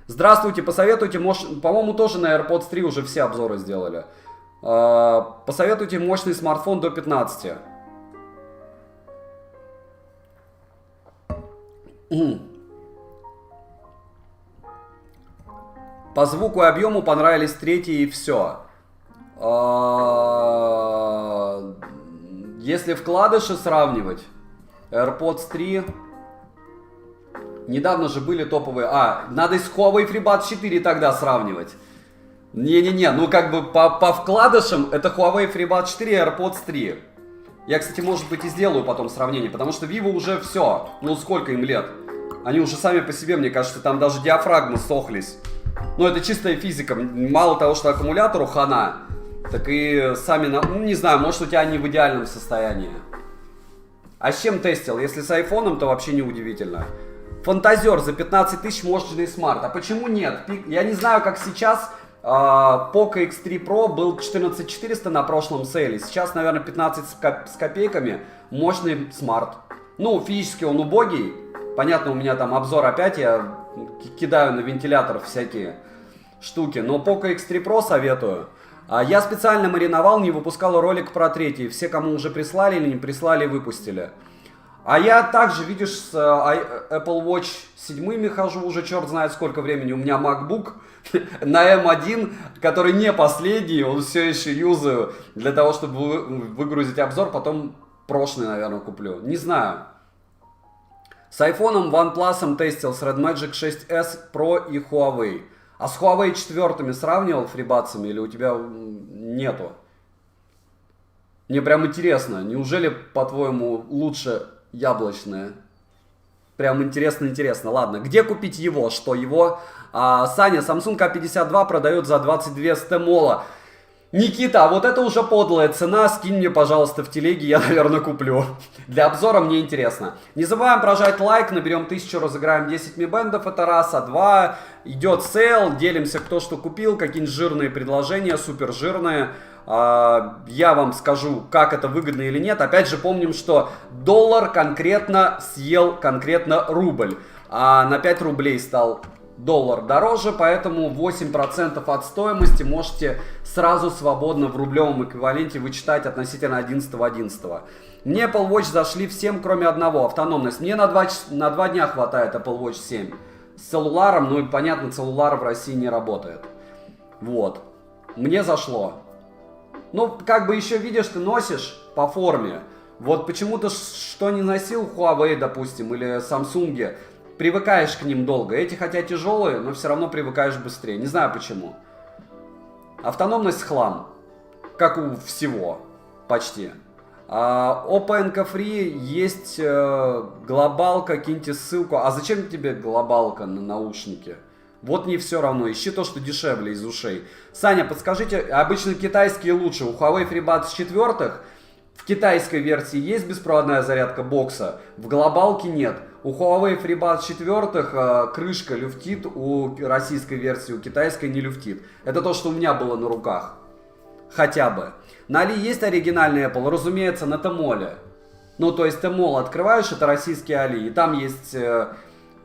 Speaker 1: Здравствуйте, посоветуйте, по-моему, тоже на AirPods 3 уже все обзоры сделали. Посоветуйте мощный смартфон до 15. По звуку и объему понравились третьи и все. Если вкладыши сравнивать, AirPods 3... Недавно же были топовые... надо с Huawei FreeBuds 4 тогда сравнивать. Не-не-не, ну как бы по вкладышам это Huawei FreeBuds 4 и AirPods 3. Я, кстати, может быть и сделаю потом сравнение, потому что Vivo уже все. Ну сколько им лет? Они уже сами по себе, мне кажется, там даже диафрагмы сохлись. Ну, это чистая физика. Мало того, что аккумулятору хана, так и сами, ну, не знаю, может, у тебя они в идеальном состоянии. А с чем тестил? Если с айфоном, то вообще неудивительно. Фантазер за 15 тысяч мощный смарт. А почему нет? Я не знаю, как сейчас. Poco X3 Pro был 14400 на прошлом сейле. Сейчас, наверное, 15 с копейками. Мощный смарт. Ну, физически он убогий. Понятно, у меня там обзор опять. Я кидаю на вентилятор всякие штуки. Но Poco X3 Pro советую. Я специально мариновал, не выпускал ролик про третий. Все, кому уже прислали или не прислали, выпустили. А я также, видишь, с Apple Watch 7 хожу уже черт знает сколько времени. У меня MacBook на M1, который не последний, он все еще юзаю для того, чтобы выгрузить обзор. Потом прошлый, наверное, куплю. Не знаю. С айфоном, OnePlus тестил, с Red Magic 6s Pro и Huawei. А с Huawei 4 сравнивал фрибатсами или у тебя нету? Мне прям интересно, неужели, по-твоему, лучше яблочное? Прям интересно. Ладно, где купить его? Что его? Саня, Samsung A52 продает за 22 с Тмола. Никита, а вот это уже подлая цена, скинь мне, пожалуйста, в телеге, я, наверное, куплю. Для обзора мне интересно. Не забываем прожать лайк, наберем 1000, разыграем 10 мибендов, это раз, а два, идет сейл, делимся, кто что купил, какие-нибудь жирные предложения, супер жирные. Я вам скажу, как это выгодно или нет. Опять же, помним, что доллар конкретно съел конкретно рубль, а на 5 рублей стал доллар дороже, поэтому 8% от стоимости можете сразу свободно в рублевом эквиваленте вычитать относительно 11.11. Мне Apple Watch зашли всем, кроме одного, автономность. Мне на 2 дня хватает Apple Watch 7. С целлуларом, ну и понятно, целлулар в России не работает. Вот. Мне зашло. Ну, как бы еще видишь, ты носишь по форме. Вот почему-то, что не носил Huawei, допустим, или Samsung, привыкаешь к ним долго. Эти хотя тяжелые, но все равно привыкаешь быстрее. Не знаю почему. Автономность хлам. Как у всего. Почти. Oppo NK Free есть глобалка, киньте ссылку. А зачем тебе глобалка на наушники? Вот не все равно. Ищи то, что дешевле из ушей. Саня, подскажите, обычно китайские лучше. У Huawei FreeBuds 4 в китайской версии есть беспроводная зарядка бокса, в глобалке нет. У Huawei FreeBuds 4 крышка люфтит, у российской версии, у китайской не люфтит. Это то, что у меня было на руках. Хотя бы. На Али есть оригинальный Apple? Разумеется, на Тмоле. Ну, то есть Тмол открываешь, это российский Али, и там есть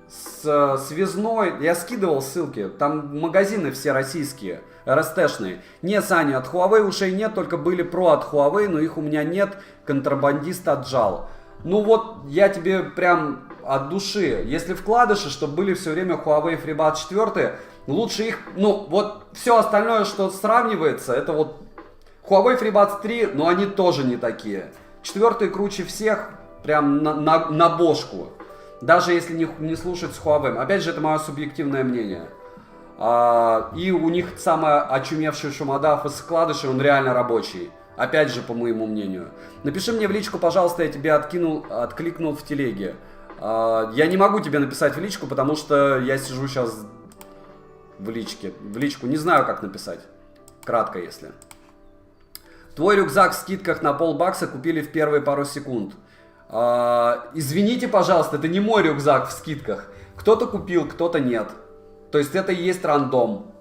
Speaker 1: связной. Я скидывал ссылки, там магазины все российские, РСТшные. Не, Саня, от Huawei ушей нет, только были Pro от Huawei, но их у меня нет, контрабандист отжал. Ну вот, я тебе прям от души, если вкладыши, чтобы были все время Huawei FreeBuds 4, лучше их, ну вот все остальное, что сравнивается, это вот Huawei FreeBuds 3, но они тоже не такие. 4 круче всех, прям на бошку. Даже если не слушать с Huawei. Опять же, это мое субъективное мнение. И у них самый очумевший шумодав из вкладышей, он реально рабочий. Опять же, по моему мнению. Напиши мне в личку, пожалуйста, я тебе откликнул в телеге. Я не могу тебе написать в личку, потому что я сижу сейчас в личке. В личку не знаю, как написать. Кратко, если. Твой рюкзак в скидках на $50 купили в первые пару секунд. Извините, пожалуйста, это не мой рюкзак в скидках. Кто-то купил, кто-то нет. То есть это и есть рандом.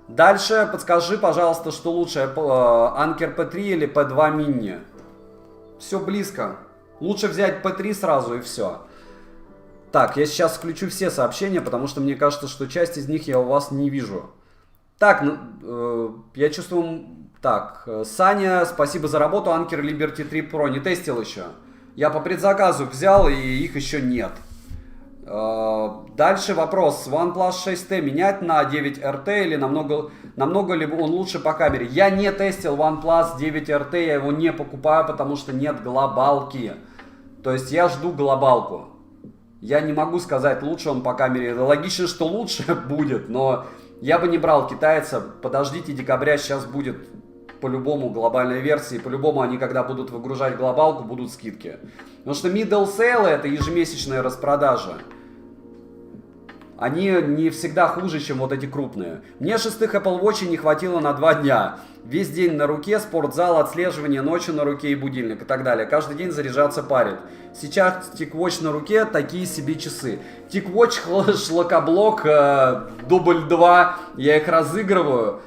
Speaker 1: Дальше подскажи, пожалуйста, что лучше, Anker P3 или P2 Mini? Все близко. Лучше взять P3 сразу и все. Так, я сейчас включу все сообщения, потому что мне кажется, что часть из них я у вас не вижу. Так, я чувствую... Так, Саня, спасибо за работу. Anker Liberty 3 Pro не тестил еще. Я по предзаказу взял, и их еще нет. Дальше вопрос. OnePlus 6T менять на 9RT или намного ли он лучше по камере? Я не тестил OnePlus 9RT, я его не покупаю, потому что нет глобалки. То есть я жду глобалку. Я не могу сказать, лучше он по камере. Логично, что лучше будет, но я бы не брал китайца. Подождите декабря, сейчас будет по-любому глобальной версии. По-любому они, когда будут выгружать глобалку, будут скидки. Потому что middle sale это ежемесячная распродажа. они не всегда хуже, чем вот эти крупные. Мне 6-х Apple Watch не хватило на 2 дня. Весь день на руке, спортзал, отслеживание, ночью на руке и будильник и так далее. Каждый день заряжаться парит. Сейчас TicWatch на руке, такие себе часы. TicWatch, шлакоблок, дубль 2, я их разыгрываю.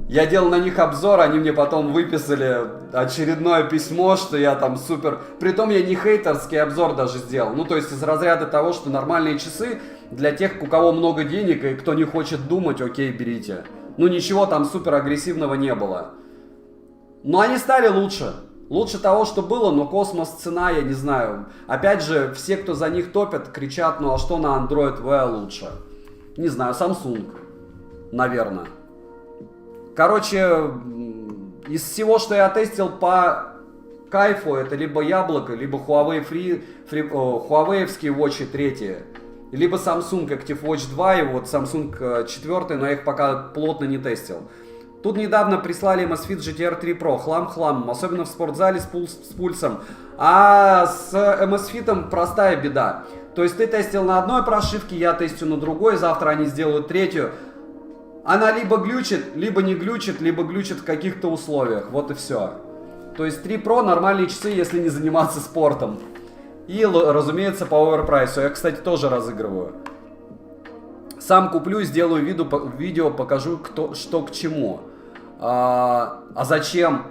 Speaker 1: Я делал на них обзор, они мне потом выписали очередное письмо, что я там супер... Притом я не хейтерский обзор даже сделал. Ну, то есть из разряда того, что нормальные часы для тех, у кого много денег и кто не хочет думать, окей, берите. Ну, ничего там супер агрессивного не было. Но они стали лучше. Лучше того, что было, но космос цена, я не знаю. Опять же, все, кто за них топят, кричат, ну а что на Android Wear лучше? Не знаю, Samsung, наверное. Короче, из всего, что я тестил по кайфу, это либо Яблоко, либо Huawei Huawei-овские Watch 3, либо Samsung Active Watch 2 и вот Samsung 4, но я их пока плотно не тестил. Тут недавно прислали Amazfit GTR 3 Pro, хлам-хлам, особенно в спортзале с пульсом. А с Amazfit простая беда. То есть ты тестил на одной прошивке, я тестю на другой, завтра они сделают третью. Она либо глючит, либо не глючит, либо глючит в каких-то условиях. Вот и все. То есть 3 Pro нормальные часы, если не заниматься спортом. И, разумеется, по оверпрайсу. Я, кстати, тоже разыгрываю. Сам куплю, сделаю видео, покажу, что к чему. А зачем?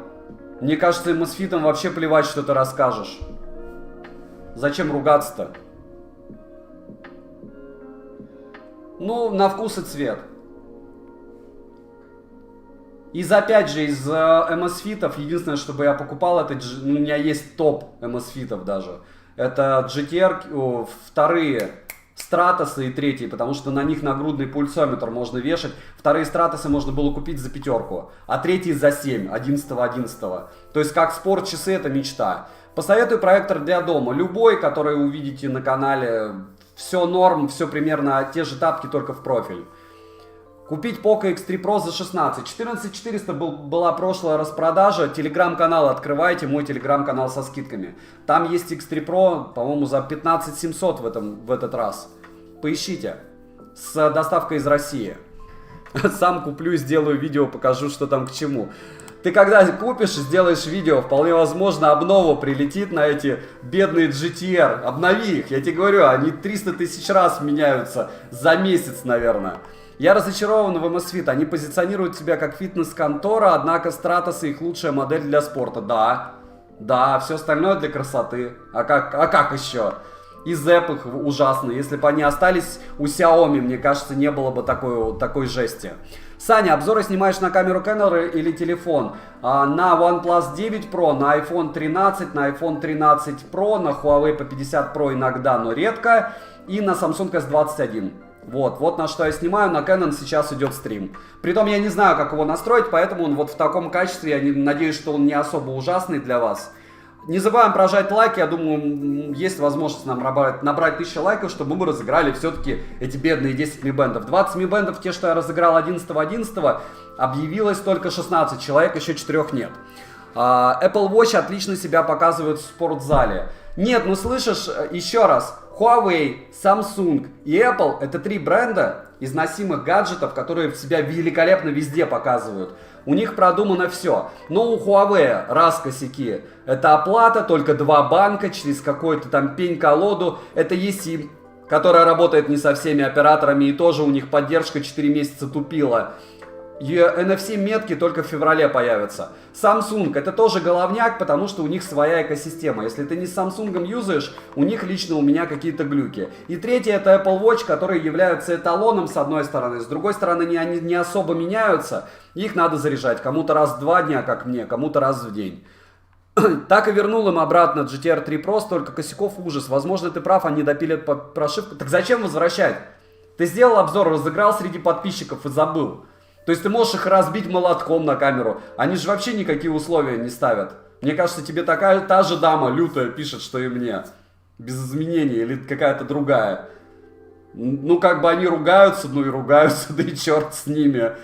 Speaker 1: Мне кажется, Amazfit'ом вообще плевать, что ты расскажешь. Зачем ругаться-то? Ну, на вкус и цвет. Опять же, из Amazfit'ов, единственное, что бы я покупал, это у меня есть топ Amazfit'ов даже. Это GTR, вторые Стратосы и третьи, потому что на них нагрудный пульсометр можно вешать. Вторые Стратосы можно было купить за 5, а третьи за 7, 11. То есть как спорт-часы, это мечта. Посоветую проектор для дома. Любой, который увидите на канале, все норм, все примерно те же тапки, только в профиль. Купить Poco X3 Pro за 16. 14400 была прошлая распродажа. Телеграм-канал открывайте, мой телеграм-канал со скидками. Там есть X3 Pro, по-моему, за 15700 в этот раз. Поищите. С доставкой из России. Сам куплю и сделаю видео, покажу, что там к чему. Ты когда купишь, сделаешь видео, вполне возможно, обнова прилетит на эти бедные GTR. Обнови их, я тебе говорю, они 300 тысяч раз меняются за месяц, наверное. Я разочарован в Amazfit. Они позиционируют себя как фитнес-контора, однако Стратосы их лучшая модель для спорта. Да, все остальное для красоты. А как еще? И Zep их ужасный. Если бы они остались у Xiaomi, мне кажется, не было бы такой жести. Саня, обзоры снимаешь на камеру Canon или телефон? На OnePlus 9 Pro, на iPhone 13, на iPhone 13 Pro, на Huawei P50 Pro иногда, но редко. И на Samsung S21. Вот на что я снимаю, на Canon сейчас идет стрим. Притом я не знаю, как его настроить, поэтому он вот в таком качестве, я надеюсь, что он не особо ужасный для вас. Не забываем прожать лайк, я думаю, есть возможность нам набрать 1000 лайков, чтобы мы разыграли все-таки эти бедные 10 Mi Band. 20 Mi Band, те, что я разыграл 11.11, объявилось только 16 человек, еще 4 нет. Apple Watch отлично себя показывает в спортзале. Нет, ну слышишь, еще раз, Huawei, Samsung и Apple — это 3 бренда износимых гаджетов, которые себя великолепно везде показывают. У них продумано все. Но у Huawei раз косяки. Это оплата, только 2 банка через какой-то там пень-колоду. Это eSIM, которая работает не со всеми операторами, и тоже у них поддержка 4 месяца тупила. И NFC-метки только в феврале появятся. Samsung — это тоже головняк, потому что у них своя экосистема. Если ты не с Samsung юзаешь, у них лично у меня какие-то глюки. И третье — это Apple Watch, которые являются эталоном с одной стороны. С другой стороны, они не особо меняются. Их надо заряжать. Кому-то раз в 2 дня, как мне, кому-то раз в день. Так и вернул им обратно GTR 3 Pro, столько косяков, ужас. Возможно, ты прав, они допилят прошивку. Так зачем возвращать? Ты сделал обзор, разыграл среди подписчиков и забыл. То есть ты можешь их разбить молотком на камеру. Они же вообще никакие условия не ставят. Мне кажется, тебе та же дама лютая пишет, что и мне. Без изменений или какая-то другая. Ну, как бы они ругаются, ну и ругаются, да и черт с ними.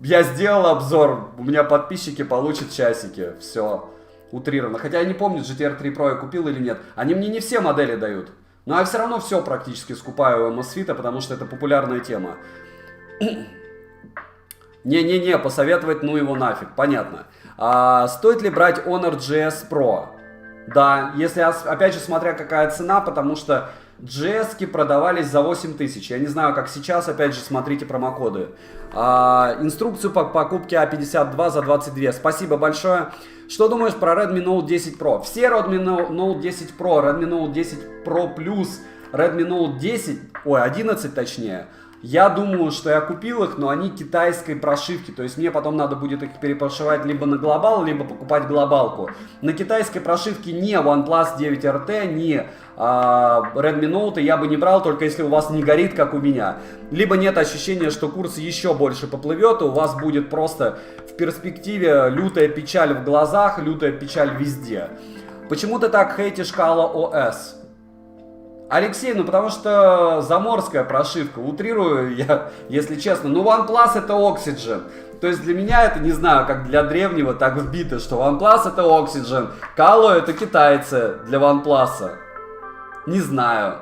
Speaker 1: Я сделал обзор, у меня подписчики получат часики. Все, утрированно. Хотя я не помню, GTR 3 Pro я купил или нет. Они мне не все модели дают. Но я все равно все практически скупаю у Amazfit, потому что это популярная тема. Не-не-не, посоветовать ну его нафиг, понятно. Стоит ли брать Honor GS Pro? Да, если, опять же, смотря какая цена, потому что GS-ки продавались за 8000. Я не знаю, как сейчас, опять же, смотрите промокоды. Инструкцию по покупке A52 за 22. Спасибо большое. Что думаешь про Redmi Note 10 Pro? Все Redmi Note 10 Pro, Redmi Note 10 Pro Plus, Redmi Note 10, 11 точнее, я думаю, что я купил их, но они китайской прошивки. То есть мне потом надо будет их перепрошивать либо на глобал, либо покупать глобалку. На китайской прошивке ни OnePlus 9RT, ни Redmi Note я бы не брал, только если у вас не горит, как у меня. Либо нет ощущения, что курс еще больше поплывет, и у вас будет просто в перспективе лютая печаль в глазах, лютая печаль везде. Почему ты так хейтишь Kala OS? Алексей, ну потому что заморская прошивка, утрирую я, если честно. Ну OnePlus это Oxygen. То есть для меня это, не знаю, как для древнего так вбито, что OnePlus это Oxygen, Kala это китайцы для OnePlus. Не знаю.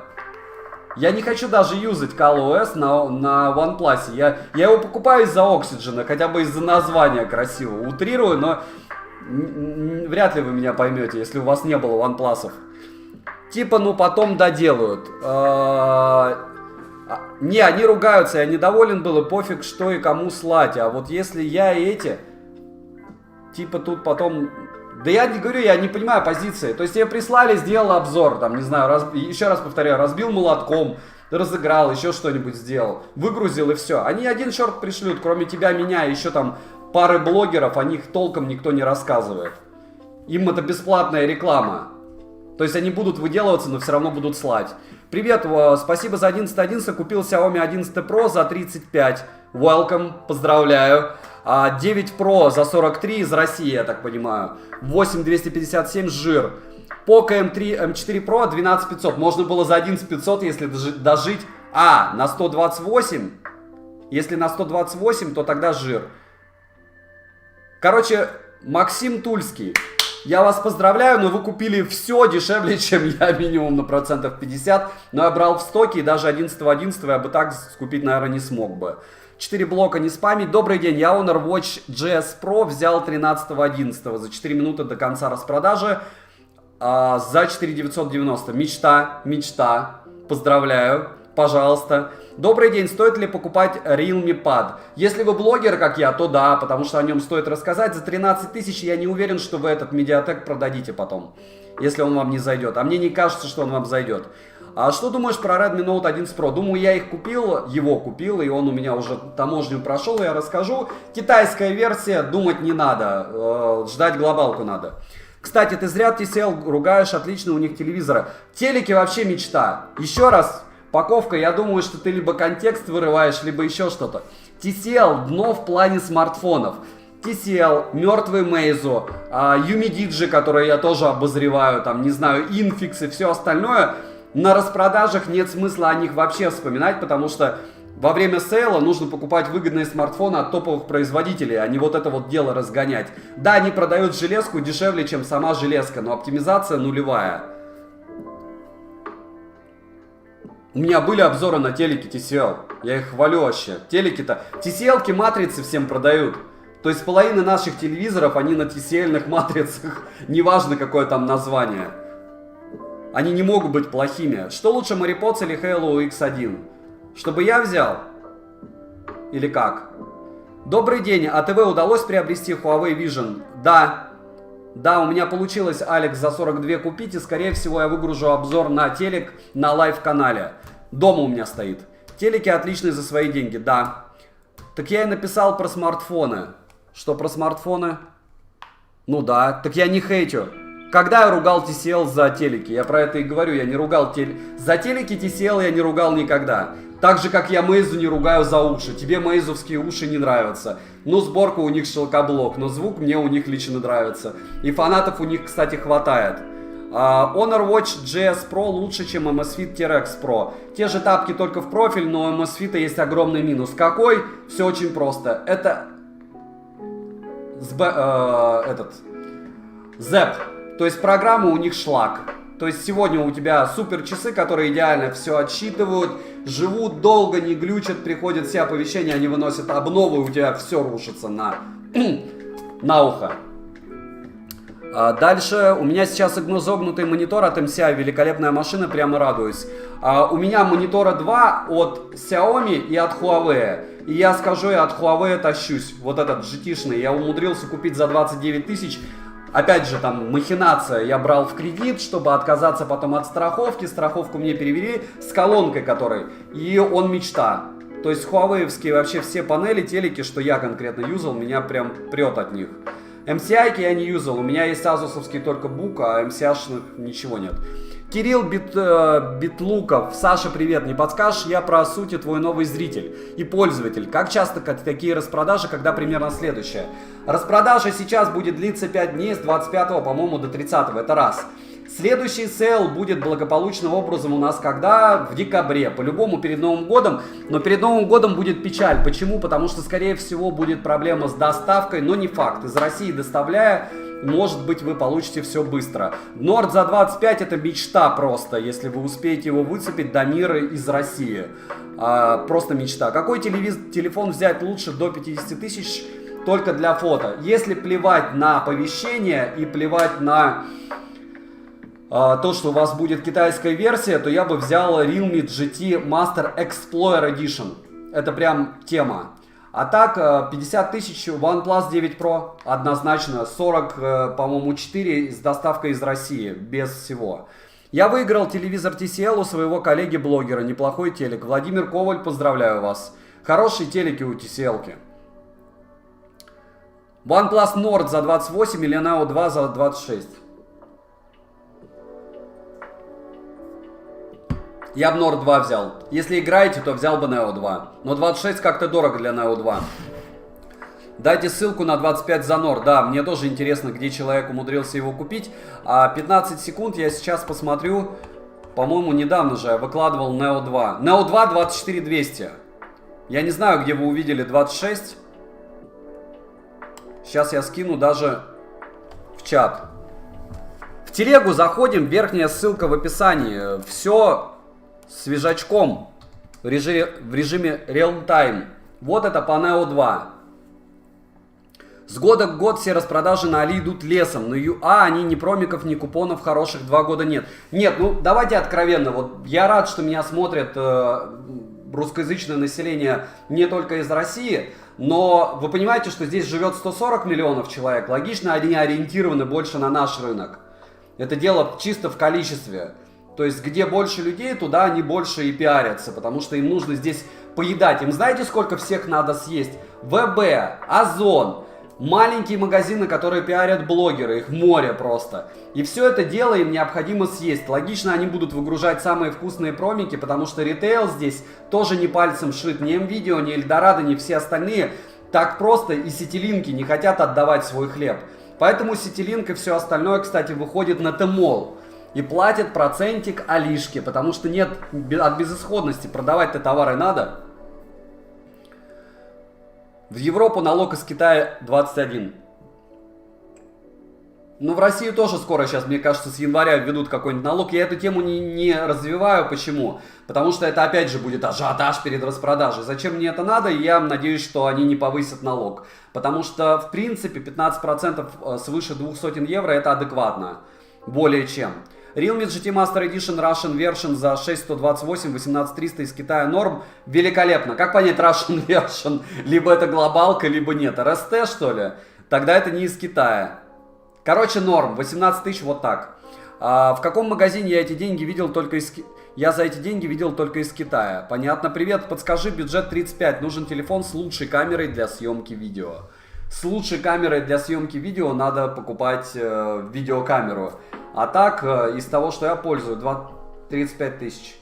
Speaker 1: Я не хочу даже юзать Kala OS на OnePlus. Я его покупаю из-за Oxygen, хотя бы из-за названия красивого. Утрирую, но вряд ли вы меня поймете, если у вас не было OnePlus'ов. Типа, ну потом доделают. Не, они ругаются, я недоволен был, и пофиг, что и кому слать. А вот если я и эти, типа тут потом... Да я не говорю, я не понимаю позиции. То есть тебе прислали, сделал обзор, там, не знаю, еще раз повторяю, разбил молотком, разыграл, еще что-нибудь сделал, выгрузил и все. Они один черт пришлют, кроме тебя, меня, еще там пары блогеров, о них толком никто не рассказывает. Им это бесплатная реклама. То есть они будут выделываться, но все равно будут слать. Привет, спасибо за 11.11, купил Xiaomi 11 Pro за 35. Welcome, поздравляю. 9 Pro за 43 из России, я так понимаю. 8257 жир. Poco M4 Pro 12500. Можно было за 11500, если дожить. На 128. Если на 128, то тогда жир. Короче, Максим Тульский. Я вас поздравляю, но вы купили все дешевле, чем я, минимум на процентов 50. Но я брал в стоке, и даже 11.11 я бы так скупить, наверное, не смог бы. 4 блока не спамить. Добрый день, я Honor Watch GS Pro взял 13.11 за 4 минуты до конца распродажи за 4990. Мечта. Поздравляю, пожалуйста. Добрый день, стоит ли покупать Realme Pad? Если вы блогер, как я, то да, потому что о нем стоит рассказать. За 13 тысяч я не уверен, что вы этот Mediatek продадите потом, если он вам не зайдет. А мне не кажется, что он вам зайдет. А что думаешь про Redmi Note 11 Pro? Думаю, я его купил, и он у меня уже таможню прошел, я расскажу. Китайская версия, думать не надо, ждать глобалку надо. Кстати, ты зря TCL ругаешь, отлично у них телевизоры. Телеки вообще мечта. Еще раз, паковка, я думаю, что ты либо контекст вырываешь, либо еще что-то. TCL дно в плане смартфонов. TCL, мертвый Meizu, Umidigi, которые я тоже обозреваю, там, не знаю, Infix и все остальное. На распродажах нет смысла о них вообще вспоминать, потому что во время сейла нужно покупать выгодные смартфоны от топовых производителей, а не вот это вот дело разгонять. Да, они продают железку дешевле, чем сама железка, но оптимизация нулевая. У меня были обзоры на телеки TCL, я их хвалю вообще. Телеки-то, TCL-ки матрицы всем продают. То есть половина наших телевизоров, они на TCL-ных матрицах, неважно какое там название. Они не могут быть плохими. Что лучше, MariPods или Halo X1? Чтобы я взял? Или как? Добрый день, АТВ удалось приобрести Huawei Vision? Да. Да, у меня получилось, Алекс, за 42 купить, и скорее всего я выгружу обзор на телек на лайв-канале. Дома у меня стоит. Телеки отличные за свои деньги, да. Так я и написал про смартфоны. Что про смартфоны? Ну да, так я не хейтю. Когда я ругал TCL за телеки? Я про это и говорю, я не ругал за телеки TCL я не ругал никогда. Так же, как я Meizu не ругаю за уши. Тебе мейзовские уши не нравятся. Ну, сборка у них шелкоблок, но звук мне у них лично нравится. И фанатов у них, кстати, хватает. Honor Watch GS Pro лучше, чем Amazfit T-Rex Pro. Те же тапки, только в профиль, но у Amazfit есть огромный минус. Какой? Все очень просто. Это ZEP. То есть программа у них шлак. То есть сегодня у тебя супер часы, которые идеально все отсчитывают, живут долго, не глючат, приходят все оповещения, они выносят обновы, у тебя все рушится на ухо. Дальше у меня сейчас изогнутый монитор от MCI, великолепная машина, прямо радуюсь. У меня монитора 2 от Xiaomi и от Huawei. И я скажу, я от Huawei тащусь. Вот этот GT-шный я умудрился купить за 29 тысяч. Опять же, там махинация. Я брал в кредит, чтобы отказаться потом от страховки. Страховку мне перевели с колонкой которой. И он мечта. То есть Huawei-овские вообще все панели, телеки, что я конкретно юзал, меня прям прет от них. MCI-ки я не юзал, у меня есть азусовский только бук, а MCI-шных ничего нет. Кирилл Битлуков, Саша, привет, не подскажешь, я про сути твой новый зритель и пользователь. Как часто такие распродажи, когда примерно следующее? Распродажа сейчас будет длиться 5 дней с 25, по-моему, до 30, это раз. Следующий сейл будет благополучным образом у нас когда? В декабре, по-любому перед Новым годом. Но перед Новым годом будет печаль. Почему? Потому что, скорее всего, будет проблема с доставкой, но не факт. Из России доставляя, может быть, вы получите все быстро. Nord за 25 это мечта просто, если вы успеете его выцепить до мира из России. Просто мечта. Какой телефон взять лучше до 50 тысяч только для фото? Если плевать на оповещения и плевать на то, что у вас будет китайская версия, то я бы взял Realme GT Master Explorer Edition. Это прям тема. А так, 50 тысяч OnePlus 9 Pro однозначно, 40, по-моему, 4 с доставкой из России, без всего. Я выиграл телевизор TCL у своего коллеги-блогера, неплохой телек. Владимир Коваль, поздравляю вас. Хорошие телеки у TCL-ки. OnePlus Nord за 28 или Neo 2 за 26. Я бы Nord 2 взял. Если играете, то взял бы Neo 2. Но 26 как-то дорого для Neo 2. Дайте ссылку на 25 за Nord. Да, мне тоже интересно, где человек умудрился его купить. 15 секунд я сейчас посмотрю. По-моему, недавно же я выкладывал Neo 2. Neo 2 24 200. Я не знаю, где вы увидели 26. Сейчас я скину даже в чат. В телегу заходим. Верхняя ссылка в описании. Все свежачком в режиме real-time. Вот это по Neo 2. С года в год все распродажи на Али идут лесом. Но они ни промиков, ни купонов хороших 2 года нет. Нет, ну давайте откровенно. Вот я рад, что меня смотрят русскоязычное население не только из России. Но вы понимаете, что здесь живет 140 миллионов человек. Логично, они ориентированы больше на наш рынок. Это дело чисто в количестве. То есть, где больше людей, туда они больше и пиарятся, потому что им нужно здесь поедать. Им знаете, сколько всех надо съесть? ВБ, Озон, маленькие магазины, которые пиарят блогеры, их море просто. И все это дело им необходимо съесть. Логично, они будут выгружать самые вкусные промики, потому что ритейл здесь тоже не пальцем шит. Ни МВидео, ни Эльдорадо, ни все остальные так просто и сетилинки не хотят отдавать свой хлеб. Поэтому сетилинк и все остальное, кстати, выходит на Тмол. И платит процентик Алишке, потому что нет от безысходности. Продавать-то товары надо. В Европу налог из Китая 21. Ну, в Россию тоже скоро сейчас, мне кажется, с января введут какой-нибудь налог. Я эту тему не развиваю. Почему? Потому что это опять же будет ажиотаж перед распродажей. Зачем мне это надо? И я надеюсь, что они не повысят налог. Потому что, в принципе, 15% свыше 200 евро это адекватно. Более чем. Realme GT Master Edition Russian Version за 6128, 18300 из Китая норм. Великолепно. Как понять Russian Version? Либо это глобалка, либо нет. РСТ, что ли? Тогда это не из Китая. Короче, норм. 18 тысяч вот так. В каком магазине я эти деньги видел только из... Я за эти деньги видел только из Китая. Понятно. Привет, подскажи, бюджет 35. Нужен телефон с лучшей камерой для съемки видео. С лучшей камерой для съемки видео надо покупать видеокамеру. А так, из того, что я пользую, 35 тысяч.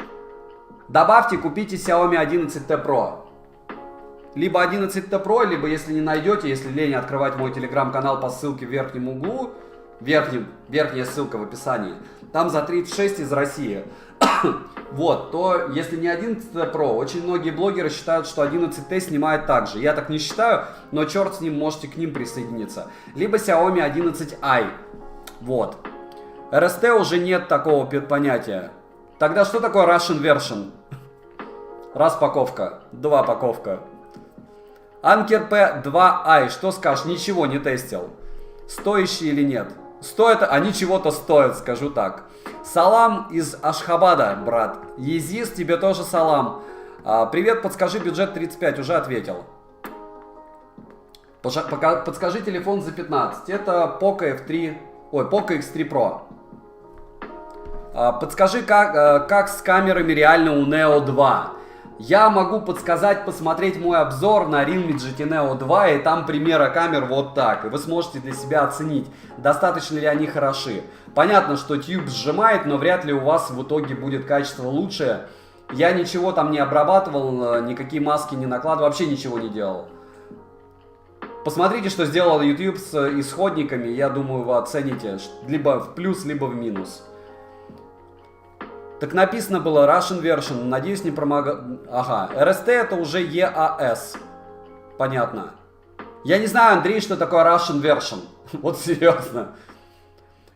Speaker 1: Добавьте, купите Xiaomi 11T Pro. Либо 11T Pro, либо если не найдете, если лень открывать мой телеграм-канал по ссылке в верхнем углу, верхняя ссылка в описании, там за 36 из России. Вот, то если не 11T Pro, очень многие блогеры считают, что 11T снимает так же. Я так не считаю, но черт с ним, можете к ним присоединиться. Либо Xiaomi 11i. Вот. РСТ уже нет такого понятия. Тогда что такое Russian version? Распаковка. 2 паковка. Анкер P2i. Что скажешь? Ничего не тестил. Стоящий или нет? Стоит, они чего-то стоят, скажу так. Салам из Ашхабада, брат. Езис, тебе тоже салам. Привет, подскажи бюджет 35. Уже ответил. Подскажи телефон за 15. Это Poco F3. Ой, Poco X3 Pro. Подскажи, как с камерами реально у Neo 2. Я могу подсказать, посмотреть мой обзор на Realme GT Neo 2, и там примеры камер вот так. И вы сможете для себя оценить, достаточно ли они хороши. Понятно, что тюб сжимает, но вряд ли у вас в итоге будет качество лучше. Я ничего там не обрабатывал, никакие маски не накладывал, вообще ничего не делал. Посмотрите, что сделал YouTube с исходниками, я думаю, вы оцените либо в плюс, либо в минус. Так написано было Russian version, надеюсь, не промага... Ага, RST это уже EAS. Понятно. Я не знаю, Андрей, что такое Russian version. Вот серьезно.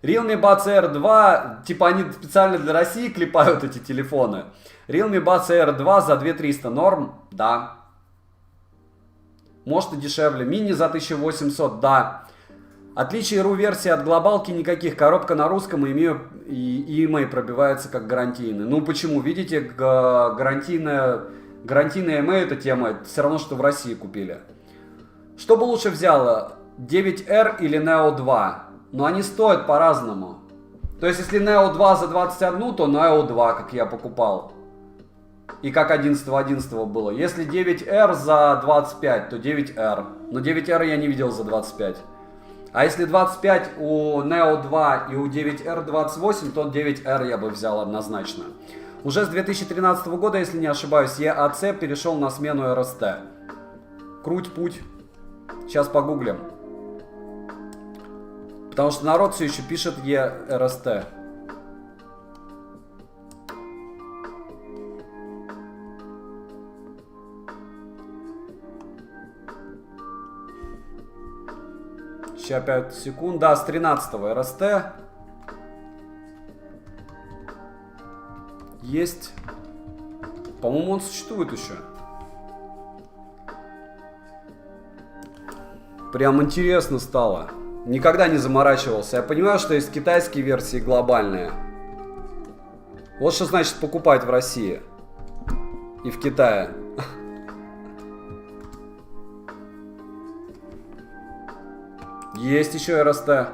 Speaker 1: Realme Buds Air 2, типа они специально для России клепают эти телефоны. Realme Buds Air 2 за 2300 норм? Да. Может и дешевле. Мини за 1800? Да. Отличий RU-версии от глобалки никаких. Коробка на русском и EMA пробивается как гарантийный. Ну почему? Видите, гарантийная EMA эта тема, все равно, что в России купили. Что бы лучше взяло? 9R или Neo 2? Но они стоят по-разному. То есть, если Neo 2 за 21, то Neo 2, как я покупал. И как 11.11 было. Если 9R за 25, то 9R. Но 9R я не видел за 25. А если 25 у Neo 2 и у 9R 28, то 9R я бы взял однозначно. Уже с 2013 года, если не ошибаюсь, EAC перешел на смену RST. Круть путь. Сейчас погуглим. Потому что народ все еще пишет ERST. Сейчас 5 секунд. Да, с 13-го RST. Есть. По-моему, он существует еще. Прям интересно стало. Никогда не заморачивался. Я понимаю, что есть китайские версии глобальные. Вот что значит покупать в России. И в Китае. Есть еще RST.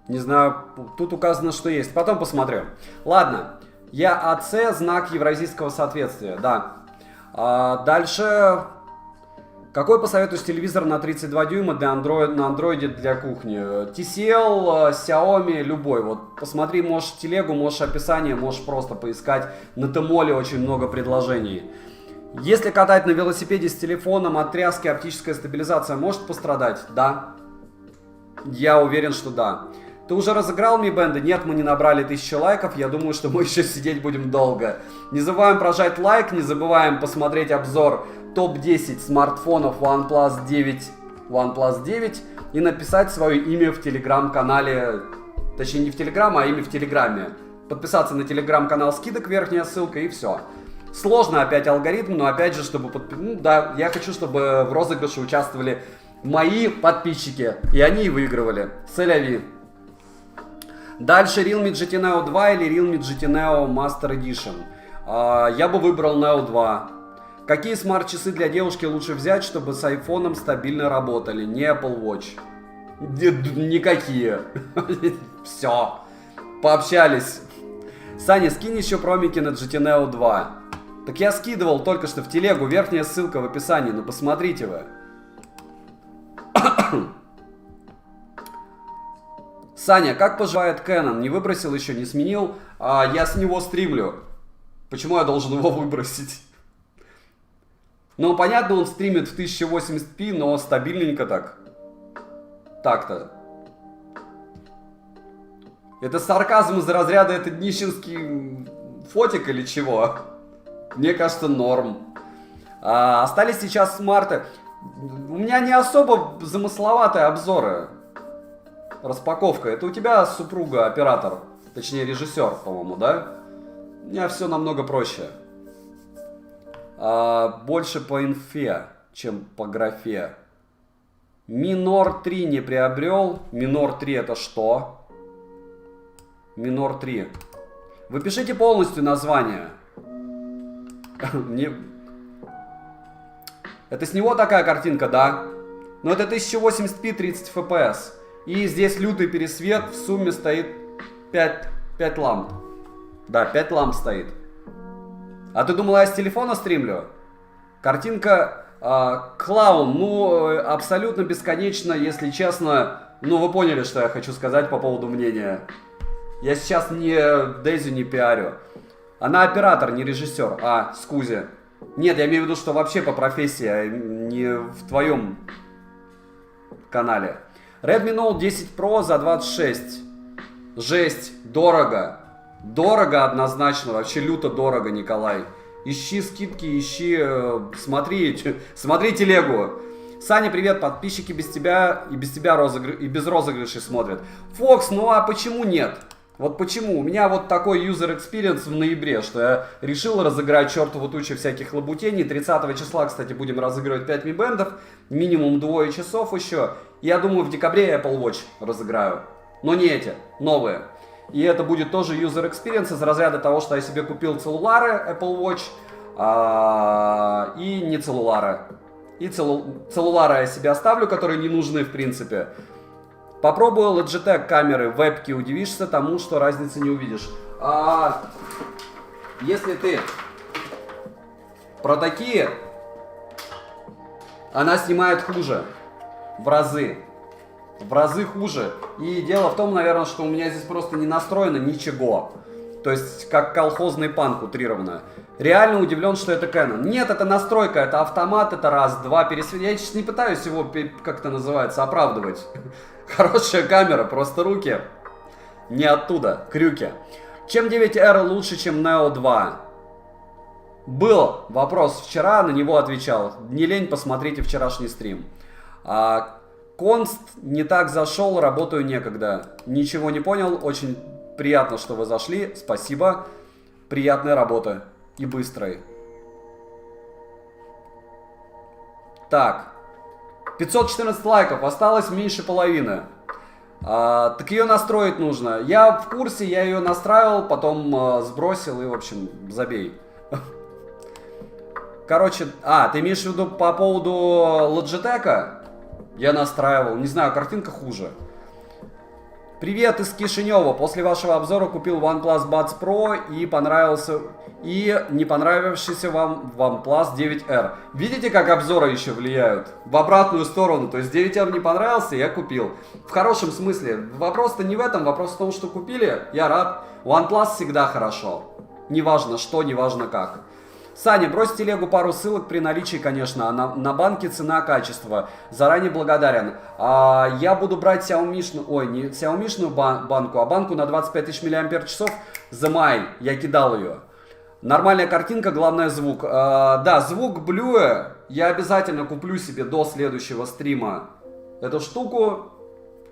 Speaker 1: Не знаю, тут указано, что есть. Потом посмотрю. Ладно. EAC, знак евразийского соответствия. Да. Дальше. Какой посоветуешь телевизор на 32 дюйма для на андроиде для кухни? TCL, Xiaomi, любой. Вот посмотри, можешь телегу, можешь описание, можешь просто поискать. На Тмоле очень много предложений. Если катать на велосипеде с телефоном от тряски, оптическая стабилизация может пострадать? Да. Я уверен, что да. Ты уже разыграл Mi Band? Нет, мы не набрали 1000 лайков. Я думаю, что мы еще сидеть будем долго. Не забываем прожать лайк, не забываем посмотреть обзор топ-10 смартфонов OnePlus 9 и написать свое имя в телеграм-канале. Точнее, не в телеграм, а имя в телеграме. Подписаться на телеграм-канал, скидок, верхняя ссылка, и все. Сложно опять алгоритм, но опять же, чтобы... Ну да, я хочу, чтобы в розыгрыше участвовали мои подписчики, и они и выигрывали. Сэляви. Дальше Realme GT Neo 2 или Realme GT Neo Master Edition. Я бы выбрал Neo 2. Какие смарт-часы для девушки лучше взять, чтобы с айфоном стабильно работали? Не Apple Watch. Никакие. Все. Пообщались. Саня, скинь еще промики на GT Neo 2. Так я скидывал только что в телегу. Верхняя ссылка в описании. Ну посмотрите вы. Саня, как поживает Canon? Не выбросил еще, не сменил. Я с него стримлю. Почему я должен его выбросить? Ну, понятно, он стримит в 1080p, но стабильненько так. Так-то. Это сарказм из разряда, это нищенский фотик или чего? Мне кажется, норм. Остались сейчас смарты. У меня не особо замысловатые обзоры. Распаковка. Это у тебя супруга оператор. Точнее, режиссер, по-моему, да? У меня все намного проще. Больше по инфе, чем по графе. Минор 3 не приобрел. Минор 3 это что? Минор 3. Вы пишите полностью название. Это с него такая картинка, да? Но это 1080p 30 fps. И здесь лютый пересвет. В сумме стоит 5 ламп. Да, 5 ламп стоит. А ты думала, я с телефона стримлю? Картинка клаун. Ну, абсолютно бесконечно, если честно. Ну, вы поняли, что я хочу сказать по поводу мнения. Я сейчас не Дейзи не пиарю. Она оператор, не режиссер. Скузи. Нет, я имею в виду, что вообще по профессии, а не в твоем канале. Redmi Note 10 Pro за 26. Жесть, дорого. Дорого однозначно, вообще люто дорого, Николай. Ищи скидки, смотри телегу. Саня, привет, подписчики без тебя и без розыгрышей смотрят. Фокс, ну а почему нет? Вот почему? У меня вот такой user experience в ноябре, что я решил разыграть чертову тучу всяких лабутений. 30 числа, кстати, будем разыгрывать 5 мибендов. Минимум 2 часов еще. Я думаю, в декабре я Apple Watch разыграю. Но не эти, новые. И это будет тоже user experience из разряда того, что я себе купил целлулары Apple Watch и не целлулары. И целлулары я себе оставлю, которые не нужны в принципе. Попробую Logitech камеры, вебки, удивишься тому, что разницы не увидишь. Если ты про такие, она снимает хуже. В разы хуже. И дело в том, наверное, что у меня здесь просто не настроено ничего. То есть, как колхозный панк утрированно. Реально удивлен, что это Canon. Нет, это настройка, это автомат, это раз, два, пересвет. Я сейчас не пытаюсь его, как это называется, оправдывать. Хорошая камера, просто руки не оттуда, крюки. Чем 9R лучше, чем Neo 2? Был вопрос вчера, на него отвечал. Не лень, посмотрите вчерашний стрим. Конст не так зашел, работаю некогда. Ничего не понял, очень приятно, что вы зашли, спасибо. Приятной работы и быстрой. Так, 514 лайков, осталось меньше половины. Так ее настроить нужно. Я в курсе, я ее настраивал, потом сбросил и, в общем, забей. Короче, ты имеешь в виду по поводу Logitech? Я настраивал, не знаю, картинка хуже. Привет из Кишинева. После вашего обзора купил OnePlus Buds Pro и не понравившийся вам OnePlus 9R. Видите, как обзоры еще влияют? В обратную сторону. То есть 9R не понравился, я купил. В хорошем смысле. Вопрос-то не в этом, вопрос в том, что купили. Я рад. OnePlus всегда хорошо. Неважно что, неважно как. Саня, брось в телегу пару ссылок при наличии, конечно, на банке цена-качество. Заранее благодарен. Я буду брать не Xiaomi-шную банку, а банку на 25 тысяч мАч за май. Я кидал ее. Нормальная картинка, главное звук. Да, звук Blue я обязательно куплю себе до следующего стрима. Эту штуку,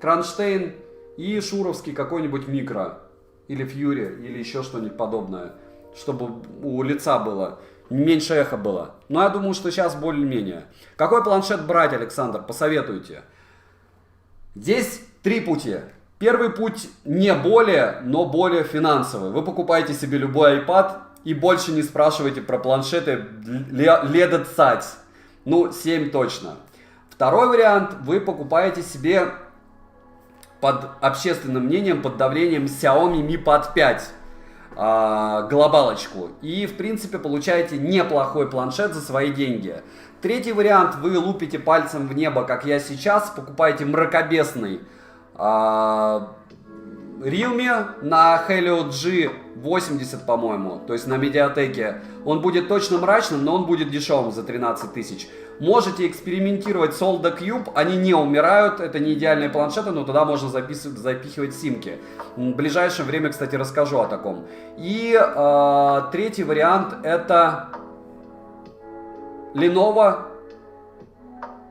Speaker 1: кронштейн и шуровский какой-нибудь микро. Или Fury, или еще что-нибудь подобное. Чтобы у лица было. Меньше эхо было. Но я думаю, что сейчас более-менее. Какой планшет брать, Александр? Посоветуйте. Здесь 3 пути. Первый путь не более, но более финансовый. Вы покупаете себе любой iPad и больше не спрашивайте про планшеты лет цать. Ну, 7 точно. Второй вариант. Вы покупаете себе под общественным мнением, под давлением Xiaomi Mi Pad 5. Глобалочку. И, в принципе, получаете неплохой планшет за свои деньги. Третий вариант. Вы лупите пальцем в небо, как я сейчас. Покупаете мракобесный Realme на Helio G80, по-моему, то есть на медиатеке. Он будет точно мрачным, но он будет дешевым за 13 тысяч. Можете экспериментировать с Olda Cube, они не умирают, это не идеальные планшеты, но туда можно запихивать симки. В ближайшее время, кстати, расскажу о таком. И третий вариант это Lenovo,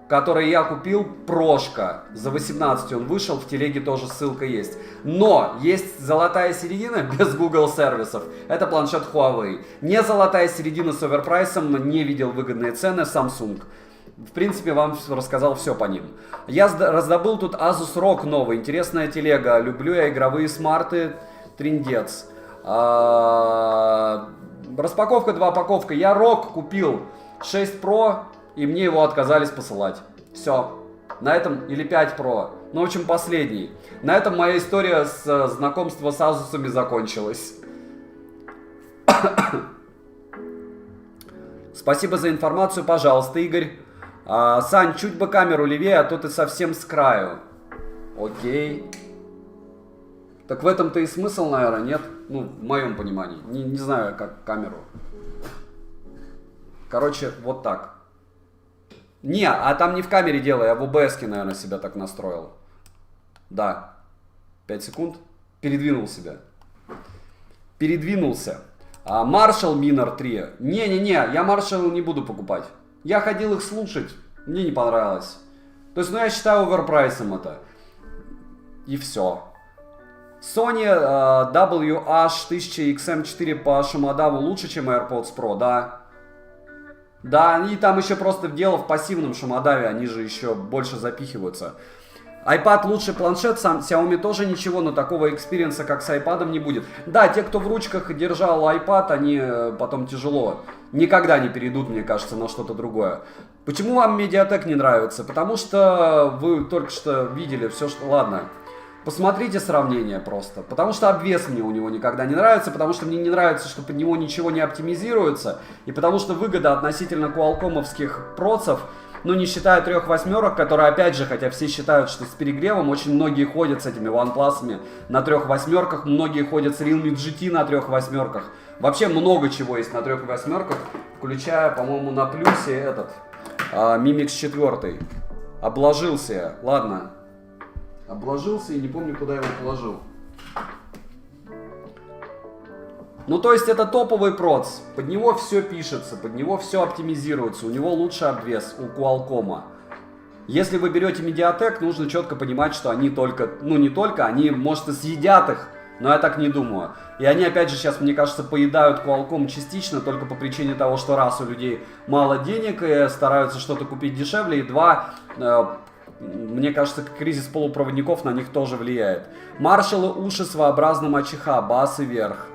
Speaker 1: который я купил, прошка, за 18 он вышел, в телеге тоже ссылка есть. Но есть золотая середина без Google сервисов, это планшет Huawei. Не золотая середина с оверпрайсом, не видел выгодные цены, Samsung. В принципе, вам рассказал все по ним. Я раздобыл тут Asus ROG новый, интересная телега, люблю я игровые смарты, триндец. Распаковка, 2 упаковка, я ROG купил 6 Pro. И мне его отказались посылать. Все. На этом, или 5 Pro. Ну, в общем, последний. На этом моя история с знакомства с Asus'ами закончилась. Спасибо за информацию, пожалуйста, Игорь. Сань, чуть бы камеру левее, а то ты совсем с краю. Окей. Так в этом-то и смысл, наверное, нет? Ну, в моем понимании. Не знаю, как камеру. Короче, вот так. Не, а там не в камере дело, я в OBS, наверное, себя так настроил. Да. 5 секунд. Передвинул себя. Передвинулся. Marshall Minor 3. Не-не-не, я Marshall не буду покупать. Я ходил их слушать, мне не понравилось. То есть, ну, я считаю оверпрайсом это. И все. Sony WH-1000XM4 по шумодаву лучше, чем AirPods Pro, да. Да, и там еще просто дело в пассивном шумодаве, они же еще больше запихиваются. iPad лучший планшет, сам Xiaomi тоже ничего, но такого экспириенса, как с iPad, не будет. Да, те, кто в ручках держал iPad, они потом тяжело. Никогда не перейдут, мне кажется, на что-то другое. Почему вам Mediatek не нравится? Потому что вы только что видели все, что... Ладно. Посмотрите сравнение просто. Потому что обвес мне у него никогда не нравится, потому что мне не нравится, что под него ничего не оптимизируется, и потому что выгода относительно куалкомовских процессов, ну не считая 3 восьмерок, которые опять же, хотя все считают, что с перегревом, очень многие ходят с этими OnePlus'ами на 3 восьмерках, многие ходят с Realme GT на 3 восьмерках. Вообще много чего есть на 3 восьмерках, включая, по-моему, на плюсе этот Mi Mix 4. Обложился я. Ладно. Обложился и не помню, куда его положил. Ну, то есть это топовый проц. Под него все пишется, под него все оптимизируется. У него лучший обвес у Qualcomm. Если вы берете Mediatek, нужно четко понимать, что они только, ну не только, они, может, и съедят их, но я так не думаю. И они, опять же, сейчас, мне кажется, поедают Qualcomm частично, только по причине того, что раз у людей мало денег и стараются что-то купить дешевле, и два... Мне кажется, кризис полупроводников на них тоже влияет. Маршаллы уши с своеобразным АЧХ, бас и верх.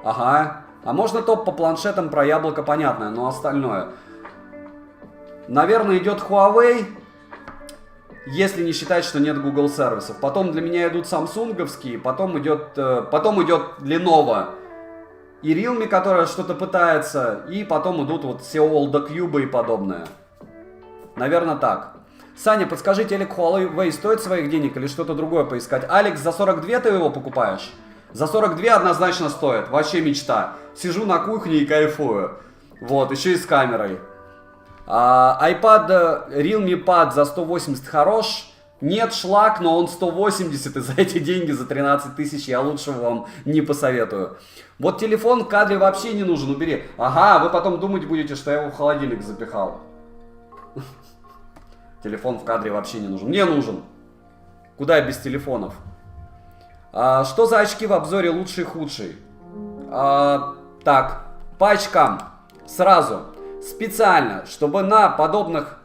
Speaker 1: Ага. А можно топ по планшетам про яблоко, понятное, но остальное. Наверное, идет Huawei, если не считать, что нет Google сервисов. Потом для меня идут самсунговские, потом идет Lenovo и Realme, которая что-то пытается, и потом идут вот все Olda Cube и подобное. Наверное, так. Саня, подскажи, телек Huawei стоит своих денег или что-то другое поискать? Алекс, за 42 ты его покупаешь? За 42 однозначно стоит, вообще мечта. Сижу на кухне и кайфую. Вот, еще и с камерой. iPad Realme Pad за 180 хорош. Нет, шлак, но он 180, и за эти деньги, за 13 тысяч, я лучше вам не посоветую. Вот телефон в кадре вообще не нужен, убери. Ага, вы потом думать будете, что я его в холодильник запихал. Телефон в кадре вообще не нужен. Мне нужен. Куда я без телефонов? Что за очки в обзоре лучший и худший? Так, по очкам. Сразу. Специально, чтобы на подобных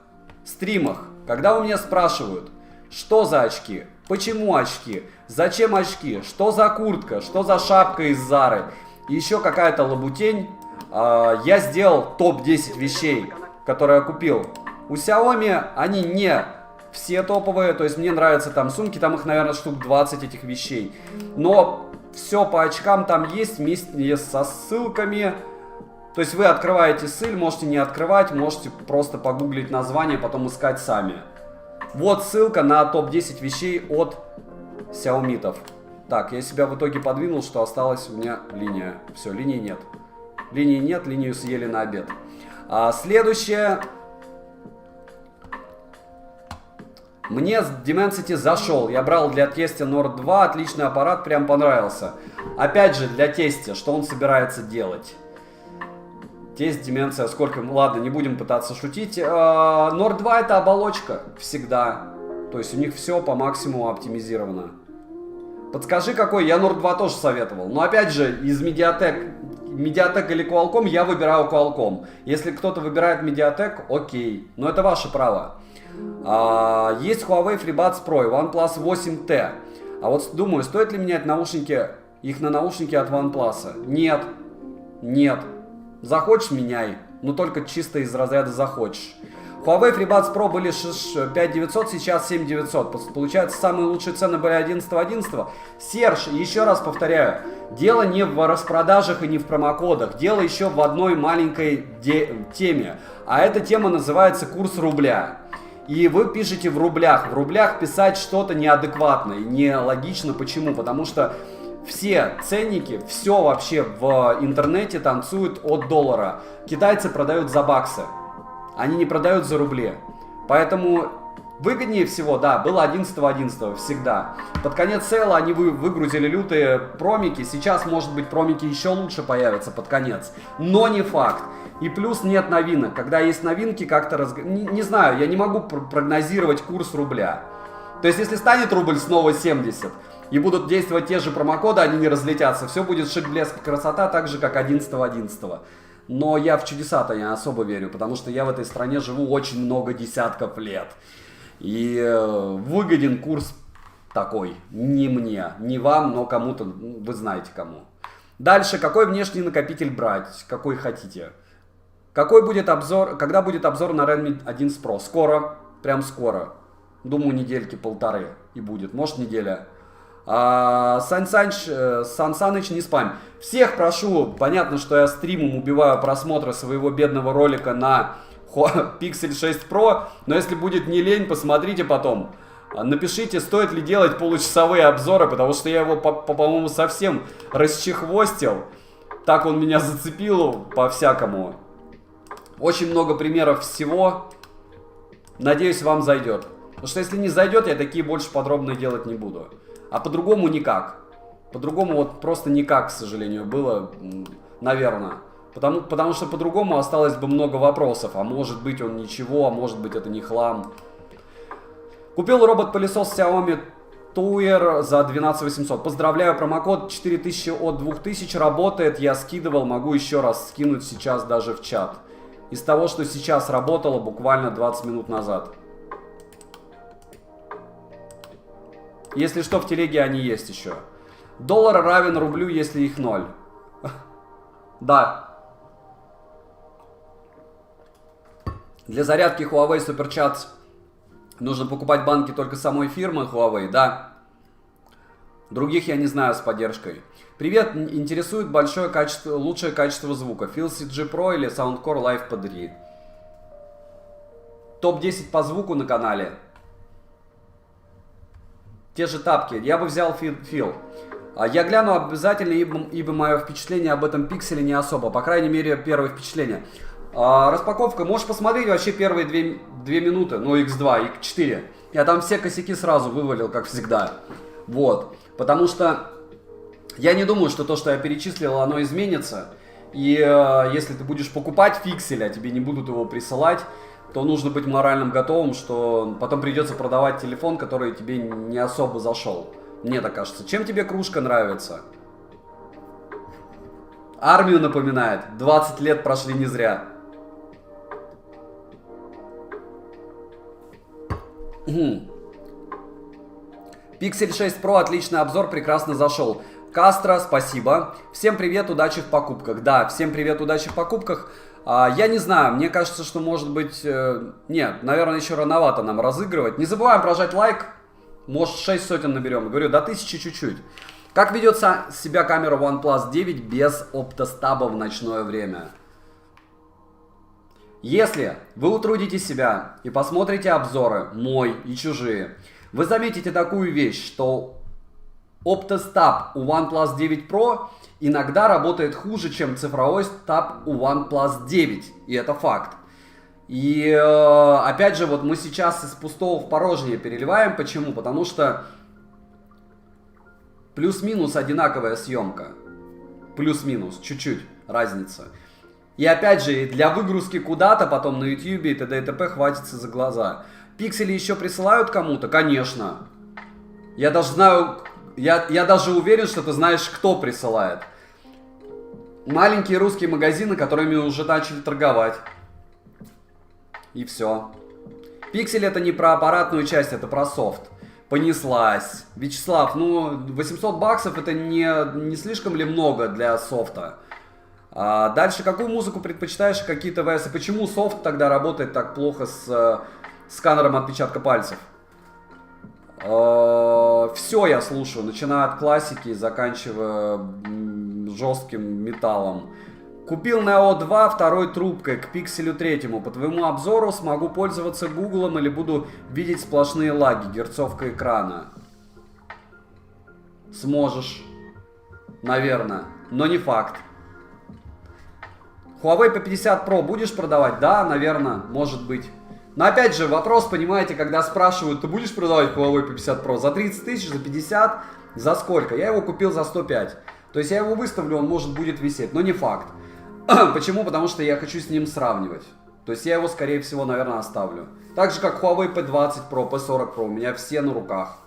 Speaker 1: стримах, когда у меня спрашивают, что за очки, почему очки, зачем очки, что за куртка, что за шапка из Зары, и еще какая-то лабутень, я сделал топ-10 вещей, которые я купил. У Xiaomi они не все топовые, то есть мне нравятся там сумки, там их, наверное, штук 20 этих вещей. Но все по очкам там есть вместе со ссылками. То есть вы открываете ссыль, можете не открывать, можете просто погуглить название, потом искать сами. Вот ссылка на топ-10 вещей от Xiaomi-тов. Так, я себя в итоге подвинул, что осталась у меня линия. Все, линии нет. Линии нет, линию съели на обед. Следующее. Мне Dimensity зашел. Я брал для тестя Nord 2. Отличный аппарат, прям понравился. Опять же, для тестя, что он собирается делать? Тест, Деменция, сколько... Ладно, не будем пытаться шутить. Nord 2 это оболочка. Всегда. То есть у них все по максимуму оптимизировано. Подскажи, какой? Я Nord 2 тоже советовал. Но опять же, из Mediatek или Qualcomm я выбираю Qualcomm. Если кто-то выбирает Mediatek, окей. Но это ваше право. Есть Huawei FreeBuds Pro и OnePlus 8T. А вот думаю, стоит ли менять наушники, их на наушники от OnePlus? Нет. Нет. Захочешь — меняй. Но только чисто из разряда захочешь. Huawei FreeBuds Pro были 5900, сейчас 7900. Получается, самые лучшие цены были 11.11. Серж, еще раз повторяю, дело не в распродажах и не в промокодах. Дело еще в одной маленькой теме. А эта тема называется курс рубля. И вы пишете в рублях. В рублях писать что-то неадекватное, нелогично. Почему? Потому что все ценники, все вообще в интернете танцуют от доллара. Китайцы продают за баксы. Они не продают за рубли. Поэтому выгоднее всего, да, было 11.11 всегда. Под конец сейла они выгрузили лютые промики. Сейчас, может быть, промики еще лучше появятся под конец. Но не факт. И плюс нет новинок. Когда есть новинки, как-то не знаю, я не могу прогнозировать курс рубля. То есть, если станет рубль снова 70 и будут действовать те же промокоды, они не разлетятся. Все будет шик, блеск, красота, так же, как 11.11. Но я в чудеса-то не особо верю, потому что я в этой стране живу очень много десятков лет. И выгоден курс такой. Не мне, не вам, но кому-то, вы знаете кому. Дальше, какой внешний накопитель брать? Какой хотите? Какой будет обзор, когда будет обзор на Redmi 11 Pro? Скоро, прям скоро. Думаю, недельки полторы и будет, может неделя. Сан Саныч, не спам. Всех прошу, понятно, что я стримом убиваю просмотры своего бедного ролика на Pixel 6 Pro, но если будет не лень, посмотрите потом. Напишите, стоит ли делать получасовые обзоры, потому что я его, по-моему, совсем расчехвостил. Так он меня зацепил по-всякому. Очень много примеров всего. Надеюсь, вам зайдет. Потому что если не зайдет, я такие больше подробные делать не буду. А по-другому никак. По-другому вот просто никак, к сожалению, было, наверное. Потому что по-другому осталось бы много вопросов. А может быть он ничего, а может быть это не хлам. Купил робот-пылесос Xiaomi Tuer за 12800. Поздравляю, промокод 4000 от 2000 работает. Я скидывал, могу еще раз скинуть сейчас даже в чат. Из того, что сейчас работало буквально 20 минут назад. Если что, в телеге они есть еще. Доллар равен рублю, если их 0. Да. Для зарядки Huawei Supercharge нужно покупать банки только самой фирмы Huawei, да. Других я не знаю с поддержкой. Привет, интересует лучшее качество звука. Philips CG Pro или Soundcore Live P3. Топ-10 по звуку на канале. Те же тапки. Я бы взял Phil. Я гляну обязательно, ибо мое впечатление об этом пикселе не особо. По крайней мере, первое впечатление. Распаковка. Можешь посмотреть вообще первые 2 минуты. Ну, X2, X4. Я там все косяки сразу вывалил, как всегда. Вот. Потому что я не думаю, что то, что я перечислил, оно изменится. И если ты будешь покупать пиксель, а тебе не будут его присылать, то нужно быть моральным готовым, что потом придется продавать телефон, который тебе не особо зашел. Мне так кажется. Чем тебе кружка нравится? Армию напоминает. 20 лет прошли не зря. Pixel 6 Pro, отличный обзор, прекрасно зашел. Кастро, спасибо. Всем привет, удачи в покупках. Да, всем привет, удачи в покупках. Я не знаю, мне кажется, что может быть... Нет, наверное, еще рановато нам разыгрывать. Не забываем прожать лайк. Может 6 сотен наберем. Говорю, до 1000 чуть-чуть. Как ведет себя камера OnePlus 9 без оптостаба в ночное время? Если вы утрудите себя и посмотрите обзоры, мой и чужие, вы заметите такую вещь, что Optus Tab у OnePlus 9 Pro иногда работает хуже, чем цифровой Tab у OnePlus 9. И это факт. И опять же, вот мы сейчас из пустого в порожнее переливаем. Почему? Потому что плюс-минус одинаковая съемка. Плюс-минус, чуть-чуть разница. И опять же, для выгрузки куда-то потом на YouTube и т.д. и т.п. хватится за глаза. Пиксели еще присылают кому-то? Конечно. Я даже знаю, я даже уверен, что ты знаешь, кто присылает. Маленькие русские магазины, которыми уже начали торговать. И все. Пиксель это не про аппаратную часть, это про софт. Понеслась. Вячеслав, ну 800 баксов это не слишком ли много для софта? Дальше, какую музыку предпочитаешь, какие ТВС? И почему софт тогда работает так плохо с сканером отпечатка пальцев? Все я слушаю, начиная от классики, заканчивая жестким металлом. Купил Neo 2 второй трубкой к Пикселю 3. По твоему обзору смогу пользоваться Гуглом или буду видеть сплошные лаги, герцовка экрана? Сможешь. Наверное, но не факт. Huawei P50 Pro будешь продавать? Да, наверное, может быть. Но опять же, вопрос, понимаете, когда спрашивают, ты будешь продавать Huawei P50 Pro за 30 тысяч, за 50, за сколько? Я его купил за 105. То есть я его выставлю, он может будет висеть, но не факт. Почему? Потому что я хочу с ним сравнивать. То есть я его, скорее всего, наверное, оставлю. Так же, как Huawei P20 Pro, P40 Pro, у меня все на руках.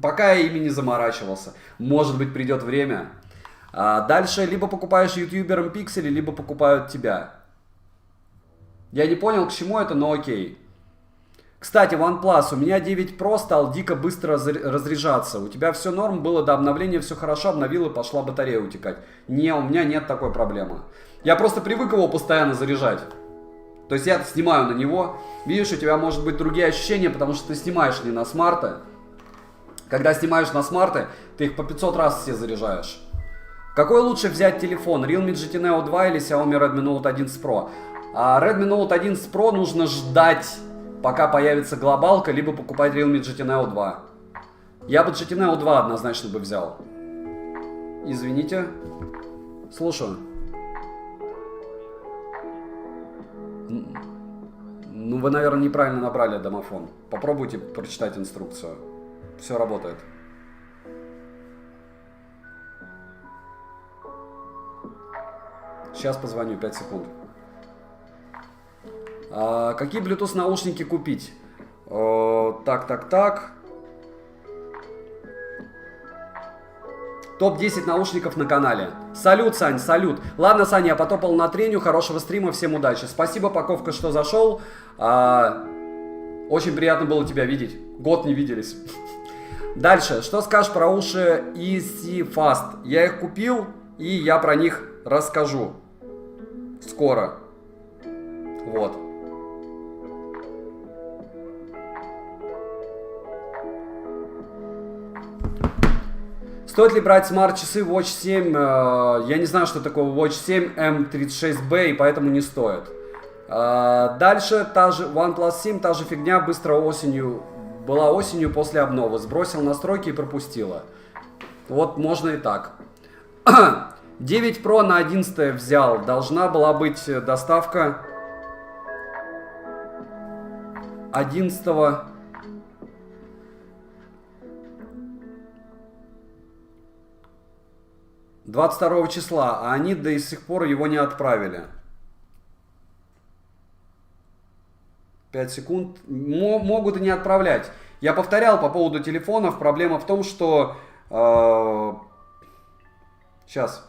Speaker 1: Пока я ими не заморачивался. Может быть, придет время. Дальше, либо покупаешь ютуберам пиксели, либо покупают тебя. Я не понял, к чему это, но окей. Кстати, OnePlus, у меня 9 Pro стал дико быстро разряжаться. У тебя все норм было до обновления, все хорошо, обновил и пошла батарея утекать. Не, у меня нет такой проблемы. Я просто привык его постоянно заряжать. То есть я снимаю на него. Видишь, у тебя может быть другие ощущения, потому что ты снимаешь не на смарты. Когда снимаешь на смарты, ты их по 500 раз все заряжаешь. Какой лучше взять телефон? Realme GT Neo 2 или Xiaomi Redmi Note 11 Pro? Redmi Note 11 Pro нужно ждать, пока появится глобалка, либо покупать Realme GT Neo 2. Я бы GT Neo 2 однозначно бы взял. Извините. Слушаю. Ну, вы, наверное, неправильно набрали домофон. Попробуйте прочитать инструкцию. Все работает. Сейчас позвоню, 5 секунд. Какие Bluetooth наушники купить? Так. Топ-10 наушников на канале. Салют, Сань, салют. Ладно, Саня, я потопал на трению. Хорошего стрима, всем удачи. Спасибо, Паковка, что зашел. Очень приятно было тебя видеть. Год не виделись. Дальше. Что скажешь про уши EC Fast? Я их купил, и я про них расскажу. Скоро. Вот. Стоит ли брать смарт-часы Watch 7? Я не знаю, что такое Watch 7 M36B, и поэтому не стоит. Дальше та же OnePlus 7, та же фигня, быстро осенью. Была осенью после обновы. Сбросил настройки и пропустила. Вот можно и так. 9 Pro на 11 взял. Должна была быть доставка 11 22 числа, а они до сих пор его не отправили. 5 секунд. Могут и не отправлять. Я повторял по поводу телефонов. Проблема в том, что... Сейчас.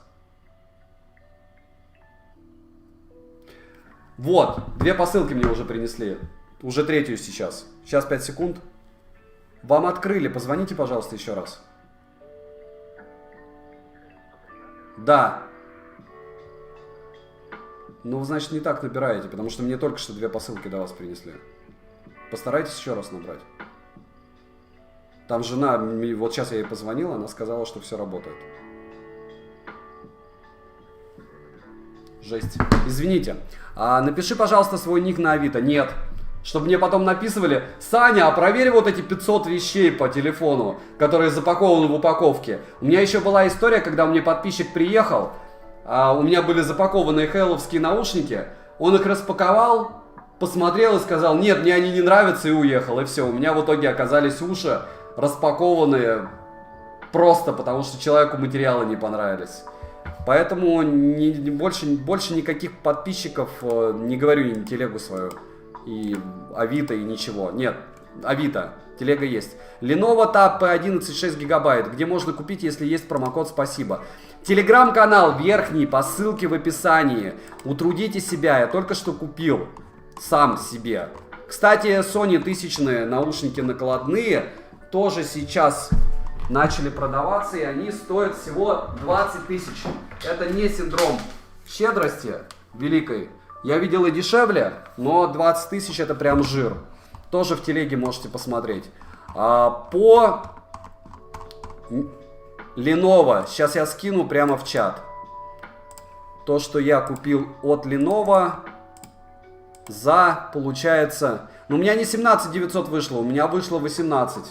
Speaker 1: Вот. 2 посылки мне уже принесли. Уже 3-ю сейчас. Сейчас 5 секунд. Вам открыли. Позвоните, пожалуйста, еще раз. Да. Ну, значит, не так набираете, потому что мне только что 2 посылки до вас принесли. Постарайтесь еще раз набрать. Там жена, вот сейчас я ей позвонил, она сказала, что все работает. Жесть. Извините. Напиши, пожалуйста, свой ник на Авито. Нет. Чтобы мне потом написывали: Саня, а проверь вот эти 500 вещей по телефону, которые запакованы в упаковке. У меня еще была история, когда мне подписчик приехал, у меня были запакованные хейловские наушники, он их распаковал, посмотрел и сказал: нет, мне они не нравятся, и уехал. И все, у меня в итоге оказались уши распакованные просто потому, что человеку материалы не понравились. Поэтому больше никаких подписчиков не говорю ни телегу свою, и Авито, и ничего. Нет, Авито, телега есть. Lenovo Tab P11 6 гигабайт, где можно купить, если есть промокод «Спасибо». Телеграм-канал верхний по ссылке в описании. Утрудите себя, я только что купил сам себе. Кстати, Sony 1000 наушники накладные тоже сейчас начали продаваться, и они стоят всего 20 тысяч. Это не синдром щедрости великой. Я видел и дешевле, но 20 тысяч это прям жир. Тоже в телеге можете посмотреть. По Lenovo, сейчас я скину прямо в чат. То, что я купил от Lenovo за, получается... Ну, у меня не 17 900 вышло, у меня вышло 18.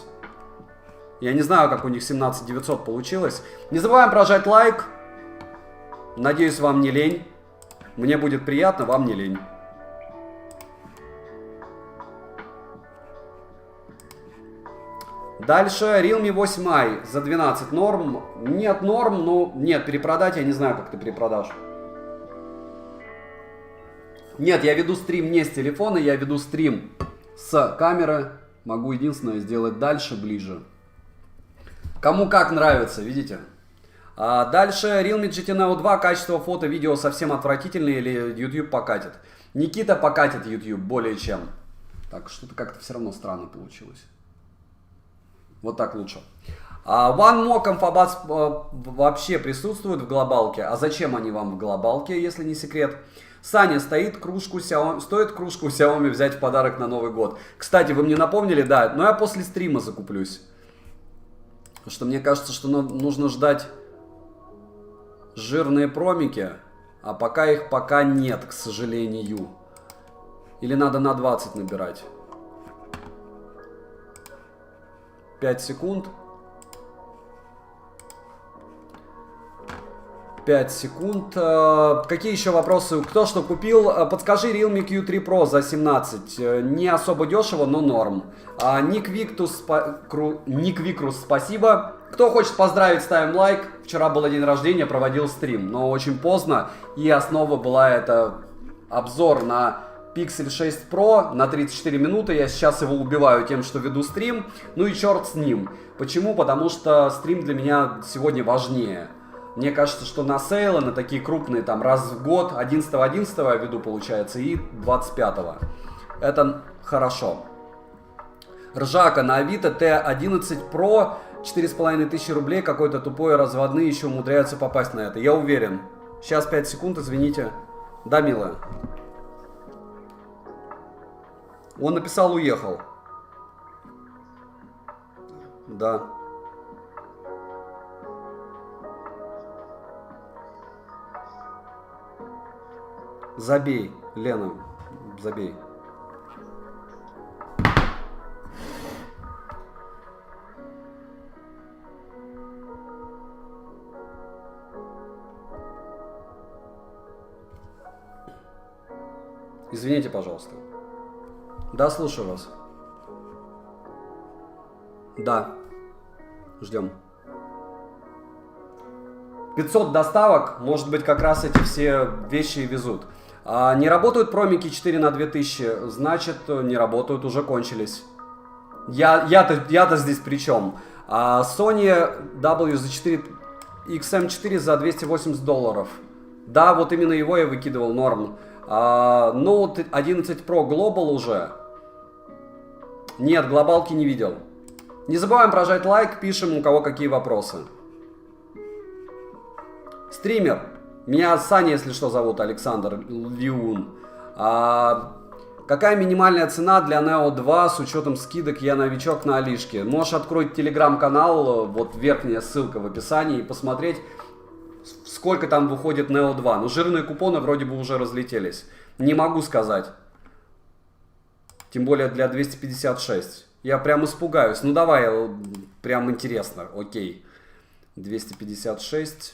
Speaker 1: Я не знаю, как у них 17 900 получилось. Не забываем прожать лайк. Надеюсь, вам не лень. Мне будет приятно, вам не лень. Дальше Realme 8i за 12 норм. Нет норм, но нет, перепродать я не знаю, как ты перепродашь. Нет, я веду стрим не с телефона, я веду стрим с камеры. Могу единственное сделать дальше, ближе. Кому как нравится, видите? Дальше Realme GT Neo 2. Качество фото, видео совсем отвратительное или YouTube покатит? Никита покатит YouTube более чем. Так, что-то как-то все равно странно получилось. Вот так лучше. OneMock Infobots вообще присутствует в глобалке. А зачем они вам в глобалке, если не секрет? Саня, стоит кружку Xiaomi, стоит кружку Xiaomi взять в подарок на Новый год. Кстати, вы мне напомнили, да, но я после стрима закуплюсь. Потому что мне кажется, что нужно ждать жирные промики, а пока их нет, к сожалению. Или надо на 20 набирать. 5 секунд. 5 секунд. Какие еще вопросы? Кто что купил? Подскажи Realme Q3 Pro за 17. Не особо дешево, но норм. Ник Викрус, спасибо. Кто хочет поздравить, ставим лайк. Вчера был день рождения, проводил стрим, но очень поздно. И основа была это обзор на Pixel 6 Pro на 34 минуты. Я сейчас его убиваю тем, что веду стрим. Ну и черт с ним. Почему? Потому что стрим для меня сегодня важнее. Мне кажется, что на сейлы, на такие крупные, там раз в год, 11.11 я веду, получается, и 25-го. Это хорошо. Ржака на Авито T11 Pro, 4500 рублей, какой-то тупой разводные еще умудряются попасть на это. Я уверен. Сейчас 5 секунд, извините. Да, милая? Он написал «уехал». Да. Забей, Лена, забей. Извините, пожалуйста. Да, слушаю вас. Да. Ждем. 500 доставок, может быть, как раз эти все вещи и везут. Не работают промики 4 на 2000, значит, не работают, уже кончились. Я-то здесь при чем? Sony WZ4 XM4 за 280 долларов. Да, вот именно его я выкидывал, норм. Note 11 Pro Global уже. Нет, глобалки не видел. Не забываем прожать лайк, пишем, у кого какие вопросы. Стример. Меня Саня, если что, зовут, Александр Лиун. Какая минимальная цена для Neo 2 с учетом скидок? Я новичок на Алишке. Можешь открыть телеграм-канал, вот верхняя ссылка в описании, и посмотреть, сколько там выходит Neo 2. Но жирные купоны вроде бы уже разлетелись. Не могу сказать. Тем более для 256. Я прям испугаюсь. Ну давай, прям интересно. Окей. 256.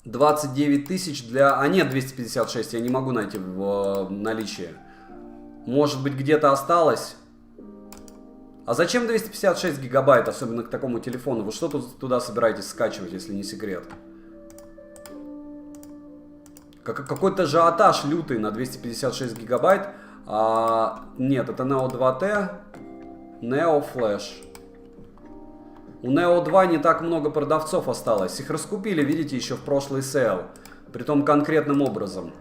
Speaker 1: 29 тысяч для... А нет, 256 я не могу найти в наличии. Может быть, где-то осталось? А зачем 256 гигабайт, особенно к такому телефону? Вы что туда собираетесь скачивать, если не секрет? Какой-то ажиотаж лютый на 256 гигабайт. Нет, это Neo 2T. Neo Flash. У Neo 2 не так много продавцов осталось. Их раскупили, видите, еще в прошлый сейл. Притом конкретным образом.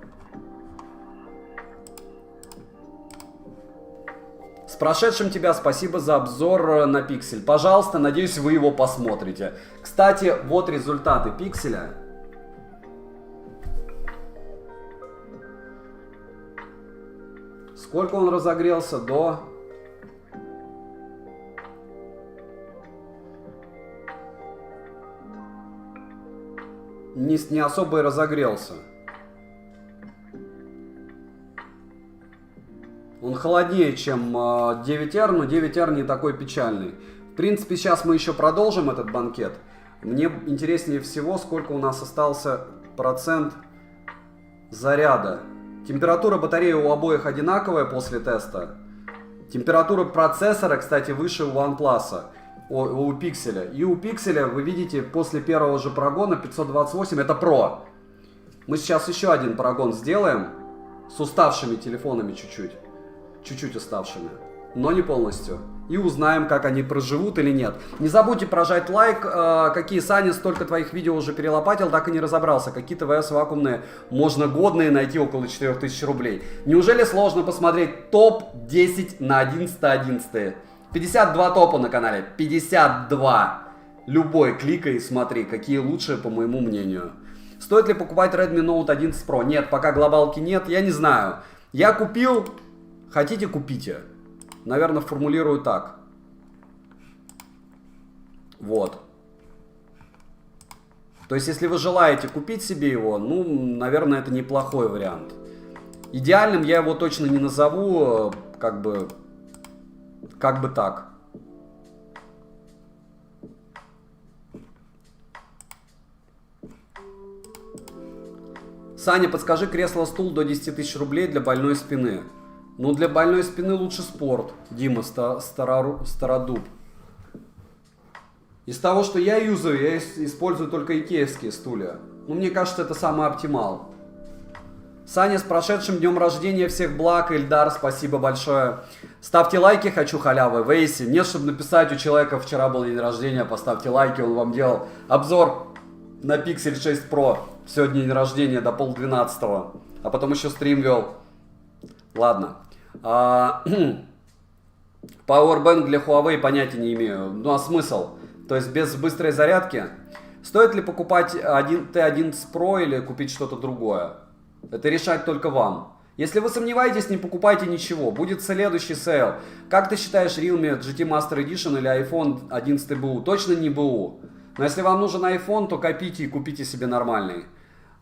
Speaker 1: С прошедшим тебя, спасибо за обзор на пиксель. Пожалуйста, надеюсь, вы его посмотрите. Кстати, вот результаты пикселя. Сколько он разогрелся до... Не особо и разогрелся. Он холоднее, чем 9R, но 9R не такой печальный. В принципе, сейчас мы еще продолжим этот банкет. Мне интереснее всего, сколько у нас остался процент заряда. Температура батареи у обоих одинаковая после теста. Температура процессора, кстати, выше у OnePlus, у пикселя. И у пикселя, вы видите, после первого же прогона 528, это Pro. Мы сейчас еще один прогон сделаем с уставшими телефонами чуть-чуть. Чуть-чуть уставшими, но не полностью. И узнаем, как они проживут или нет. Не забудьте прожать лайк. Какие, Саня, столько твоих видео уже перелопатил, так и не разобрался. Какие ТВС вакуумные можно годные найти около 4000 рублей. Неужели сложно посмотреть топ-10 на 11.11? 52 топа на канале. 52. Любой кликай и смотри, какие лучшие, по моему мнению. Стоит ли покупать Redmi Note 11 Pro? Нет, пока глобалки нет. Я не знаю. Я купил... Хотите, купите. Наверное, формулирую так. Вот. То есть, если вы желаете купить себе его, ну, наверное, это неплохой вариант. Идеальным я его точно не назову, как бы так. Саня, подскажи, кресло-стул до 10 тысяч рублей для больной спины. Ну, для больной спины лучше спорт, Дима Стародуб. Из того, что я юзаю, я использую только икеевские стулья. Ну, мне кажется, это самый оптимал. Саня, с прошедшим днем рождения, всех благ. Ильдар, спасибо большое. Ставьте лайки, хочу халявы. Вейси, нет, чтобы написать, у человека вчера был день рождения, поставьте лайки, он вам делал обзор на Pixel 6 Pro. Сегодня день рождения до 11:30, а потом еще стрим вел. Ладно. Powerbank для Huawei понятия не имею. Ну а смысл? То есть без быстрой зарядки? Стоит ли покупать T11 Pro или купить что-то другое? Это решать только вам. Если вы сомневаетесь, не покупайте ничего. Будет следующий сейл. Как ты считаешь, Realme GT Master Edition или iPhone 11 BU? Точно не BU. Но если вам нужен iPhone, то копите и купите себе нормальный.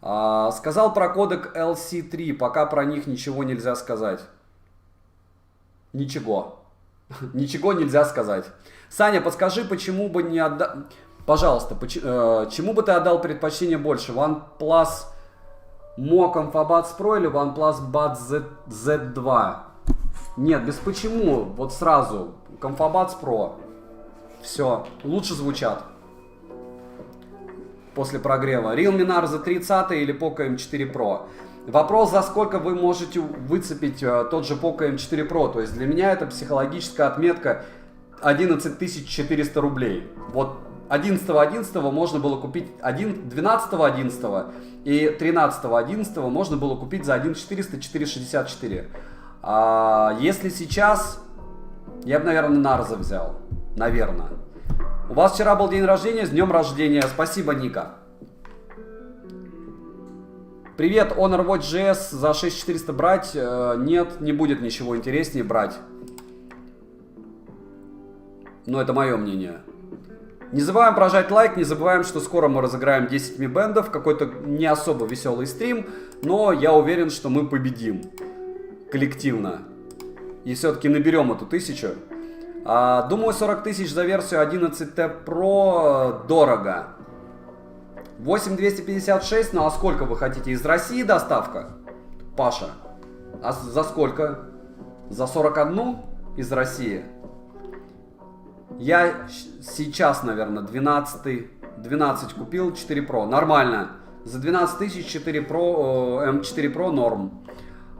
Speaker 1: Сказал про кодек LC3. Пока про них ничего нельзя сказать. Ничего. Ничего нельзя сказать. Саня, подскажи, почему бы не отдал... Пожалуйста, чему бы ты отдал предпочтение больше? OnePlus Mo Comfort Pro или OnePlus Buds Z2? Нет, без почему. Вот сразу. Comfort Pro. Все. Лучше звучат. После прогрева. Realme Narza 30 или Poco M4 Pro? Вопрос, за сколько вы можете выцепить тот же Poco M4 Pro. То есть для меня это психологическая отметка 11 400 рублей. Вот 11.11 можно было купить, 12.11 и 13.11 можно было купить за 1.400-4.64. А если сейчас, я бы, наверное, Narza взял. Наверное. У вас вчера был день рождения, с днем рождения. Спасибо, Ника. Привет, Honor Watch GS за 6400 брать? Нет, не будет ничего интереснее брать. Но это мое мнение. Не забываем прожать лайк, не забываем, что скоро мы разыграем 10 Mi Band'ов. Какой-то не особо веселый стрим, но я уверен, что мы победим. Коллективно. и все-таки наберем эту 1000. Думаю, 40 тысяч за версию 11T Pro дорого. 8256, ну а сколько вы хотите? Из России доставка? Паша, а за сколько? За 41 из России? Я сейчас, наверное, 12 купил, 4 Pro. Нормально. За 12 тысяч 4 Pro, M4 Pro норм.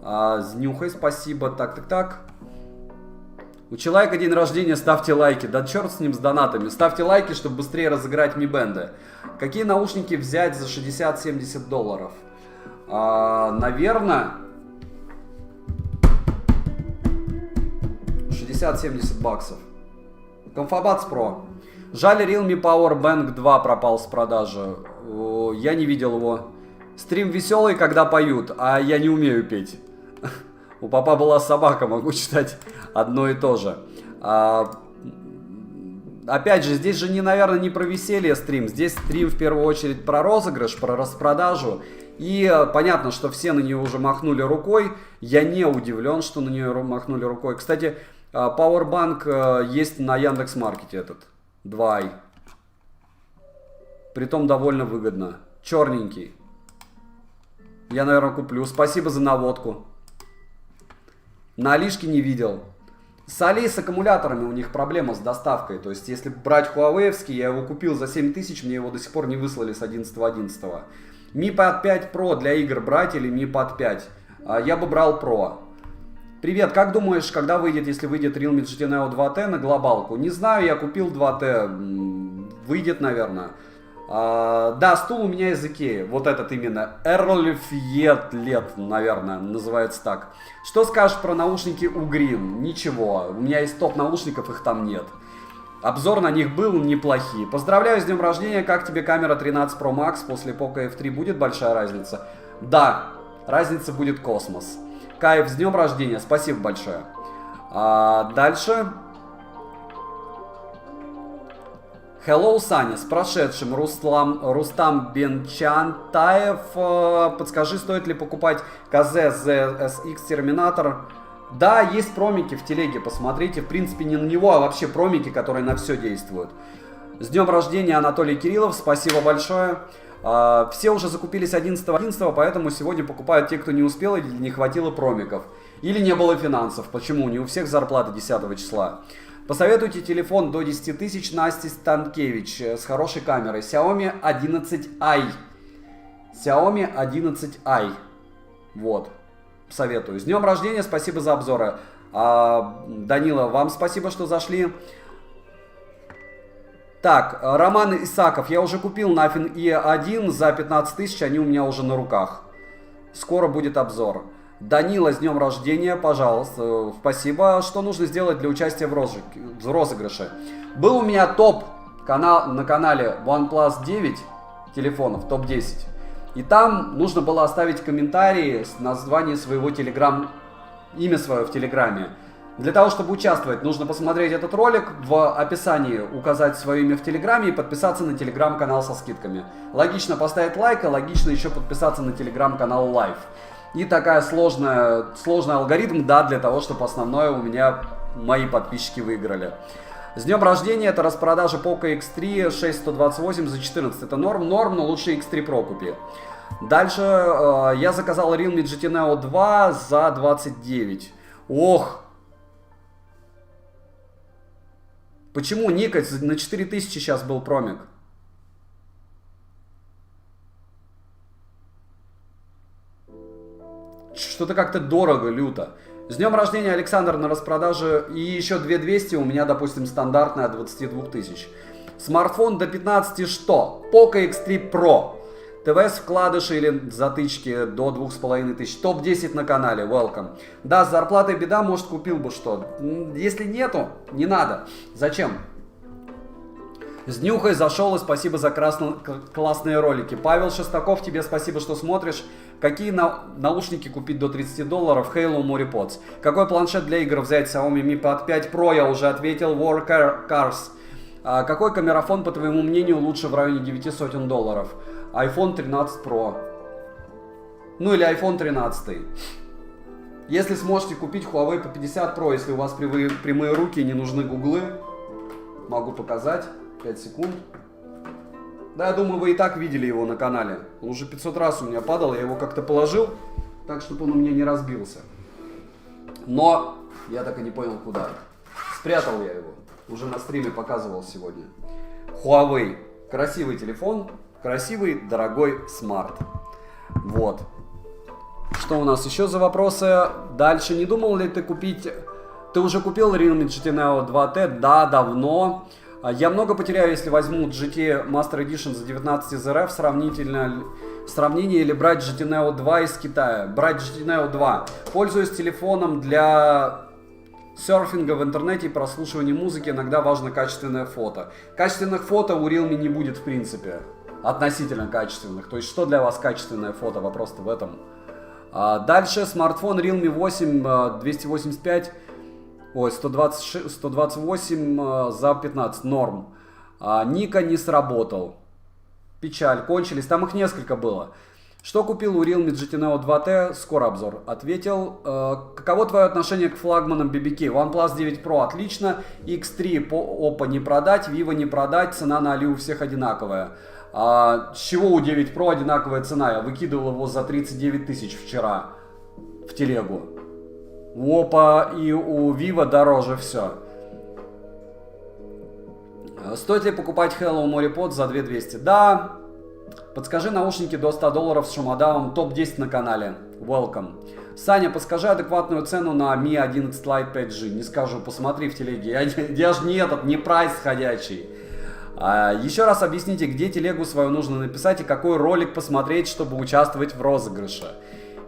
Speaker 1: Знюхай, спасибо. Так. У человека день рождения, ставьте лайки. Да черт с ним, с донатами. Ставьте лайки, чтобы быстрее разыграть Mi Band. Какие наушники взять за 60-70 долларов? Наверное, 60-70 баксов. Comfabats Pro. Жаль, Realme Power Bank 2 пропал с продажи. Я не видел его. Стрим веселый, когда поют, а я не умею петь. У папа была собака, могу читать одно и то же. Опять же, здесь же, наверное, не про веселье стрим. Здесь стрим в первую очередь про розыгрыш, про распродажу. И понятно, что все на нее уже махнули рукой. Я не удивлен, что на нее махнули рукой. Кстати, Powerbank есть на Яндекс.Маркете этот. 2i. Притом довольно выгодно. Черненький. Я, наверное, куплю. Спасибо за наводку. На Алишке не видел. С Али с аккумуляторами у них проблема с доставкой. То есть, если брать Huawei-вский, я его купил за 7000, мне его до сих пор не выслали с 11.11. Mi Pad 5 Pro для игр брать или Mi Pad 5? Я бы брал Pro. Привет, как думаешь, когда выйдет, если выйдет Realme GT Neo 2T на глобалку? Не знаю, я купил 2T. Выйдет, наверное. Да, стул у меня из Икеи. Вот этот именно. Эрлифьет, наверное, называется так. Что скажешь про наушники Ugreen? Ничего. У меня есть топ наушников, их там нет. Обзор на них был неплохие. Поздравляю с днем рождения. Как тебе камера 13 Pro Max? После Poco F3 будет большая разница? Да, разница будет космос. Кайф, с днем рождения. Спасибо большое. Дальше. Hello, Саня, с прошедшим. Рустам Бенчантаев. Подскажи, стоит ли покупать КЗ ZSX Терминатор? Да, есть промики в телеге, посмотрите. В принципе, не на него, а вообще промики, которые на все действуют. С днем рождения, Анатолий Кириллов. Спасибо большое. Все уже закупились 11.11, поэтому сегодня покупают те, кто не успел или не хватило промиков. Или не было финансов. Почему? Не у всех зарплата 10 числа. Посоветуйте телефон до 10 тысяч Насти Станкевич с хорошей камерой. Xiaomi 11i. Xiaomi 11i. Вот. Советую. С днем рождения, спасибо за обзоры. Данила, вам спасибо, что зашли. Так, Роман Исаков. Я уже купил Nothing E1 за 15 тысяч, они у меня уже на руках. Скоро будет обзор. Данила, с днем рождения, пожалуйста, спасибо. Что нужно сделать для участия в розыгрыше? Был у меня топ на канале OnePlus 9 телефонов, топ-10. И там нужно было оставить комментарии с названием своего имя свое в телеграме. Для того, чтобы участвовать, нужно посмотреть этот ролик, в описании указать свое имя в телеграме и подписаться на телеграм-канал со скидками. Логично поставить лайк, а логично еще подписаться на телеграм-канал Live. И такая сложный алгоритм, да, для того, чтобы основное у меня мои подписчики выиграли. С днем рождения, это распродажа Poco X3 6128 за 14. Это норм, но лучше X3 Pro купи. Дальше я заказал Realme GT Neo 2 за 29. Ох! Почему никать? На 4000 сейчас был промик. Что-то как-то дорого, люто. С днем рождения, Александр, на распродаже. И еще 2200 у меня, допустим, стандартная от 22 тысяч. Смартфон до 15 что? Poco X3 Pro. ТВС вкладыши или затычки до 2500. Топ-10 на канале, welcome. Да, с зарплатой беда, может купил бы что. Если нету, не надо. Зачем? С днюхой зашел, и спасибо за классные ролики. Павел Шестаков, тебе спасибо, что смотришь. Какие наушники купить до 30 долларов? Halo Moripods. Какой планшет для игр взять? Xiaomi Mi Pad 5 Pro, я уже ответил. War Cars. Какой камерафон, по твоему мнению, лучше в районе 900 долларов? iPhone 13 Pro. Ну или iPhone 13. Если сможете купить Huawei P50 Pro, если у вас прямые руки и не нужны гуглы, могу показать. 5 секунд. Да, я думаю, вы и так видели его на канале. Он уже 500 раз у меня падал, я его как-то положил, так, чтобы он у меня не разбился. Но я так и не понял, куда. Спрятал я его. Уже на стриме показывал сегодня. Huawei. Красивый телефон, красивый, дорогой смарт. Вот. Что у нас еще за вопросы? Дальше. Не думал ли ты купить... Ты уже купил Realme GT Neo 2T? Да, давно. Я много потеряю, если возьму GT Master Edition за 19 из РФ. Сравнение или брать GT Neo 2 из Китая. Брать GT Neo 2. Пользуюсь телефоном для серфинга в интернете и прослушивания музыки. Иногда важно качественное фото. Качественных фото у Realme не будет в принципе. Относительно качественных. То есть что для вас качественное фото? Вопрос-то в этом. Дальше смартфон Realme 8 285. Ой, 128 за 15, норм. Ника не сработал. Печаль, кончились. Там их несколько было. Что купил у Realme GT Neo 2T? Скоро обзор. Ответил. Каково твое отношение к флагманам BBK? OnePlus 9 Pro отлично. X3 по Oppo не продать, Vivo не продать. Цена на Али у всех одинаковая. С чего у 9 Pro одинаковая цена? Я выкидывал его за 39 тысяч вчера в телегу. У Oppo и у Vivo дороже все. Стоит ли покупать Hello Moripod за 2200? Да. Подскажи наушники до $100 с шумодавом. Топ-10 на канале. Welcome. Саня, подскажи адекватную цену на Mi 11 Lite 5G. Не скажу, посмотри в телеге. Я же не прайс ходячий. Еще раз объясните, где телегу свою нужно написать и какой ролик посмотреть, чтобы участвовать в розыгрыше.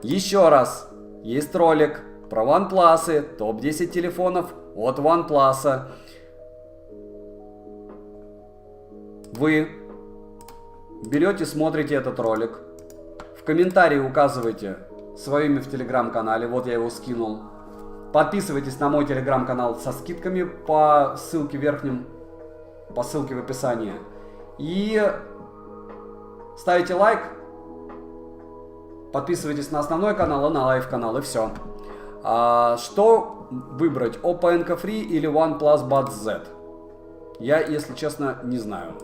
Speaker 1: Еще раз. Есть ролик про OnePlus, топ-10 телефонов от OnePlus. Вы берете, смотрите этот ролик. В комментарии указывайте свое имя в телеграм-канале. Вот я его скинул. Подписывайтесь на мой телеграм-канал со скидками по ссылке по ссылке в описании. И ставите лайк. Подписывайтесь на основной канал и на лайв-канал. И все. Что выбрать? Oppo Enco Free или OnePlus Buds Z? Я, если честно, не знаю.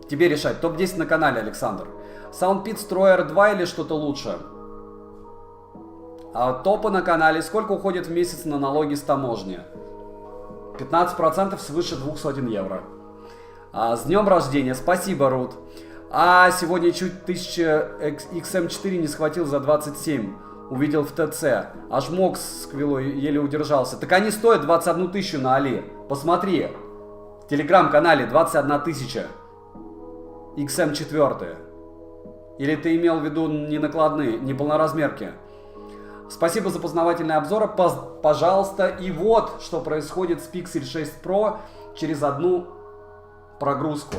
Speaker 1: Тебе решать. Топ-10 на канале, Александр. SoundPeats Tro R2 или что-то лучше? Топы на канале. Сколько уходит в месяц на налоги с таможни? 15% свыше 200 евро. С днем рождения. Спасибо, Рут. Сегодня чуть 1000 XM4 не схватил за 27. Увидел в ТЦ. Аж мог с Квилой еле удержался. Так они стоят 21 тысячу на Али. Посмотри. В телеграм-канале 21 тысяча. XM4. Или ты имел в виду не накладные, не полноразмерки? Спасибо за познавательный обзор. Пожалуйста. И вот, что происходит с Pixel 6 Pro через одну прогрузку.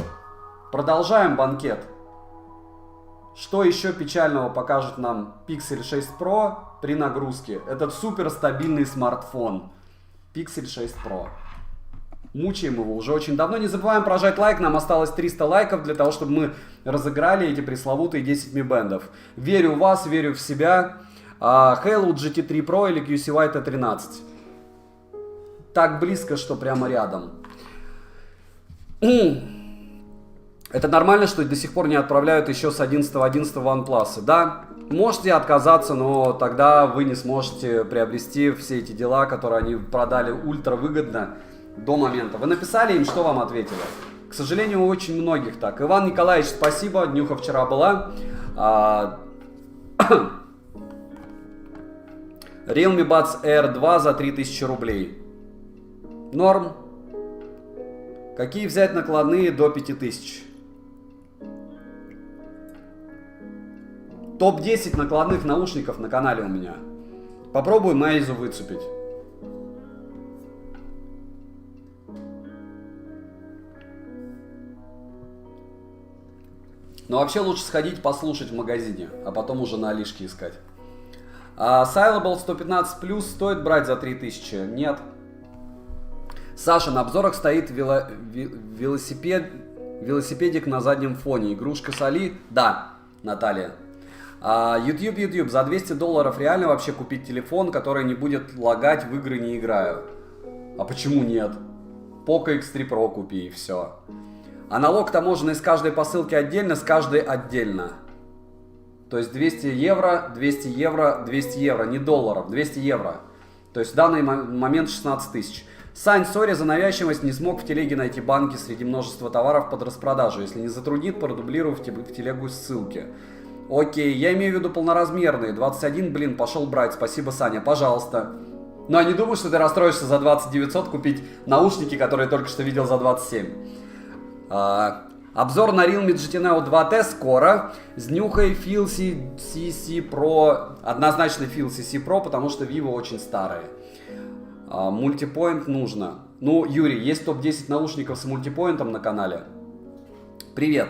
Speaker 1: Продолжаем банкет. Что еще печального покажет нам Pixel 6 Pro при нагрузке? Этот супер стабильный смартфон. Pixel 6 Pro. Мучаем его уже очень давно. Не забываем прожать лайк. Нам осталось 300 лайков для того, чтобы мы разыграли эти пресловутые 10 Mi Band'ов. Верю в вас, верю в себя. Halo GT3 Pro или QCY T13. Так близко, что прямо рядом. Это нормально, что до сих пор не отправляют еще с 11.11 OnePlus. Да, можете отказаться, но тогда вы не сможете приобрести все эти дела, которые они продали ультра выгодно до момента. Вы написали им, что вам ответили? К сожалению, у очень многих так. Иван Николаевич, спасибо, днюха вчера была. Realme Buds Air 2 за 3000 рублей. Норм. Какие взять накладные до 5000? Топ-10 накладных наушников на канале у меня. Попробуй Meizu выцепить. Но вообще лучше сходить послушать в магазине, а потом уже на Алишке искать. Silable 115 Plus стоит брать за 3000? Нет. Саша, на обзорах стоит велосипед Велосипедик на заднем фоне. Игрушка с Али? Да, Наталья. YouTube. За $200 реально вообще купить телефон, который не будет лагать, в игры не играю? А почему нет? Poco X3 Pro купи и все. А налог таможенный с каждой посылки отдельно, с каждой отдельно. То есть 200 евро, 200 евро, 200 евро, не долларов, 200 евро. То есть в данный момент 16 тысяч. Сань, сори за навязчивость, не смог в телеге найти банки среди множества товаров под распродажу. Если не затруднит, продублирую в телегу ссылки. Окей, я имею в виду полноразмерные. 21, блин, пошел брать. Спасибо, Саня, пожалуйста. Но я не думаю, что ты расстроишься за 20 900 купить наушники, которые только что видел за 27. Обзор на Realme GT Neo 2T скоро. С нюхой Feel CC Pro. Однозначно Feel CC Pro, потому что Vivo очень старые. Мультипоинт нужно. Ну, Юрий, есть топ-10 наушников с мультипоинтом на канале. Привет.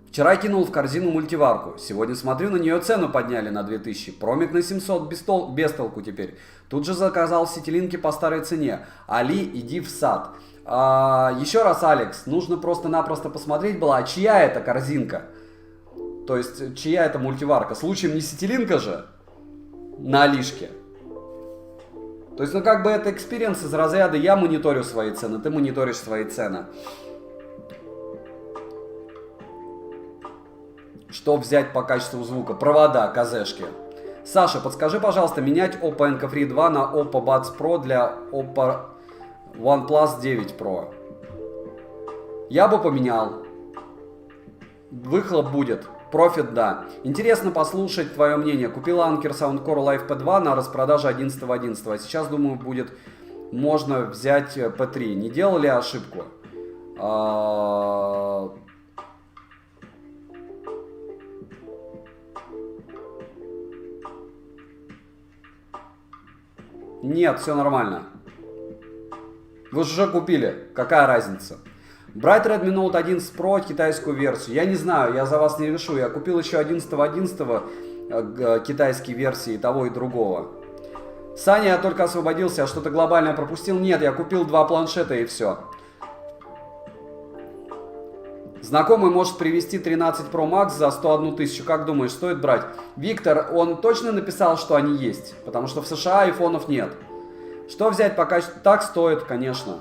Speaker 1: Вчера кинул в корзину мультиварку. Сегодня смотрю, на нее цену подняли на 2000. Промик на 700 без толку теперь. Тут же заказал сетилинки по старой цене. Али, иди в сад. Еще раз, Алекс, нужно просто-напросто посмотреть была, чья это корзинка. То есть, чья это мультиварка. Случаем не сетилинка же на Алишке. То есть, ну как бы это экспириенс из разряда я мониторю свои цены, ты мониторишь свои цены. Что взять по качеству звука? Провода, КЗшки. Саша, подскажи, пожалуйста, менять Oppo Enco Free 2 на Oppo Buds Pro для Oppo OnePlus 9 Pro. Я бы поменял. Выхлоп будет. Профит, да. Интересно послушать твое мнение. Купил Anker Soundcore Live P2 на распродаже 11.11. А сейчас, думаю, будет можно взять P3. Не делали ошибку? Нет, все нормально. Вы же уже купили. Какая разница? Брать Redmi Note 11 Pro, китайскую версию. Я не знаю, я за вас не решу. Я купил еще 11.11 китайские версии и того и другого. Саня, я только освободился, я что-то глобальное пропустил. Нет, я купил 2 планшета и все. Знакомый может привезти 13 Pro Max за 101 тысячу. Как думаешь, стоит брать? Виктор, он точно написал, что они есть? Потому что в США айфонов нет. Что взять пока? Так стоит, конечно.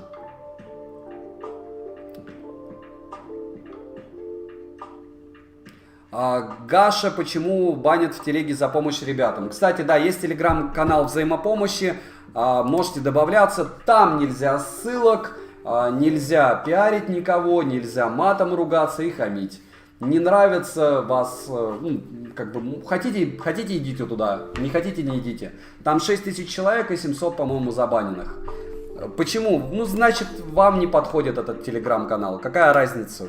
Speaker 1: Гаша, почему банят в телеге за помощь ребятам? Кстати, да, есть телеграм-канал взаимопомощи. Можете добавляться. Там нельзя ссылок, нельзя пиарить никого, нельзя матом ругаться и хамить. Не нравится вас, ну, как бы, хотите идите туда, не хотите не идите. Там 6000 человек и 700, по-моему, забаненных. Почему? Ну, значит, вам не подходит этот телеграм-канал. Какая разница?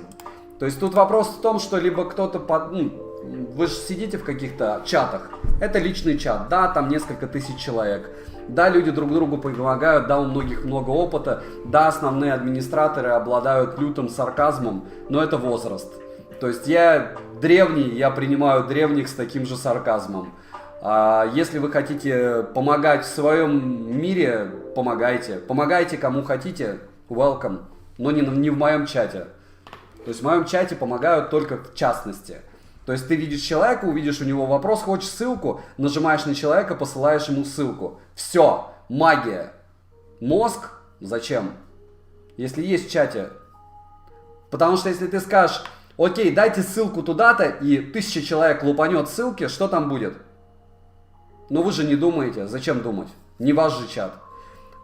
Speaker 1: То есть тут вопрос в том, что либо кто-то... вы же сидите в каких-то чатах. Это личный чат. Да, там несколько тысяч человек. Да, люди друг другу помогают. Да, у многих много опыта. Да, основные администраторы обладают лютым сарказмом. Но это возраст. То есть я древний, я принимаю древних с таким же сарказмом. Если вы хотите помогать в своем мире, помогайте. Помогайте кому хотите. Welcome. Но не в моем чате. То есть в моем чате помогают только в частности. То есть ты видишь человека, увидишь у него вопрос, хочешь ссылку, нажимаешь на человека, посылаешь ему ссылку. Все, магия. Мозг? Зачем? Если есть в чате. Потому что если ты скажешь, окей, дайте ссылку туда-то, и 1000 человек лупанет ссылки, что там будет? Но вы же не думаете. Зачем думать? Не ваш же чат.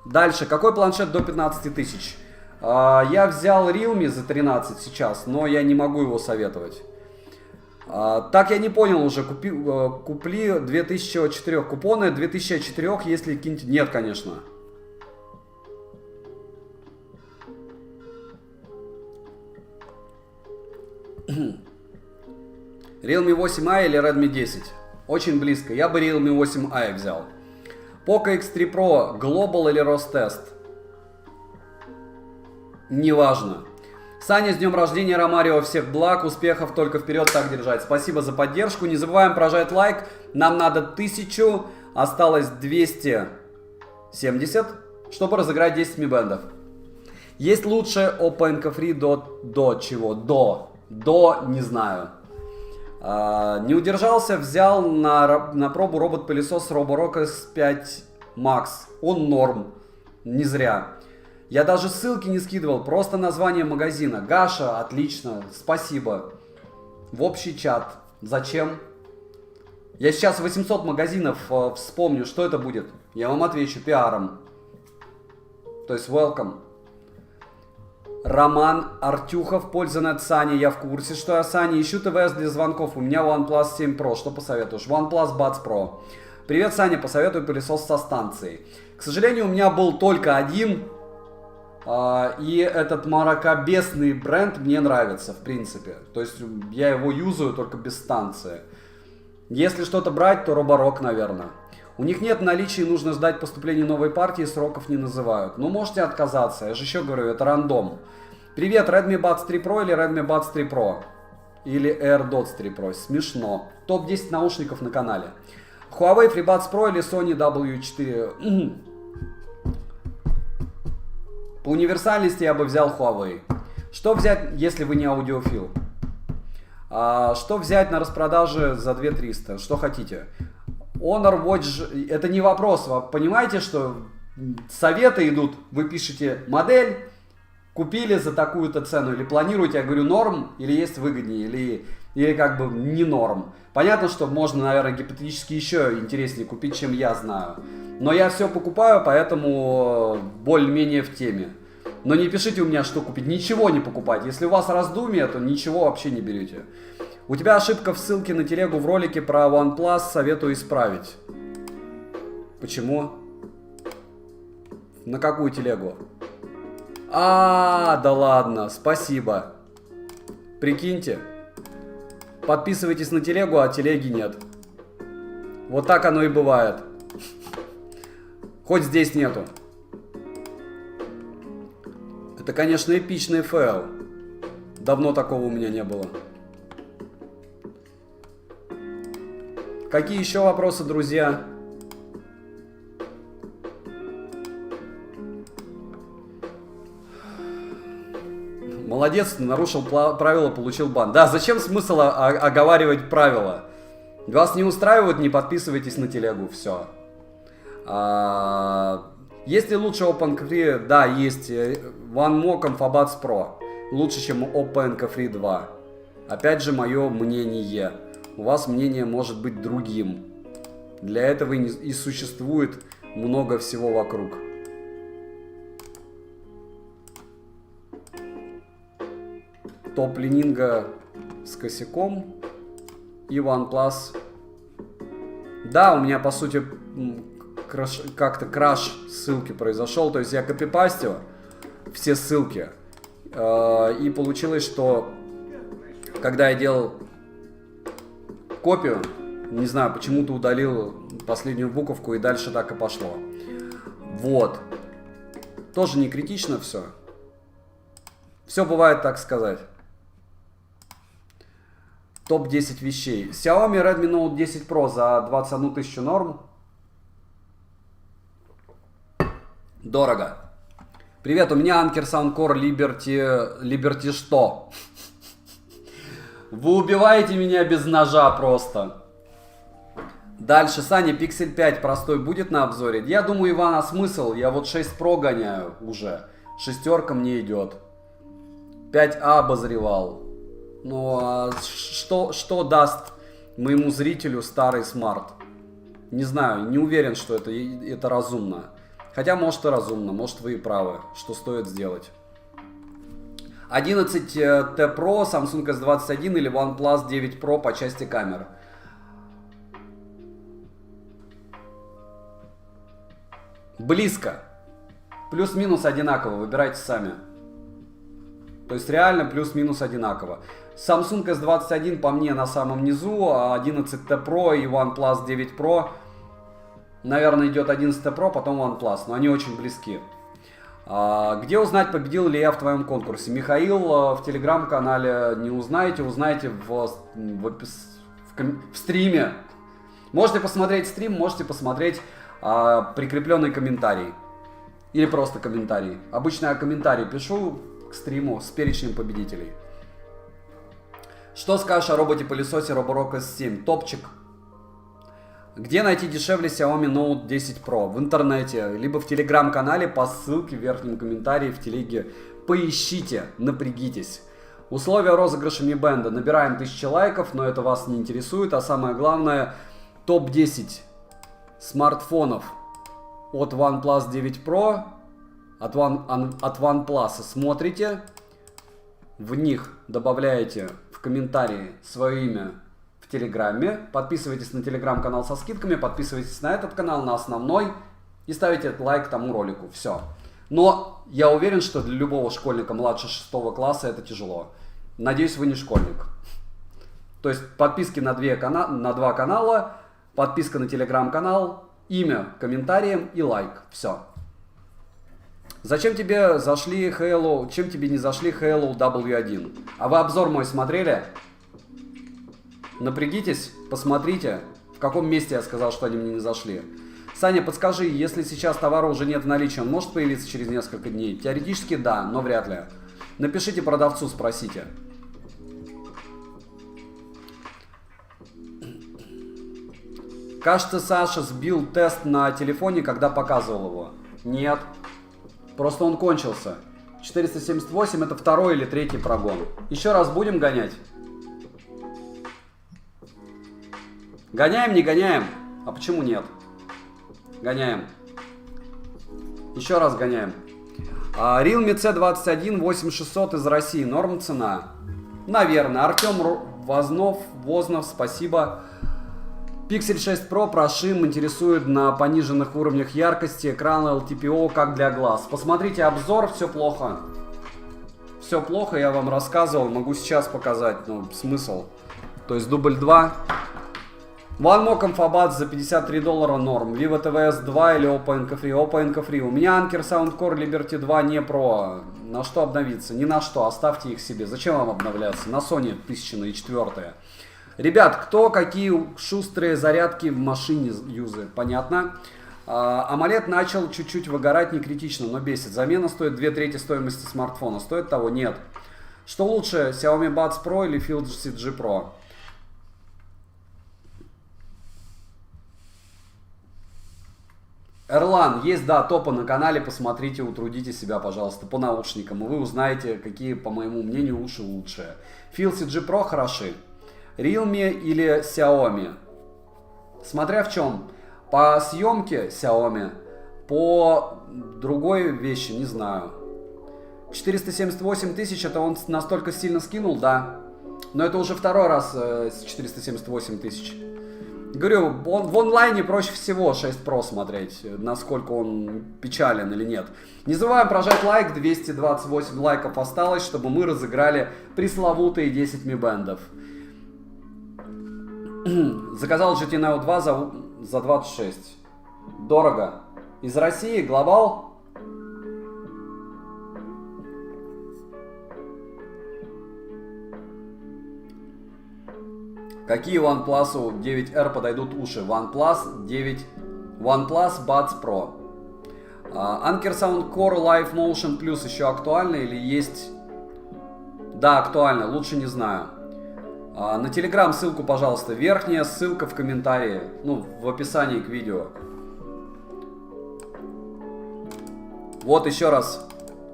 Speaker 1: Дальше. Какой планшет до 15 тысяч? Я взял Realme за 13 сейчас, но я не могу его советовать. Так я не понял уже, купли 2004 купоны, 2004, если какие-нибудь... Нет, конечно. Realme 8i или Redmi 10? Очень близко, я бы Realme 8i взял. Poco X3 Pro, Global или Ростест? Неважно. Саня, с днем рождения, Ромарио, всех благ, успехов, только вперед, так держать. Спасибо за поддержку. Не забываем прожать лайк. Нам надо 1000, осталось 270, чтобы разыграть 10 Mi Band'ов. Есть лучше Oppo NK Free до чего? До не знаю. Не удержался, взял на пробу робот-пылесос Roborock S5 Max. Он норм. Не зря. Я даже ссылки не скидывал, просто название магазина. Гаша, отлично, спасибо. В общий чат. Зачем? Я сейчас 800 магазинов вспомню, что это будет. Я вам отвечу пиаром. То есть welcome. Роман Артюхов, польза Саня, я в курсе, что я Саня. Ищу ТВС для звонков, у меня OnePlus 7 Pro, что посоветуешь? OnePlus Buds Pro. Привет, Саня, посоветую пылесос со станцией. К сожалению, у меня был только один, и этот мракобесный бренд мне нравится, в принципе. То есть я его юзаю только без станции. Если что-то брать, то Roborock, наверное. У них нет наличия, нужно ждать поступления новой партии, сроков не называют. Но можете отказаться, я же еще говорю, это рандом. Привет, Redmi Buds 3 Pro или Redmi Buds 3 Pro? Или AirDots 3 Pro? Смешно. Топ-10 наушников на канале. Huawei FreeBuds Pro или Sony W4? По универсальности я бы взял Huawei. Что взять, если вы не аудиофил? Что взять на распродаже за 2300? Что хотите? Honor Watch, это не вопрос. Вы понимаете, что советы идут, вы пишете модель, купили за такую-то цену или планируете, я говорю, норм или есть выгоднее, или как бы не норм. Понятно, что можно, наверное, гипотетически еще интереснее купить, чем я знаю. Но я все покупаю, поэтому более-менее в теме. Но не пишите у меня, что купить, ничего не покупать. Если у вас раздумье, то ничего вообще не берете. У тебя ошибка в ссылке на телегу в ролике про OnePlus, советую исправить. Почему? На какую телегу? Да ладно, спасибо. Прикиньте. Подписывайтесь на телегу, а телеги нет. Вот так оно и бывает. Хоть здесь нету. Это, конечно, эпичный фейл. Давно такого у меня не было. Какие еще вопросы, друзья? Молодец, нарушил правила, получил бан. Да, зачем смысл оговаривать правила? Вас не устраивают, не подписывайтесь на телегу, все. Есть ли лучше Oppo NK Free? Да, есть. OneMo Comfabuds Pro. Лучше, чем Oppo NK Free 2. Опять же, мое мнение. У вас мнение может быть другим. Для этого и существует много всего вокруг. Топ Ленинга с косяком и OnePlus. Да, у меня по сути как-то краш ссылки произошел. То есть я копипастил все ссылки. И получилось, что когда я делал копию, не знаю, почему-то удалил последнюю буковку и дальше так и пошло. Вот. Тоже не критично все. Все бывает, так сказать. Топ-10 вещей. Xiaomi Redmi Note 10 Pro за 21 тысячу норм. Дорого. Привет, у меня Anker Soundcore Liberty что? Вы убиваете меня без ножа просто. Дальше, Саня, Pixel 5 простой будет на обзоре? Я думаю, Иван, а смысл? Я вот 6 Pro гоняю уже. Шестерка мне идет. 5А обозревал. Ну, а что даст моему зрителю старый смарт? Не знаю, не уверен, что это разумно. Хотя, может и разумно, может вы и правы, что стоит сделать. 11T Pro, Samsung S21 или OnePlus 9 Pro по части камер. Близко. Плюс-минус одинаково, выбирайте сами. То есть реально плюс-минус одинаково. Samsung S21 по мне на самом низу, а 11T Pro и OnePlus 9 Pro. Наверное, идет 11T Pro, потом OnePlus, но они очень близки. Где узнать, победил ли я в твоем конкурсе? Михаил, в телеграм-канале не узнаете, узнаете в стриме. Можете посмотреть стрим, можете посмотреть прикрепленный комментарий. Или просто комментарий. Обычно я комментарий пишу к стриму с перечнем победителей. Что скажешь о роботе-пылесосе Roborock S7? Топчик. Где найти дешевле Xiaomi Note 10 Pro? В интернете, либо в телеграм-канале по ссылке в верхнем комментарии в телеге. Поищите, напрягитесь. Условия розыгрыша Mi Band. Набираем 1000 лайков, но это вас не интересует. А самое главное, топ-10 смартфонов от OnePlus 9 Pro, от OnePlus смотрите. В них добавляете в комментарии свое имя в Телеграме, подписывайтесь на Телеграм-канал со скидками, подписывайтесь на этот канал, на основной, и ставите лайк тому ролику. Все. Но я уверен, что для любого школьника младше 6 класса это тяжело. Надеюсь, вы не школьник. То есть подписки на два канала, подписка на Телеграм-канал, имя комментарием и лайк. Все. Зачем тебе зашли Halo, чем тебе не зашли Halo W1? А вы обзор мой смотрели? Напрягитесь, посмотрите, в каком месте я сказал, что они мне не зашли. Саня, подскажи, если сейчас товара уже нет в наличии, он может появиться через несколько дней? Теоретически да, но вряд ли. Напишите продавцу, спросите. Кажется, Саша сбил тест на телефоне, когда показывал его. Нет. Просто он кончился. 478 это второй или третий прогон. Еще раз будем гонять? Гоняем, не гоняем? А почему нет? Гоняем. Еще раз гоняем. Realme C21 8600 из России. Норм цена? Наверное. Артем Вознов, спасибо. Pixel 6 Pro прошим, интересует на пониженных уровнях яркости, экран LTPO как для глаз. Посмотрите обзор, все плохо. Все плохо, я вам рассказывал, могу сейчас показать, ну, смысл. То есть дубль 2. OneMo Comfabot за $53 норм. Vivo TVS 2 или Oppo Enco Free? Oppo Enco Free. У меня Anker Soundcore Liberty 2 не Pro. На что обновиться? Ни на что, оставьте их себе. Зачем вам обновляться? На Sony 1004. Ребят, кто какие шустрые зарядки в машине юзает? Понятно. AMOLED начал чуть-чуть выгорать, не критично, но бесит. Замена стоит 2/3 стоимости смартфона. Стоит того? Нет. Что лучше, Xiaomi Buds Pro или Philips G Pro? Эрлан, есть, да, топы на канале, посмотрите, утрудите себя, пожалуйста, по наушникам, и вы узнаете, какие, по моему мнению, уши лучшие. Philips G Pro хороши. Realme или Xiaomi? Смотря в чем. По съемке Xiaomi, по другой вещи, не знаю. 478 тысяч, это он настолько сильно скинул, да. Но это уже второй раз с 478 тысяч. Говорю, в онлайне проще всего 6 Pro смотреть, насколько он печален или нет. Не забываем прожать лайк, 228 лайков осталось, чтобы мы разыграли пресловутые 10 Mi Band'ов. Заказал GT Neo 2 за 26. Дорого. Из России, глобал. Какие OnePlus 9R подойдут уши? OnePlus Buds Pro. Anker Soundcore Live Motion Plus еще актуально или есть? Да, актуально, лучше не знаю. На Telegram ссылку, пожалуйста, верхняя ссылка в комментарии, ну, в описании к видео. Вот еще раз,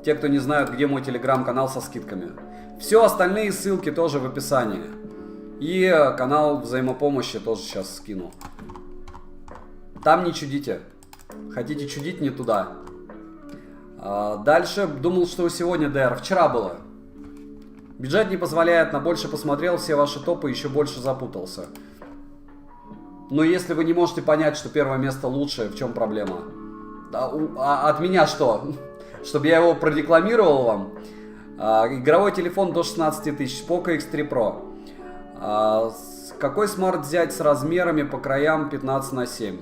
Speaker 1: те, кто не знают, где мой Telegram-канал со скидками. Все остальные ссылки тоже в описании. И канал взаимопомощи тоже сейчас скину. Там не чудите. Хотите чудить, не туда. Дальше думал, что сегодня DR. Вчера было. Бюджет не позволяет, на больше посмотрел все ваши топы, еще больше запутался. Но если вы не можете понять, что первое место лучшее, в чем проблема? От меня что? Чтобы я его продекламировал вам? Игровой телефон до 16 тысяч, Poco X3 Pro. Какой смарт взять с размерами по краям 15×7?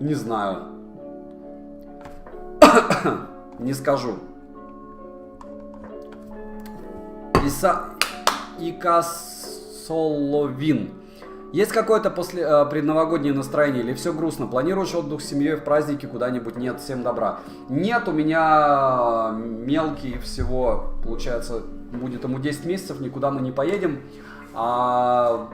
Speaker 1: Не знаю. Не скажу. Икасоловин. Есть какое-то предновогоднее настроение или все грустно? Планируешь отдых с семьей в праздники куда-нибудь? Нет, всем добра. Нет, у меня мелкий всего, получается, будет ему 10 месяцев, никуда мы не поедем. А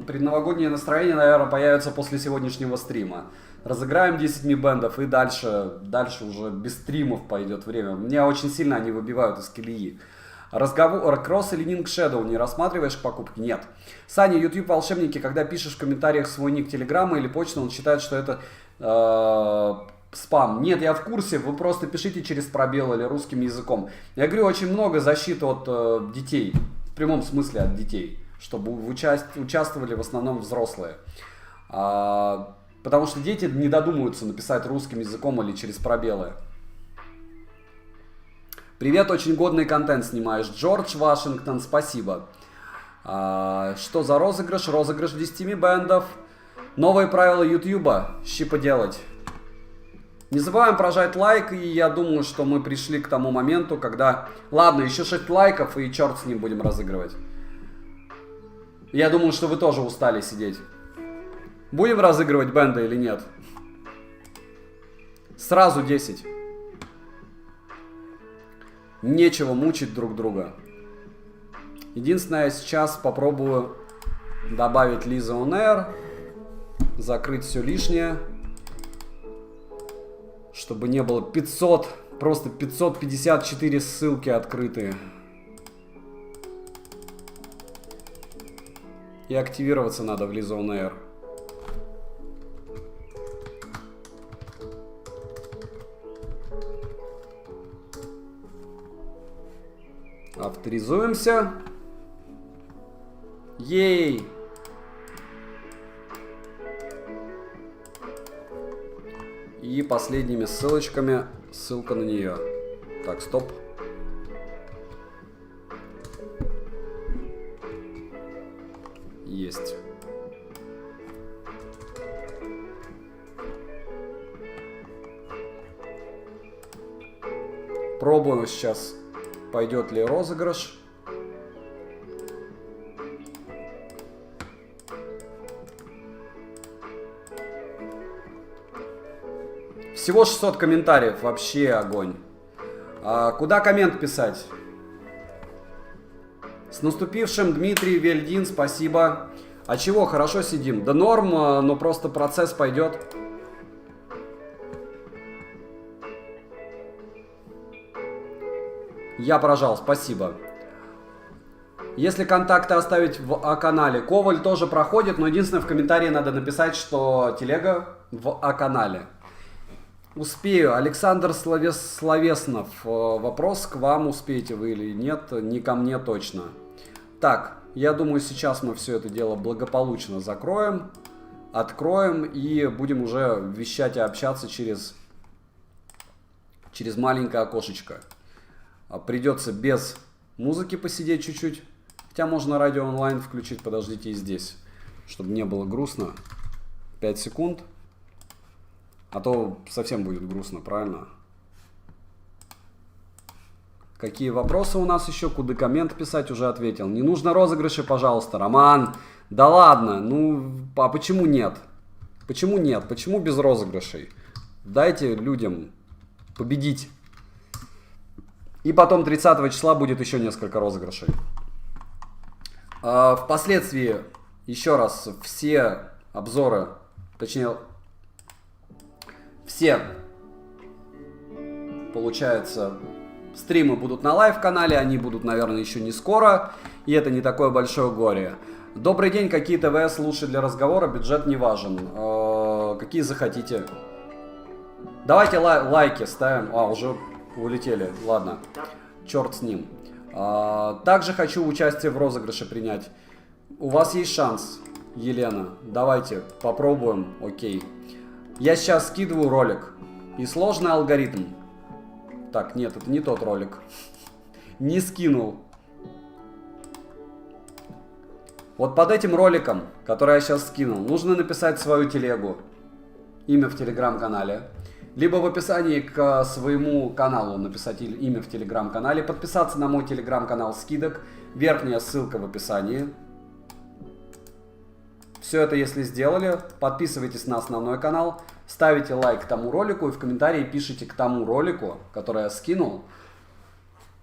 Speaker 1: предновогоднее настроение, наверное, появится после сегодняшнего стрима. Разыграем 10 ми-бендов и дальше уже без стримов пойдет время. Меня очень сильно они выбивают из колеи. Разговор Кросс или Ning Shadow не рассматриваешь к покупке? Нет. Саня, YouTube волшебники, когда пишешь в комментариях свой ник телеграмма или почту, он считает, что это спам. Нет, я в курсе, вы просто пишите через пробел или русским языком. Я говорю, очень много защиты от детей, в прямом смысле от детей, чтобы участвовали в основном взрослые. Потому что дети не додумаются написать русским языком или через пробелы. Привет, очень годный контент снимаешь. Джордж Вашингтон, спасибо. Что за розыгрыш? Розыгрыш 10 ми-бендов. Новые правила Ютьюба. Щи поделать. Не забываем прожать лайк, и я думаю, что мы пришли к тому моменту, когда... Ладно, еще 6 лайков, и черт с ним будем разыгрывать. Я думаю, что вы тоже устали сидеть. Будем разыгрывать бенды или нет? Сразу 10. Нечего мучить друг друга. Единственное, я сейчас попробую добавить Лиза on Air, закрыть все лишнее, чтобы не было 500, просто 554 ссылки открытые. И активироваться надо в Лиза on Air. Авторизуемся. Ей! И последними ссылочками ссылка на нее. Так, стоп. Есть. Пробуем сейчас. Пойдет ли розыгрыш? Всего 600 комментариев, вообще огонь. Куда коммент писать? С наступившим, Дмитрий Вельдин, спасибо. А чего, хорошо сидим? Да норм, но просто процесс пойдет. Я прожал, спасибо. Если контакты оставить в канале, Коваль тоже проходит, но единственное в комментарии надо написать, что телега в канале. Успею. Александр Словеснов. Вопрос к вам, успеете вы или нет, не ко мне точно. Так, я думаю, сейчас мы все это дело благополучно закроем, откроем и будем уже вещать и общаться через маленькое окошечко. Придется без музыки посидеть чуть-чуть. Хотя можно радио онлайн включить, подождите, и здесь. Чтобы не было грустно. 5 секунд. А то совсем будет грустно, правильно? Какие вопросы у нас еще? Куда коммент писать? Уже ответил. Не нужно розыгрыши, пожалуйста. Роман, да ладно. Ну, а почему нет? Почему нет? Почему без розыгрышей? Дайте людям победить. И потом 30 числа будет еще несколько розыгрышей. Впоследствии, еще раз, все обзоры, точнее, все, получается, стримы будут на лайв-канале, они будут, наверное, еще не скоро, и это не такое большое горе. Добрый день, какие ТВС лучше для разговора, бюджет не важен. Какие захотите. Давайте лайки ставим. Уже улетели, ладно, черт с ним. Также хочу участие в розыгрыше принять. У вас есть шанс, Елена. Давайте попробуем. Окей. Я сейчас скидываю ролик. И сложный алгоритм. Так, нет, это не тот ролик. Не скинул. Вот под этим роликом, который я сейчас скинул, нужно написать свою телегу. Имя в телеграм-канале. Либо в описании к своему каналу написать имя в телеграм-канале. Подписаться на мой телеграм-канал скидок. Верхняя ссылка в описании. Все это если сделали, подписывайтесь на основной канал, ставите лайк тому ролику и в комментарии пишите к тому ролику, который я скинул.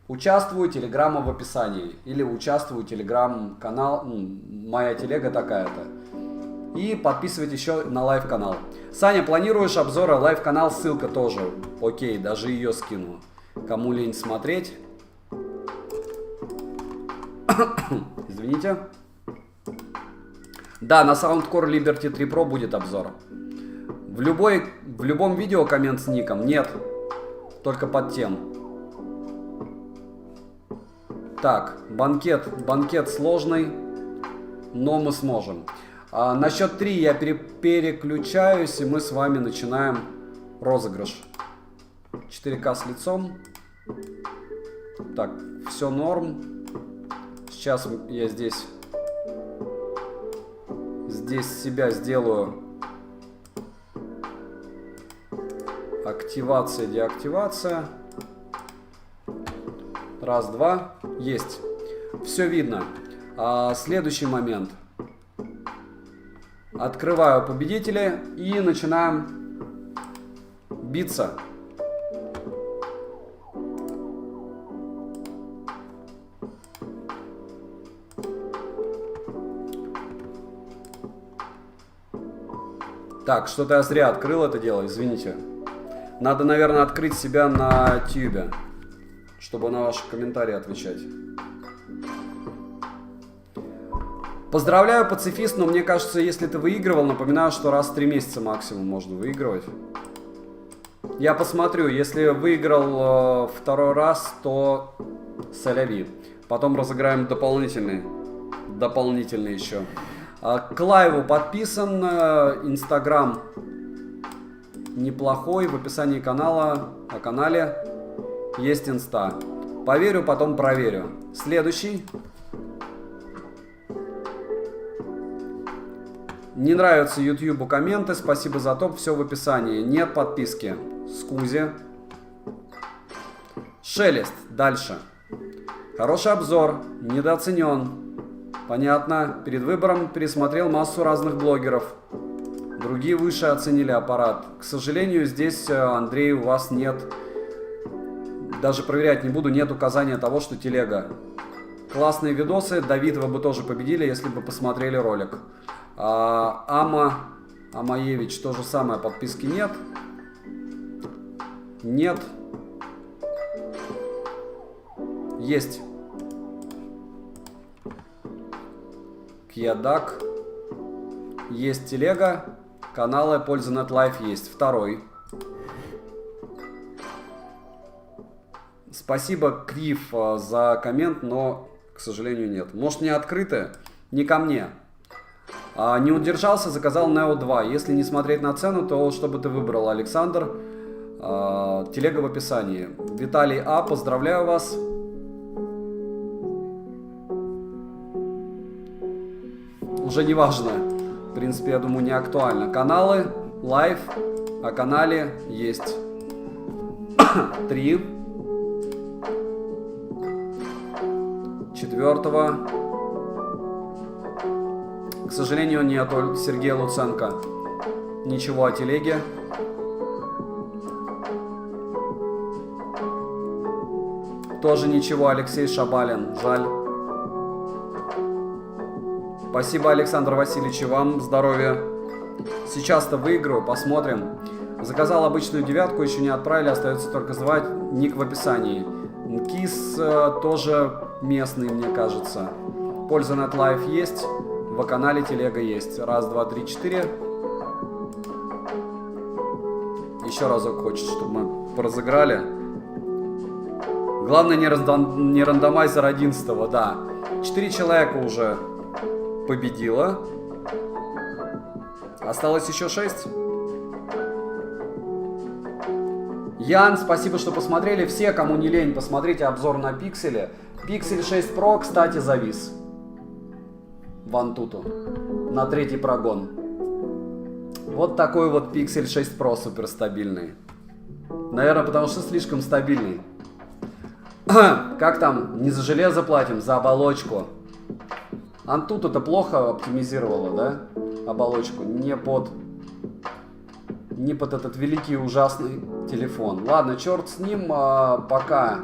Speaker 1: Участвую, телеграмма в описании. Или участвую, телеграм-канал, моя телега такая-то. И подписывайтесь еще на лайв-канал. Саня, планируешь обзоры? Лайв-канал, ссылка тоже. Окей, даже ее скину. Кому лень смотреть. Извините. Да, на Soundcore Liberty 3 Pro будет обзор. В любом видео коммент с ником? Нет. Только под тем. Так, банкет сложный, но мы сможем. На счет 3 я переключаюсь, и мы с вами начинаем розыгрыш. 4К с лицом. Так, все норм. Сейчас я здесь себя сделаю. Активация, деактивация. Раз, два. Есть. Все видно. Следующий момент. Открываю победителей и начинаем биться. Так, что-то я зря открыл это дело, извините. Надо, наверное, открыть себя на тьюбе, чтобы на ваши комментарии отвечать. Поздравляю, пацифист, но мне кажется, если ты выигрывал, напоминаю, что раз в 3 месяца максимум можно выигрывать. Я посмотрю, если выиграл второй раз, то соляви. Потом разыграем дополнительный еще. К лайву подписан, Инстаграм неплохой, в описании канала, о канале есть инста. Поверю, потом проверю. Следующий. Не нравятся YouTube комменты, спасибо за топ, все в описании. Нет подписки. Скузи. Шелест. Дальше. Хороший обзор. Недооценен. Понятно. Перед выбором пересмотрел массу разных блогеров. Другие выше оценили аппарат. К сожалению, здесь, Андрей, у вас нет... Даже проверять не буду, нет указания того, что телега. Классные видосы. Давид, вы бы тоже победили, если бы посмотрели ролик. Амаевич, то же самое, подписки нет. Нет. Есть. Кьядак. Есть телега. Каналы Пользанет Лайф есть. Второй. Спасибо, Крив, за коммент, но, к сожалению, нет. Может, не открыты? Не ко мне. Не удержался, заказал Neo 2. Если не смотреть на цену, то чтобы ты выбрал, Александр. Телега в описании. Виталий А, поздравляю вас. Уже не важно. В принципе, я думаю, не актуально. Каналы, лайв, о канале есть 3. 4. К сожалению, нету Сергея Луценко. Ничего о телеге. Тоже ничего, Алексей Шабалин. Жаль. Спасибо, Александр Васильевич, и вам здоровья. Сейчас-то выиграю, посмотрим. Заказал обычную 9, еще не отправили, остается только звать. Ник в описании. Кис тоже местный, мне кажется. Пользанет Лайф есть. В канале телега есть. Раз, два, три, 4. Еще разок хочет, чтобы мы поразыграли. Главное не рандомайзер 11-го, да. 4 человека уже победило. Осталось еще 6. Ян, спасибо, что посмотрели. Все, кому не лень, посмотрите обзор на пикселе. Pixel 6 Pro, кстати, завис. В Антуту. На 3-й прогон. Вот такой вот Pixel 6 Pro суперстабильный. Наверное, потому что слишком стабильный. Как там? Не за железо платим, за оболочку. Антуту-то плохо оптимизировала, да? оболочку, не под этот великий и ужасный телефон. Ладно, черт с ним, пока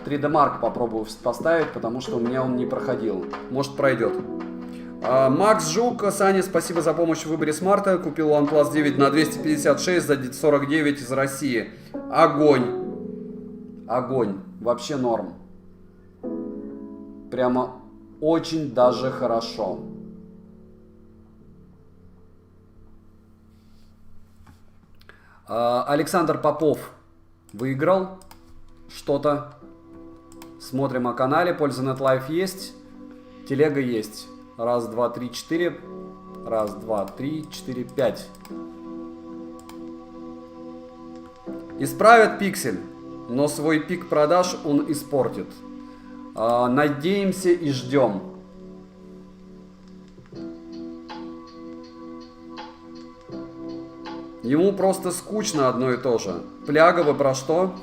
Speaker 1: 3D Mark попробую поставить, потому что у меня он не проходил. Может, пройдет. Макс Жук, Саня, спасибо за помощь в выборе смарта. Купил OnePlus 9 на 256 за 49 из России. Огонь. Огонь. Вообще норм. Прямо очень даже хорошо. Александр Попов выиграл что-то. Смотрим о канале. Польза NetLife есть. Телега есть. Раз, два, три, четыре. Раз, два, три, четыре, пять. Исправят пиксель, но свой пик продаж он испортит. Надеемся и ждем. Ему просто скучно одно и то же. Пляга, вы про что?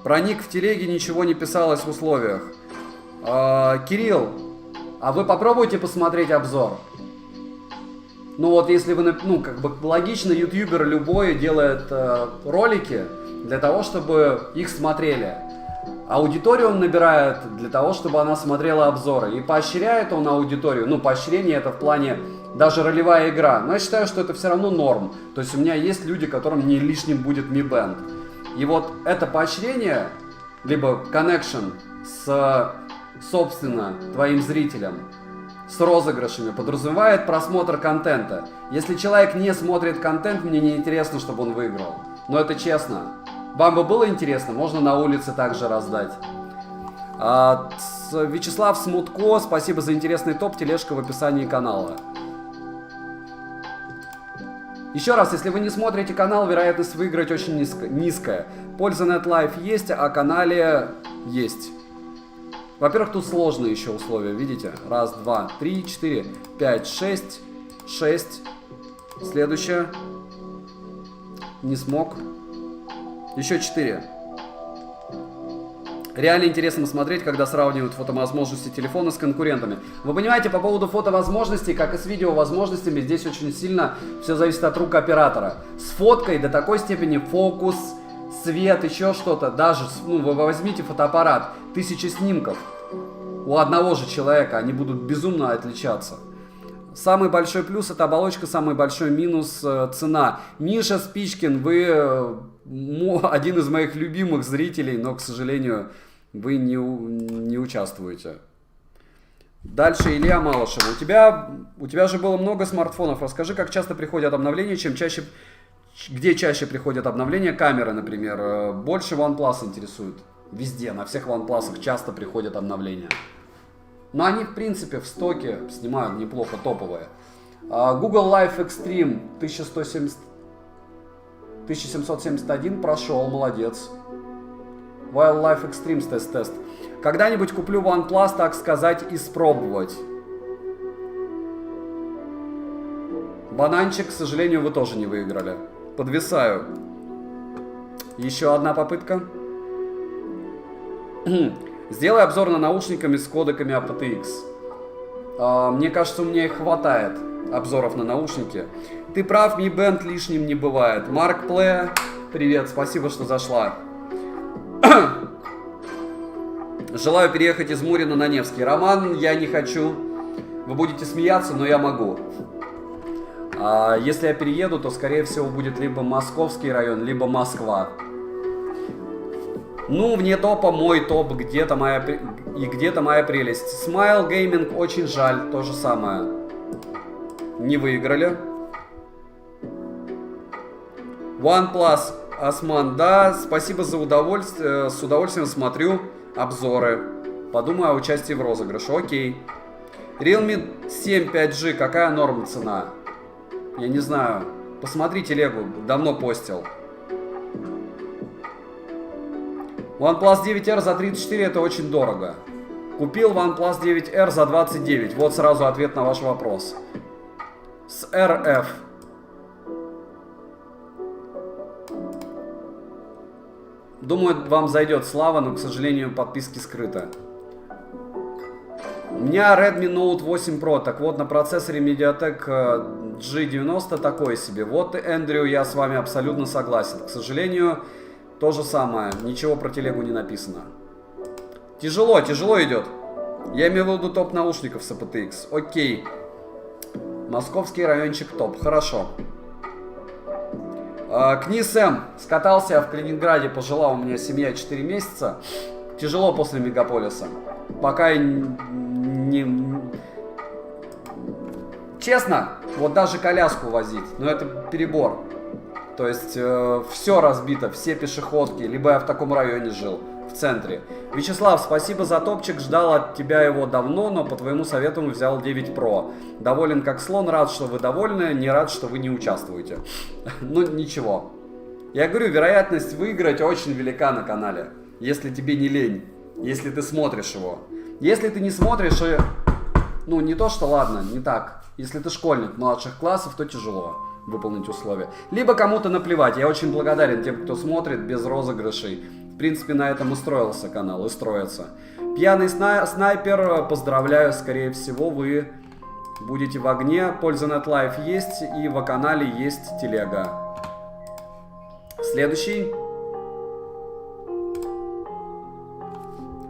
Speaker 1: Про ник в телеге ничего не писалось в условиях. Кирилл, а вы попробуйте посмотреть обзор. Ну вот если вы, ну как бы логично, ютубер любой делает ролики для того, чтобы их смотрели. Аудиторию он набирает для того, чтобы она смотрела обзоры. И поощряет он аудиторию. Ну, поощрение это в плане даже ролевая игра. Но я считаю, что это все равно норм. То есть у меня есть люди, которым не лишним будет Mi Band. И вот это поощрение, либо connection с, собственно, твоим зрителем, с розыгрышами, подразумевает просмотр контента. Если человек не смотрит контент, мне не интересно, чтобы он выиграл. Но это честно. Вам бы было интересно, можно на улице также раздать. Вячеслав Смутко, спасибо за интересный топ, тележка в описании канала. Еще раз, если вы не смотрите канал, вероятность выиграть очень низкая. Польза NetLife есть, а канале есть. Во-первых, тут сложные еще условия, видите? Раз, два, три, четыре, пять, шесть. Следующее. Не смог. Еще 4. Реально интересно смотреть, когда сравнивают фотовозможности телефона с конкурентами. Вы понимаете, по поводу фотовозможностей, как и с видеовозможностями, здесь очень сильно все зависит от рук оператора. С фоткой до такой степени фокус, свет, еще что-то. Даже, ну, вы возьмите фотоаппарат, 1000 снимков у одного же человека, они будут безумно отличаться. Самый большой плюс — это оболочка, самый большой минус — цена. Миша Спичкин, вы один из моих любимых зрителей, но, к сожалению, вы не участвуете. Дальше Илья Малышев. У тебя же было много смартфонов. Расскажи, как часто приходят обновления, где чаще приходят обновления. Камеры, например. Больше OnePlus интересует. Везде, на всех OnePlus часто приходят обновления. Но они, в принципе, в стоке снимают неплохо, топовые. Google Life Extreme 1771 прошел, молодец. Wildlife Extremes тест. Когда-нибудь куплю OnePlus, так сказать, испробовать. Бананчик, к сожалению, вы тоже не выиграли. Подвисаю. Еще одна попытка. Сделай обзор на наушниками с кодеками aptX. Мне кажется, у меня их хватает, обзоров на наушники. Ты прав, Mi Band лишним не бывает. Марк Плея, привет, спасибо, что зашла. Желаю переехать из Мурина на Невский. Роман, я не хочу. Вы будете смеяться, но я могу. Если я перееду, то, скорее всего, будет либо Московский район, либо Москва. Ну, вне топа мой топ, где-то моя прелесть. Smile Gaming, очень жаль, то же самое. Не выиграли. OnePlus, Осман, да, спасибо за удовольствие, с удовольствием смотрю обзоры. Подумаю о участии в розыгрыше, окей. Realme 7 5G, какая норма цена? Я не знаю, посмотри телегу, давно постил. OnePlus 9R за 34 это очень дорого. Купил OnePlus 9R за 29. Вот сразу ответ на ваш вопрос. С RF. Думаю, вам зайдет Слава, но, к сожалению, подписки скрыты. У меня Redmi Note 8 Pro, так вот, на процессоре MediaTek G90 такой себе. Вот, Эндрю, я с вами абсолютно согласен. К сожалению, то же самое, ничего про телегу не написано. Тяжело идет. Я имею в виду топ наушников с aptX. Окей. Московский райончик топ, хорошо. Книс М. Скатался я в Калининграде, пожила у меня семья 4 месяца. Тяжело после мегаполиса. Пока не... Честно, вот даже коляску возить, но это перебор. То есть все разбито, все пешеходки, либо я в таком районе жил, в центре. Вячеслав, спасибо за топчик, ждал от тебя его давно, но по твоему совету взял 9 Pro. Доволен как слон, рад, что вы довольны, не рад, что вы не участвуете. Ну ничего. Я говорю, вероятность выиграть очень велика на канале, если тебе не лень, если ты смотришь его. Если ты не смотришь, и... ну не то что ладно, не так. Если ты школьник младших классов, то тяжело выполнить условия. Либо кому-то наплевать. Я очень благодарен тем, кто смотрит без розыгрышей. В принципе, на этом и строился канал, и строится. Пьяный снайпер, поздравляю, скорее всего, вы будете в огне. Польза.нет Live есть, и в канале есть телега. Следующий.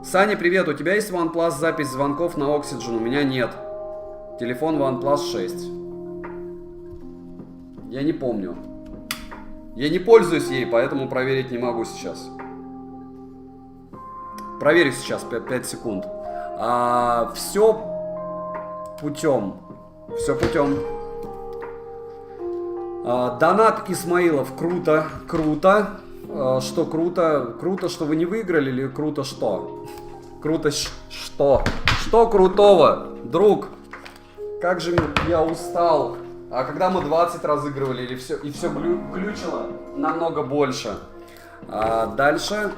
Speaker 1: Саня, привет, у тебя есть OnePlus запись звонков на Oxygen? У меня нет. Телефон OnePlus 6. Я не помню. Я не пользуюсь ей, поэтому проверить не могу сейчас. Проверю сейчас 5 секунд. Все путем. Все путем. Донат Исмаилов. Круто. Круто. Что круто? Круто, что вы не выиграли, или круто что? Круто что? Что крутого? Друг, как же я устал. А когда мы 20 разыгрывали, и все глючило намного больше. Дальше.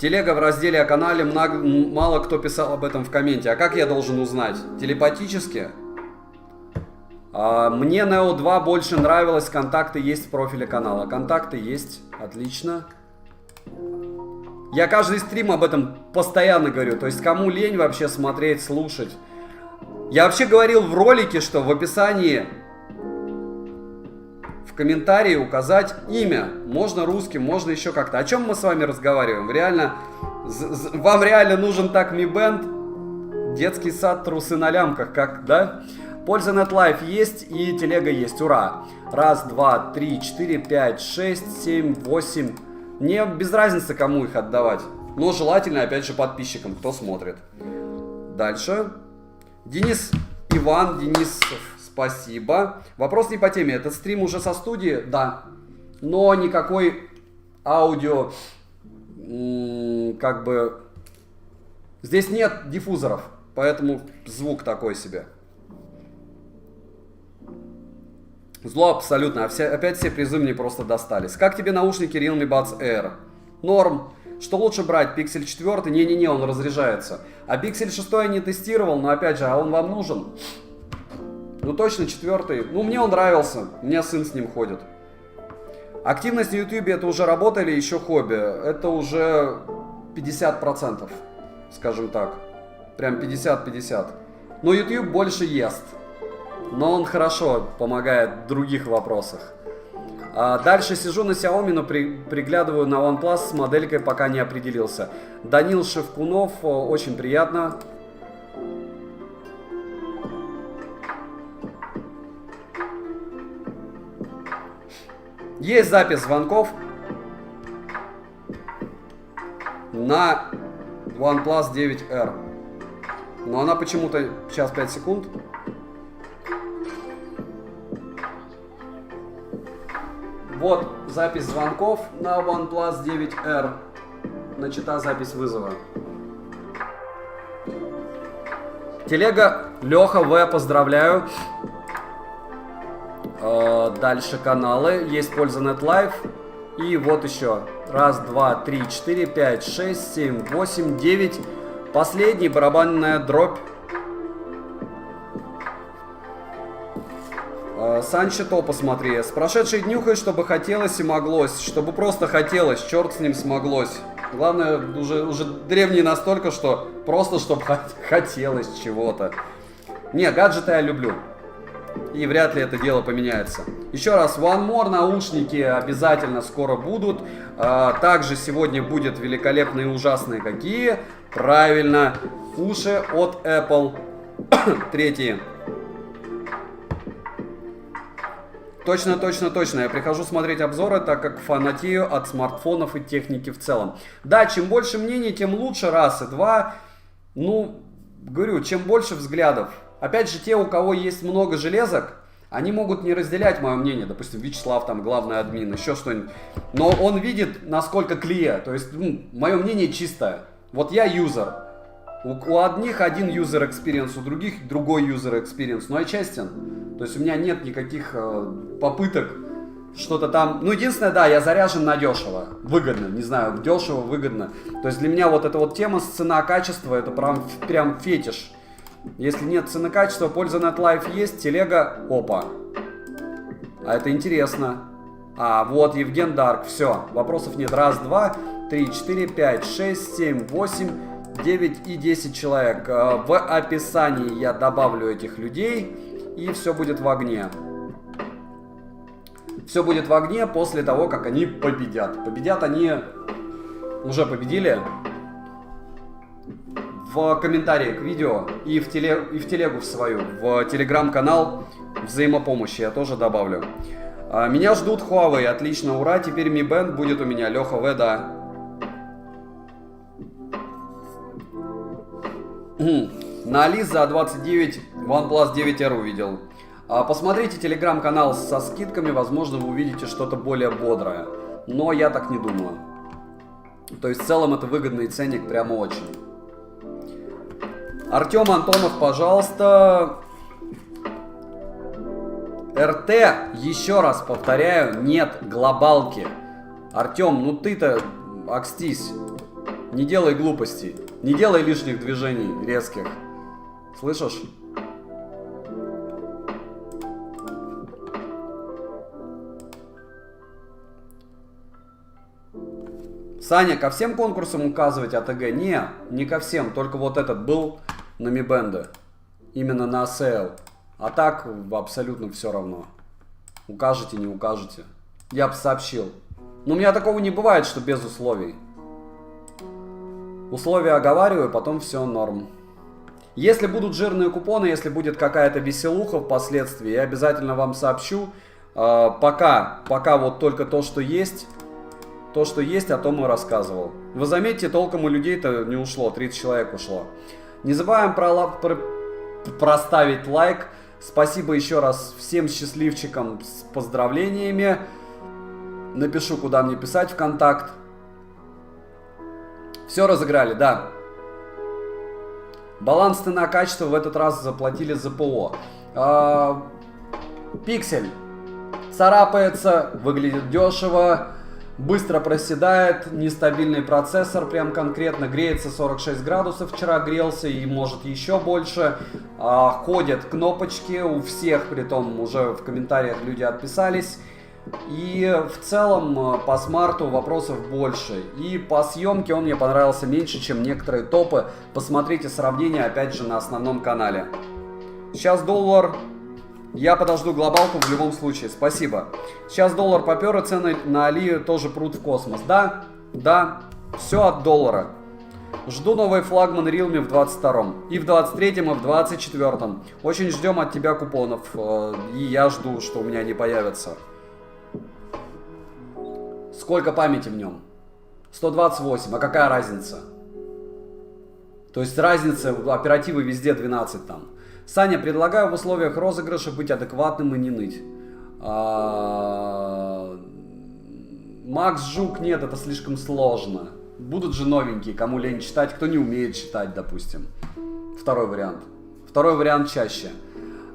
Speaker 1: Телега в разделе о канале. Мало кто писал об этом в комменте. А как я должен узнать? Телепатически? Мне Neo 2 больше нравилось. Контакты есть в профиле канала. Контакты есть. Отлично. Я каждый стрим об этом постоянно говорю. То есть кому лень вообще смотреть, слушать. Я вообще говорил в ролике, что в описании, в комментарии указать имя. Можно русским, можно еще как-то. О чем мы с вами разговариваем? Вам реально нужен так Mi Band? Детский сад, трусы на лямках, как, да? Польза.нет Live есть и телега есть. Ура! 1, 2, 3, 4, 5, 6, 7, 8. Мне без разницы, кому их отдавать. Но желательно, опять же, подписчикам, кто смотрит. Дальше. Денис Иван, Денисов, спасибо. Вопрос не по теме. Этот стрим уже со студии? Да. Но никакой аудио, как бы... Здесь нет диффузоров, поэтому звук такой себе. Зло абсолютно. Опять все призы мне просто достались. Как тебе наушники Realme Buds Air? Норм. Что лучше брать? Pixel 4? Не-не-не, он разряжается. А Pixel 6 я не тестировал, но опять же, а он вам нужен? Ну точно 4. Ну мне он нравился. У меня сын с ним ходит. Активность на YouTube это уже работа или еще хобби? Это уже 50%, скажем так. Прям 50-50. Но YouTube больше ест. Но он хорошо помогает в других вопросах. Дальше сижу на Xiaomi, но приглядываю на OnePlus с моделькой, пока не определился. Данил Шевкунов, очень приятно. Есть запись звонков на OnePlus 9R. Но она почему-то... Сейчас 5 секунд. Вот запись звонков на OnePlus 9R. Начата запись вызова. Телега Леха В. Поздравляю. Дальше каналы. Есть Польза.нет Live. И вот еще. 1, 2, 3, 4, 5, 6, 7, 8, 9. Последний барабанная дробь. Санчо, то посмотри. С прошедшей днюхой, чтобы хотелось и моглось. Чтобы просто хотелось, черт с ним смоглось. Главное, уже древний настолько, что просто, чтобы хотелось чего-то. Не, гаджеты я люблю. И вряд ли это дело поменяется. Еще раз, One More наушники обязательно скоро будут. Также сегодня будет великолепные и ужасные какие? Правильно, уши от Apple. Третьи. Точно. Я прихожу смотреть обзоры, так как фанатею от смартфонов и техники в целом. Да, чем больше мнений, тем лучше, раз. И два, ну, говорю, чем больше взглядов. Опять же, те, у кого есть много железок, они могут не разделять мое мнение. Допустим, Вячеслав, там, главный админ, еще что-нибудь. Но он видит, насколько клея. То есть, мое мнение чистое. Вот я юзер. У одних один user experience, у других другой user experience. Но я честен. То есть у меня нет никаких попыток что-то там. Ну, единственное, да, я заряжен на дешево. Выгодно, не знаю, дешево, выгодно. То есть для меня вот эта вот тема с цена-качество, это прям фетиш. Если нет цены-качества, польза на Life есть, телега, опа. А это интересно. А, вот, Евген Дарк, все, вопросов нет. Раз, два, 3, 4, 5, 6, 7, 8, 9 и 10 человек. В описании я добавлю этих людей. И все будет в огне. Все будет в огне после того, как они победят. Победят они... Уже победили. В комментарии к видео и в телегу в свою. В телеграм-канал взаимопомощи я тоже добавлю. Меня ждут Huawei. Отлично, ура. Теперь Mi Band будет у меня. Леха В, да. На Али за 29 OnePlus 9R увидел. Посмотрите телеграм-канал со скидками, возможно, вы увидите что-то более бодрое. Но я так не думаю. То есть в целом это выгодный ценник, прямо очень. Артем Антонов, пожалуйста. РТ, еще раз повторяю, нет глобалки. Артем, ну ты-то окстись. Не делай глупостей. Не делай лишних движений резких. Слышишь? Саня, ко всем конкурсам указывать АТГ? Не ко всем. Только вот этот был на Mi Band. Именно на сейл. А так абсолютно все равно. Укажете, не укажете. Я бы сообщил. Но у меня такого не бывает, что без условий. Условия оговариваю, потом все норм. Если будут жирные купоны, если будет какая-то веселуха впоследствии, я обязательно вам сообщу. Пока вот только то, что есть. То, что есть, о том и рассказывал. Вы заметите, толком у людей-то не ушло, 30 человек ушло. Не забываем проставить лайк. Спасибо еще раз всем счастливчикам с поздравлениями. Напишу, куда мне писать в контакт. Все разыграли, да. Баланс цена-качество в этот раз заплатили за ПО. Пиксель царапается, выглядит дешево, быстро проседает, нестабильный процессор, прям конкретно греется 46 градусов, вчера грелся и может еще больше. Ходят кнопочки у всех, притом уже в комментариях люди отписались. И в целом по смарту вопросов больше. И по съемке он мне понравился меньше, чем некоторые топы. Посмотрите сравнение опять же на основном канале. Сейчас доллар. Я подожду глобалку в любом случае. Спасибо. Сейчас доллар попер, и цены на Али тоже прут в космос. Да, все от доллара. Жду новый флагман Realme в 22-м. И в 23-м, и в 24-м. Очень ждем от тебя купонов. И я жду, что у меня они появятся. Сколько памяти в нем? 128. А какая разница? То есть разница оперативы везде 12 там. Саня, предлагаю в условиях розыгрыша быть адекватным и не ныть. Макс Жук, нет, это слишком сложно. Будут же новенькие, кому лень читать, кто не умеет читать, допустим. Второй вариант. Второй вариант чаще.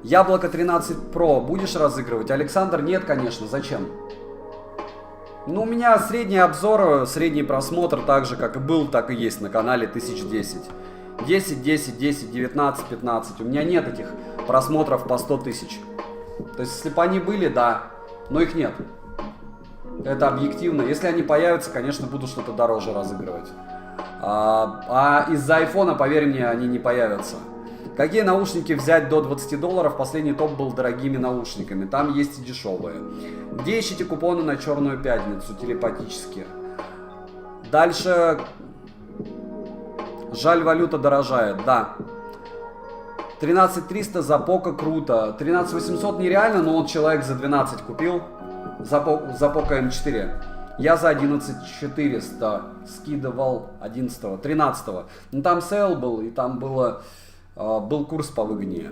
Speaker 1: Яблоко 13 Pro будешь разыгрывать? Александр, нет, конечно, зачем? Ну, у меня средний обзор, средний просмотр, так же, как и был, так и есть на канале 1010. 10, 10, 10, 19, 15. У меня нет этих просмотров по 100 тысяч. То есть, если бы они были, да, но их нет. Это объективно. Если они появятся, конечно, буду что-то дороже разыгрывать. А из-за айфона, поверь мне, они не появятся. Какие наушники взять до $20? Последний топ был дорогими наушниками. Там есть и дешевые. Где ищите купоны на Черную пятницу? Телепатически. Дальше. Жаль, валюта дорожает. Да. 13300 за Поко круто. 13800 нереально, но он человек за 12 купил. За Поко М4. Я за 11400 скидывал 11-го, 13-го. Ну там сейл был, и там был курс повыгоднее.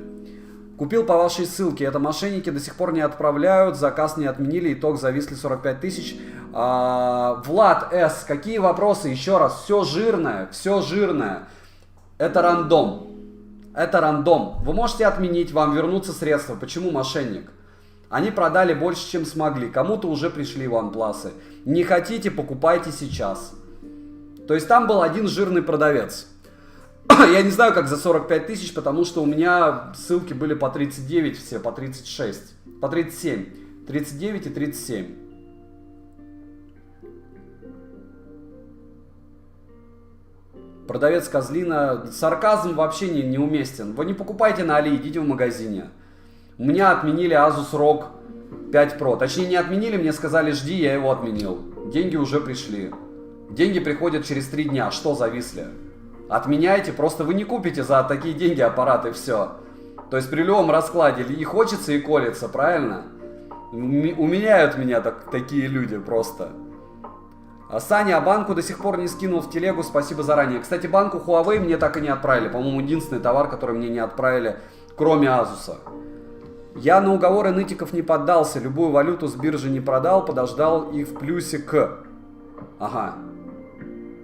Speaker 1: Купил по вашей ссылке. Это мошенники до сих пор не отправляют. Заказ не отменили. Итог зависли 45 тысяч. Влад С. Какие вопросы? Еще раз. Все жирное. Все жирное. Это рандом. Это рандом. Вы можете отменить, вам вернутся средства. Почему мошенник? Они продали больше, чем смогли. Кому-то уже пришли OnePlus. Не хотите, покупайте сейчас. То есть там был один жирный продавец. Я не знаю, как за 45 тысяч, потому что у меня ссылки были по 39 все, по 36. По 37. 39 и 37. Продавец козлина. Сарказм вообще неуместен. Вы не покупайте на Али, идите в магазине. У меня отменили Asus ROG 5 Pro. Точнее, не отменили, мне сказали жди, я его отменил. Деньги уже пришли. Деньги приходят через 3 дня. Что зависли? Отменяйте, просто вы не купите за такие деньги аппараты, все. То есть при любом раскладе и хочется, и колется, правильно? Умиляют меня такие люди просто. Саня, а банку до сих пор не скинул в телегу, спасибо заранее. Кстати, банку Huawei мне так и не отправили. По-моему, единственный товар, который мне не отправили, кроме Asus. Я на уговоры нытиков не поддался, любую валюту с биржи не продал, подождал их в плюсе к. Ага.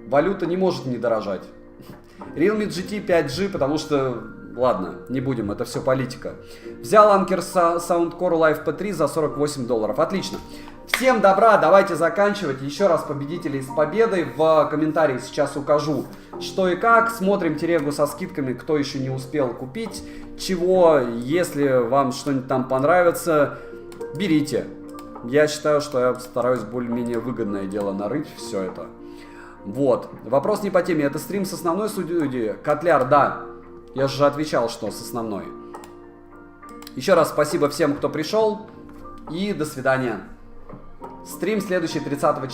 Speaker 1: Валюта не может не дорожать. Realme GT 5G, потому что... Ладно, не будем, это все политика. Взял Anker Soundcore Live P3 за $48. Отлично. Всем добра, давайте заканчивать. Еще раз победителей с победой. В комментарии сейчас укажу, что и как. Смотрим телегу со скидками, кто еще не успел купить чего. Если вам что-нибудь там понравится, берите. Я считаю, что я стараюсь более-менее выгодное дело нарыть все это. Вот. Вопрос не по теме. Это стрим с основной студии? Котляр, да. Я же отвечал, что с основной. Еще раз спасибо всем, кто пришел. И до свидания. Стрим следующий 30 числа.